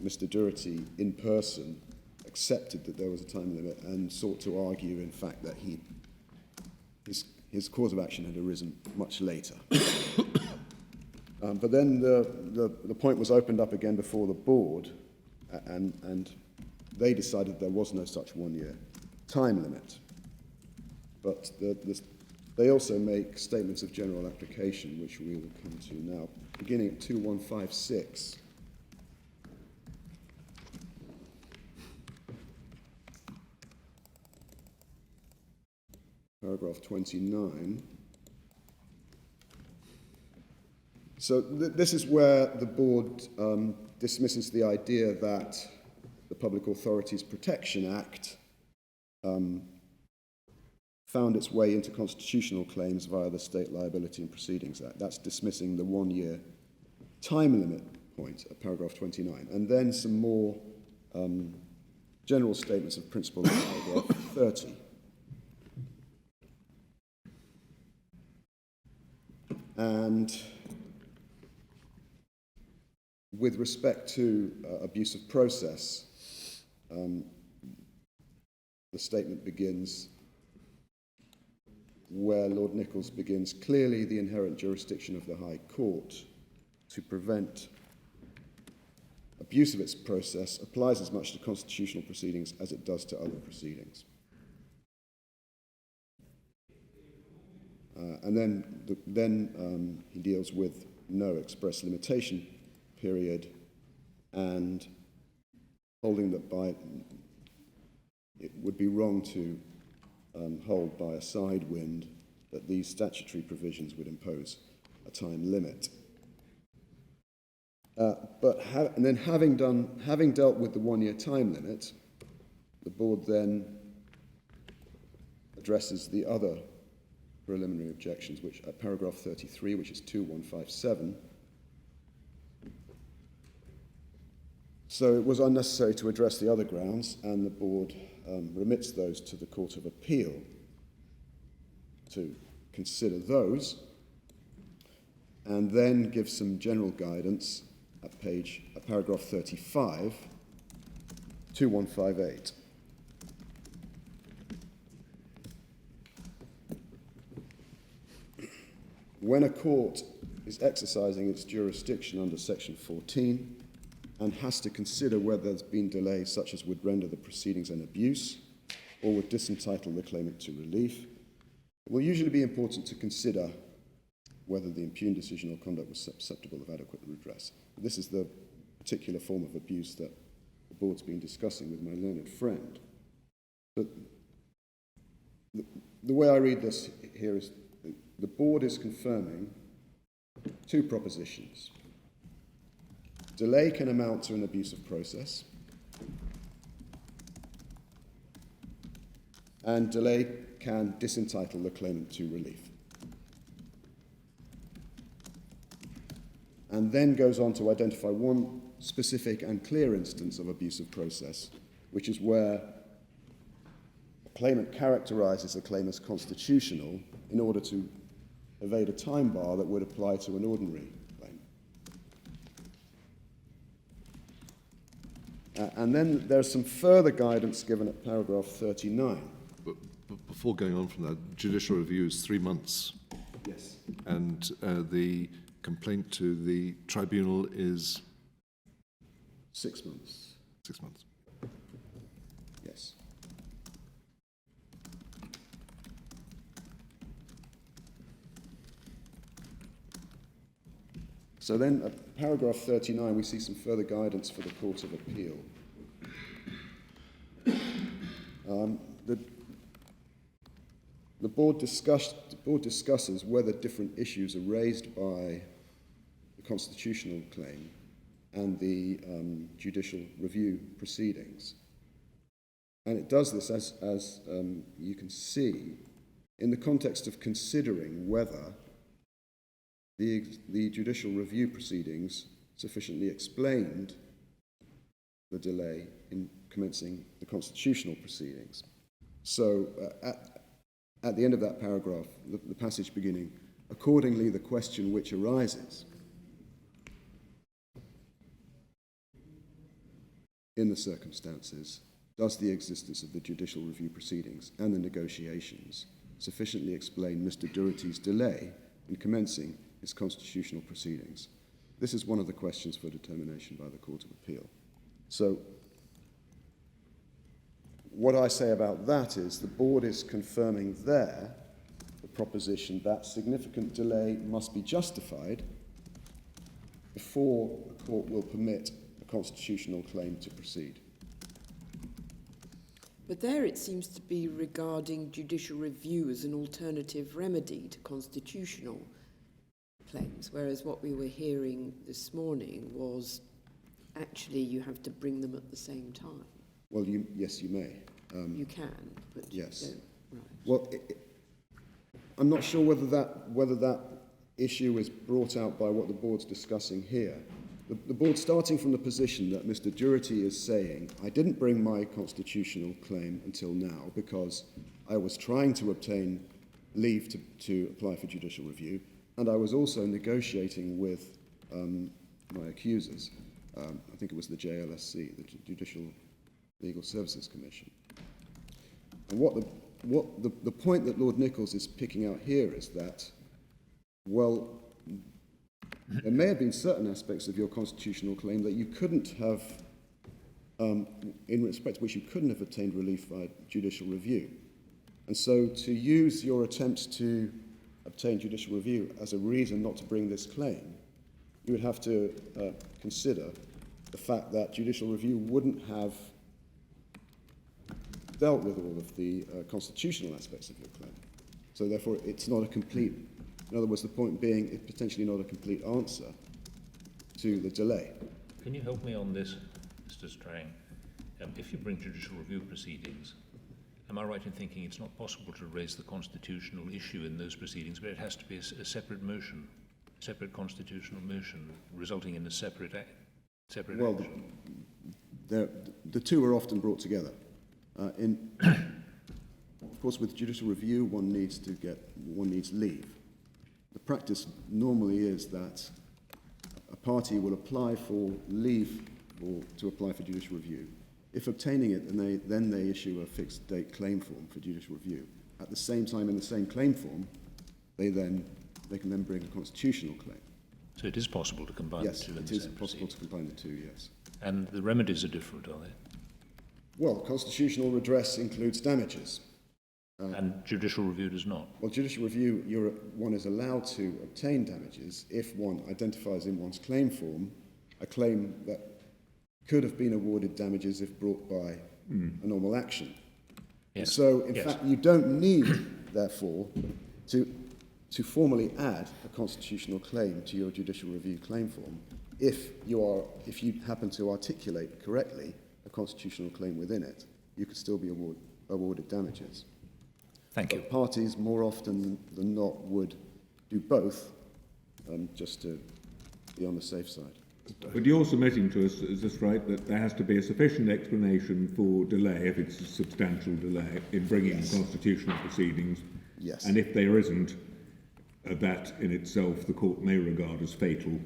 Mr. Durity, in person, accepted that there was a time limit and sought to argue, in fact, that his cause of action had arisen much later. But then the point was opened up again before the board, and they decided there was no such one-year time limit. But they also make statements of general application, which we will come to now, beginning at 2156. Paragraph 29. So this is where the board dismisses the idea that the Public Authorities Protection Act found its way into constitutional claims via the State Liability and Proceedings Act. That's dismissing the one-year time limit point at paragraph 29. And then some more general statements of principle in paragraph 30. And with respect to abuse of process, the statement begins where Lord Nichols begins, clearly the inherent jurisdiction of the High Court to prevent abuse of its process applies as much to constitutional proceedings as it does to other proceedings. And then he deals with no express limitation period and holding that it would be wrong to hold by a side wind that these statutory provisions would impose a time limit. And then having dealt with the one-year time limit, the board then addresses the other preliminary objections, which at paragraph 33, which is 2157. So it was unnecessary to address the other grounds, and the board remits those to the Court of Appeal to consider those, and then gives some general guidance at paragraph 35, 2158. When a court is exercising its jurisdiction under section 14 and has to consider whether there's been delay such as would render the proceedings an abuse or would disentitle the claimant to relief, it will usually be important to consider whether the impugned decision or conduct was susceptible of adequate redress. This is the particular form of abuse that the board's been discussing with my learned friend. But the way I read this here is the board is confirming two propositions. Delay can amount to an abuse of process, and delay can disentitle the claimant to relief. And then goes on to identify one specific and clear instance of abuse of process, which is where a claimant characterizes a claim as constitutional in order to evade a time bar that would apply to an ordinary claim. And then there's some further guidance given at paragraph 39. But before going on from that, judicial review is 3 months. Yes. And the complaint to the tribunal is 6 months. 6 months. Yes. So then, at paragraph 39, we see some further guidance for the Court of Appeal. The board discusses whether different issues are raised by the constitutional claim and the judicial review proceedings. And it does this, as you can see, in the context of considering whether the judicial review proceedings sufficiently explained the delay in commencing the constitutional proceedings. So at the end of that paragraph, the passage beginning, accordingly the question which arises in the circumstances, does the existence of the judicial review proceedings and the negotiations sufficiently explain Mr. Doherty's delay in commencing his constitutional proceedings? This is one of the questions for determination by the Court of Appeal. So, what I say about that is the board is confirming there the proposition that significant delay must be justified before the court will permit a constitutional claim to proceed. But there it seems to be regarding judicial review as an alternative remedy to constitutional claims, whereas what we were hearing this morning was actually you have to bring them at the same time. Well, yes, you may. You can, but yes. you don't. Right. Well, I'm not sure whether that issue is brought out by what the board's discussing here. The board, starting from the position that Mr. Doherty is saying, I didn't bring my constitutional claim until now because I was trying to obtain leave to apply for judicial review, and I was also negotiating with my accusers. I think it was the JLSC, the Judicial Legal Services Commission. And the point that Lord Nichols is picking out here is that, well, there may have been certain aspects of your constitutional claim that you couldn't have, in respect to which you couldn't have obtained relief by judicial review. And so to use your attempts to obtain judicial review as a reason not to bring this claim, you would have to consider the fact that judicial review wouldn't have dealt with all of the constitutional aspects of your claim. So therefore, it's not a complete, in other words, the point being, it's potentially not a complete answer to the delay. Can you help me on this, Mr. Strang? If you bring judicial review proceedings, am I right in thinking it's not possible to raise the constitutional issue in those proceedings, but it has to be a separate motion, separate constitutional motion, resulting in a separate action? Well, the two are often brought together. Of course, with judicial review, one needs leave. The practice normally is that a party will apply for leave to apply for judicial review. If obtaining it, then they issue a fixed date claim form for judicial review. At the same time, in the same claim form, they can then bring a constitutional claim. So it is possible to combine the two in the same Yes, it is possible to combine the two, yes. And the remedies are different, are they? Well, constitutional redress includes damages. And judicial review does not? Well, judicial review, one is allowed to obtain damages if one identifies in one's claim form a claim that could have been awarded damages if brought by a normal action. Yes. So, in fact, you don't need, therefore, to formally add a constitutional claim to your judicial review claim form if you happen to articulate correctly a constitutional claim within it. You could still be awarded damages. Thank you. But parties, more often than not, would do both, just to be on the safe side. But you're submitting to us, is this right, that there has to be a sufficient explanation for delay, if it's a substantial delay, in bringing Yes. constitutional proceedings? Yes. And if there isn't, that in itself the court may regard as fatal,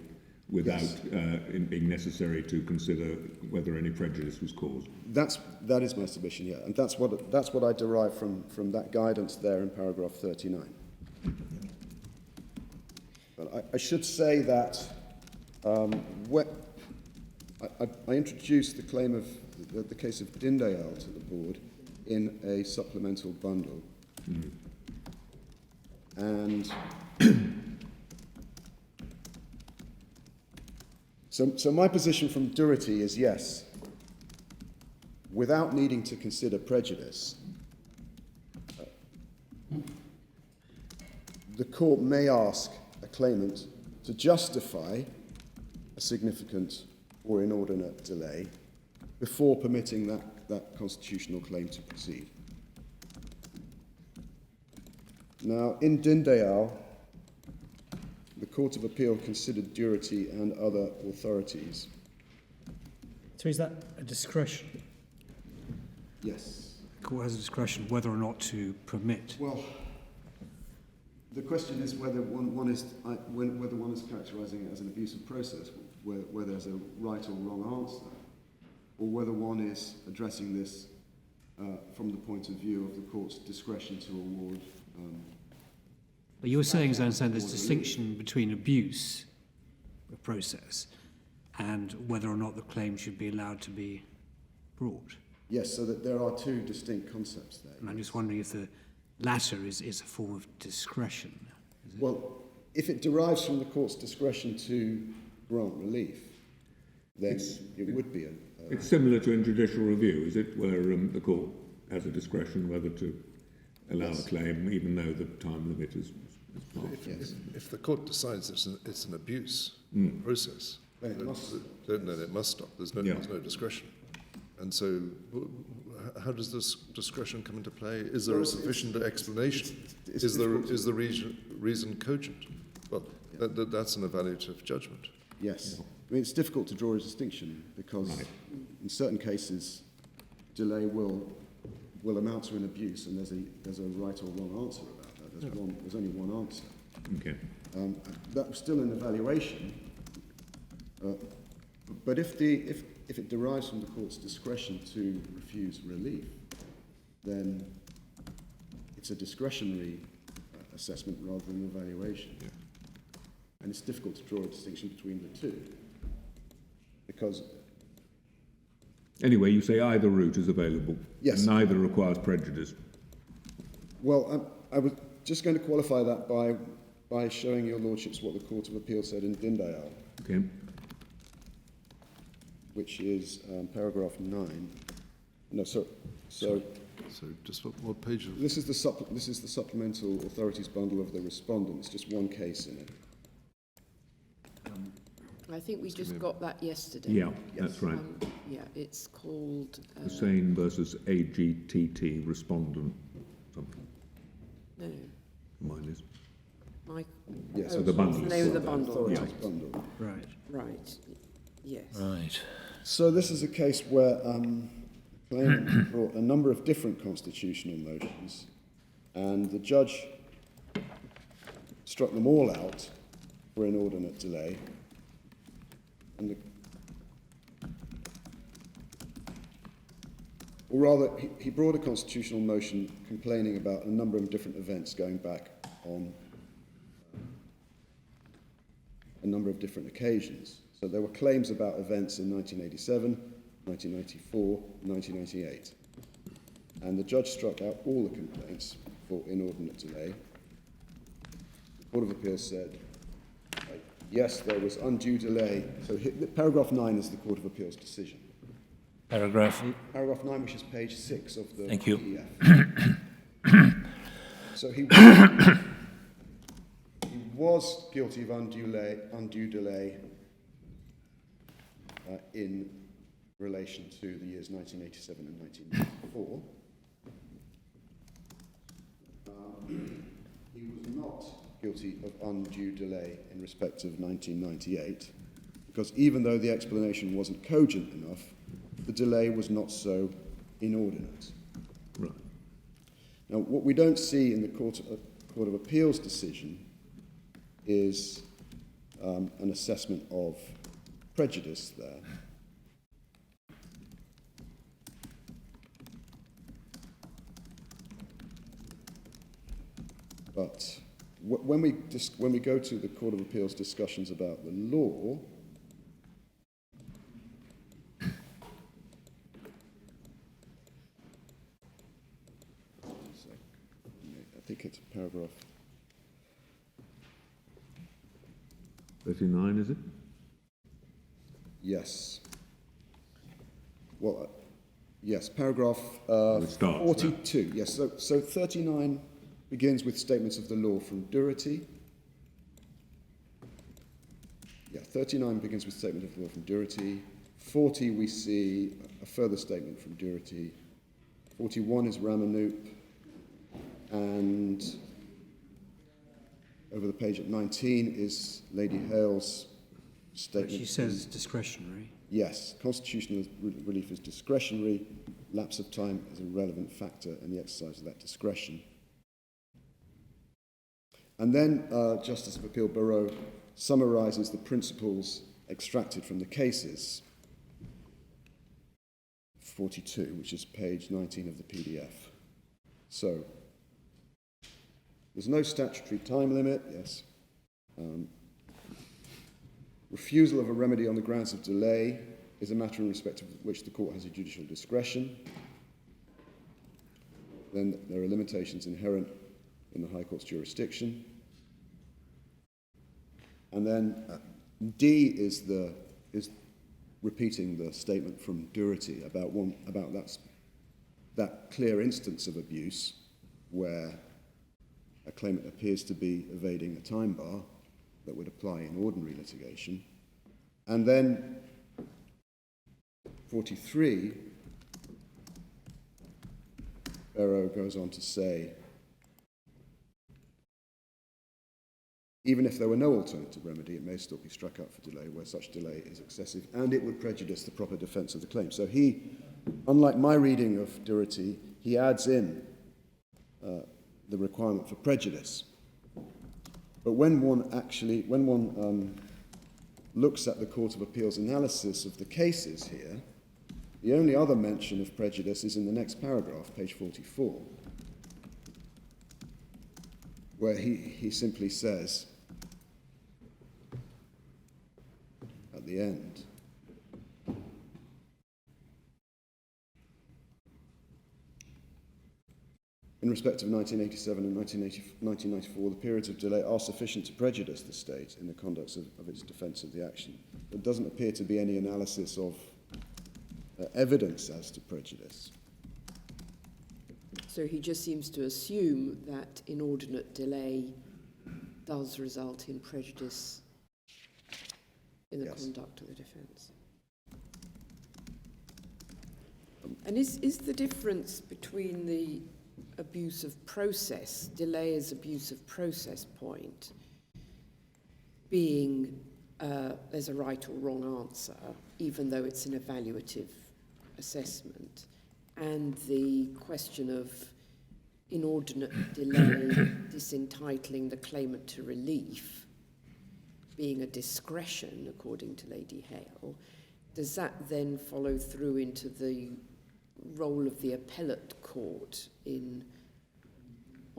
without it being necessary to consider whether any prejudice was caused. That is my submission, yeah, and that's what I derive from that guidance there in paragraph 39. But I should say that I introduced the claim of the case of Dindayal to the board in a supplemental bundle, and so my position from Doherty is yes, without needing to consider prejudice, the court may ask a claimant to justify a significant or inordinate delay before permitting that constitutional claim to proceed. Now, in Dindayal, the Court of Appeal considered Doherty and other authorities. So is that a discretion? Yes. The court has a discretion whether or not to permit. Well, the question is whether one is characterising it as an abusive process, where there's a right or wrong answer, or whether one is addressing this from the point of view of the court's discretion to award. But you're saying, as I understand, there's a distinction between abuse of process and whether or not the claim should be allowed to be brought. Yes, so that there are two distinct concepts there. And I'm just wondering if the latter is a form of discretion. Is it? Well, if it derives from the court's discretion to grant relief, then it would be It's similar to in judicial review, is it, where the court has a discretion whether to allow a claim, even though the time limit is passed. If the court decides it's an abuse process, Then it must. then it must stop. There's no discretion. And so, how does this discretion come into play? Is there a sufficient explanation? Is the reason cogent? Well, that's an evaluative judgment. Yes. I mean, it's difficult to draw a distinction because in certain cases, delay will amount to an abuse, and there's a right or wrong answer about that. There's only one answer. Okay. That's still an evaluation. But if it derives from the court's discretion to refuse relief, then it's a discretionary assessment rather than an evaluation. Yeah. And it's difficult to draw a distinction between the two. Because anyway, you say either route is available. Yes. And neither requires prejudice. Well, I was just going to qualify that by showing your lordships what the Court of Appeal said in Dindayal. Okay. Which is paragraph 9. No, so just what page of... This is the supplemental authorities bundle of the Respondent. It's just one case in it. I think we just got that yesterday. Yeah, that's right. Yeah, it's called... Hosein versus AGTT Respondent something. No. Mine is. Yes. So the bundle. The name of the bundle. Authorities bundle. Right. Right. Yes. Right. So this is a case where claimant brought a number of different constitutional motions, and the judge struck them all out for inordinate delay. And or rather, he brought a constitutional motion complaining about a number of different events going back on a number of different occasions. So there were claims about events in 1987, 1994, 1998. And the judge struck out all the complaints for inordinate delay. The Court of Appeal said, yes, there was undue delay. So paragraph 9 is the Court of Appeal's decision. Paragraph. Paragraph 9, which is page 6 of the Thank you. PDF. So he was guilty of undue delay in relation to the years 1987 and 1994. He was not guilty of undue delay in respect of 1998, because even though the explanation wasn't cogent enough, the delay was not so inordinate. Right. Now, what we don't see in the Court of Appeal's decision is an assessment of prejudice there. But when we go to the Court of Appeal's discussions about the law, I think it's paragraph 39, is it? Yes. Well, yes, paragraph It starts 42. Yes, so 39 begins with statements of the law from Durity. Yeah, 39 begins with statement of the law from Durity. 40, we see a further statement from Durity. 41 is Ramanoop. And over the page at 19 is Lady Hale's statement. She says discretionary. Yes, constitutional relief is discretionary. Lapse of time is a relevant factor in the exercise of that discretion. And then Justice of Appeal Barrow summarises the principles extracted from the cases. 42, which is page 19 of the PDF. So, there's no statutory time limit, yes. Refusal of a remedy on the grounds of delay is a matter in respect of which the court has a judicial discretion. Then there are limitations inherent in the High Court's jurisdiction. And then D is repeating the statement from Durity about that clear instance of abuse where a claimant appears to be evading a time bar that would apply in ordinary litigation. And then 43, Barrow goes on to say, even if there were no alternative remedy, it may still be struck out for delay where such delay is excessive and it would prejudice the proper defence of the claim. So he, unlike my reading of Durity, he adds in the requirement for prejudice. But when one looks at the Court of Appeal's analysis of the cases here, the only other mention of prejudice is in the next paragraph, page 44, where he simply says at the end, in respect of 1987 and 1994, the periods of delay are sufficient to prejudice the state in the conduct of its defence of the action. There doesn't appear to be any analysis of evidence as to prejudice. So he just seems to assume that inordinate delay does result in prejudice in the conduct of the defence. And is the difference between the abuse of process, delay as abuse of process point, being there's a right or wrong answer, even though it's an evaluative assessment, and the question of inordinate delay disentitling the claimant to relief being a discretion, according to Lady Hale, does that then follow through into the role of the appellate court on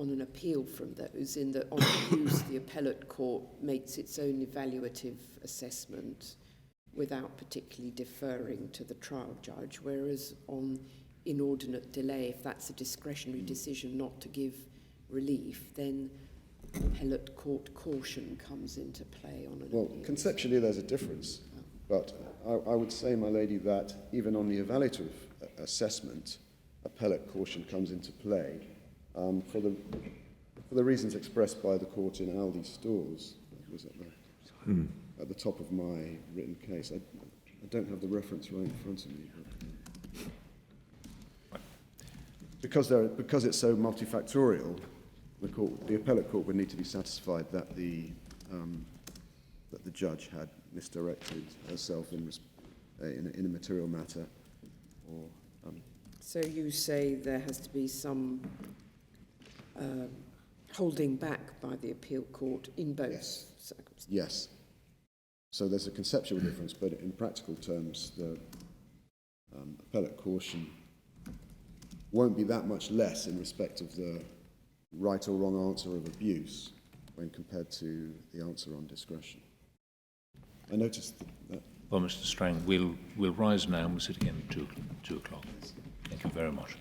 an appeal from those, in that on abuse the appellate court makes its own evaluative assessment without particularly deferring to the trial judge, whereas on inordinate delay, if that's a discretionary decision not to give relief, then appellate court caution comes into play on an Well, appeal. conceptually there's a difference, but I would say, my lady, that even on the evaluative assessment, appellate caution comes into play for the reasons expressed by the court in Aldi Stores. That was at the top of my written case. I don't have the reference right in front of me. But because it's so multifactorial, the appellate court would need to be satisfied that the judge had misdirected herself in a material matter. So you say there has to be some holding back by the appeal court in both circumstances? Yes. So there's a conceptual difference, but in practical terms, the appellate caution won't be that much less in respect of the right or wrong answer of abuse when compared to the answer on discretion. I noticed that. Well, Mr. Strang, we'll rise now and we'll sit again at 2 o'clock. Thank you very much.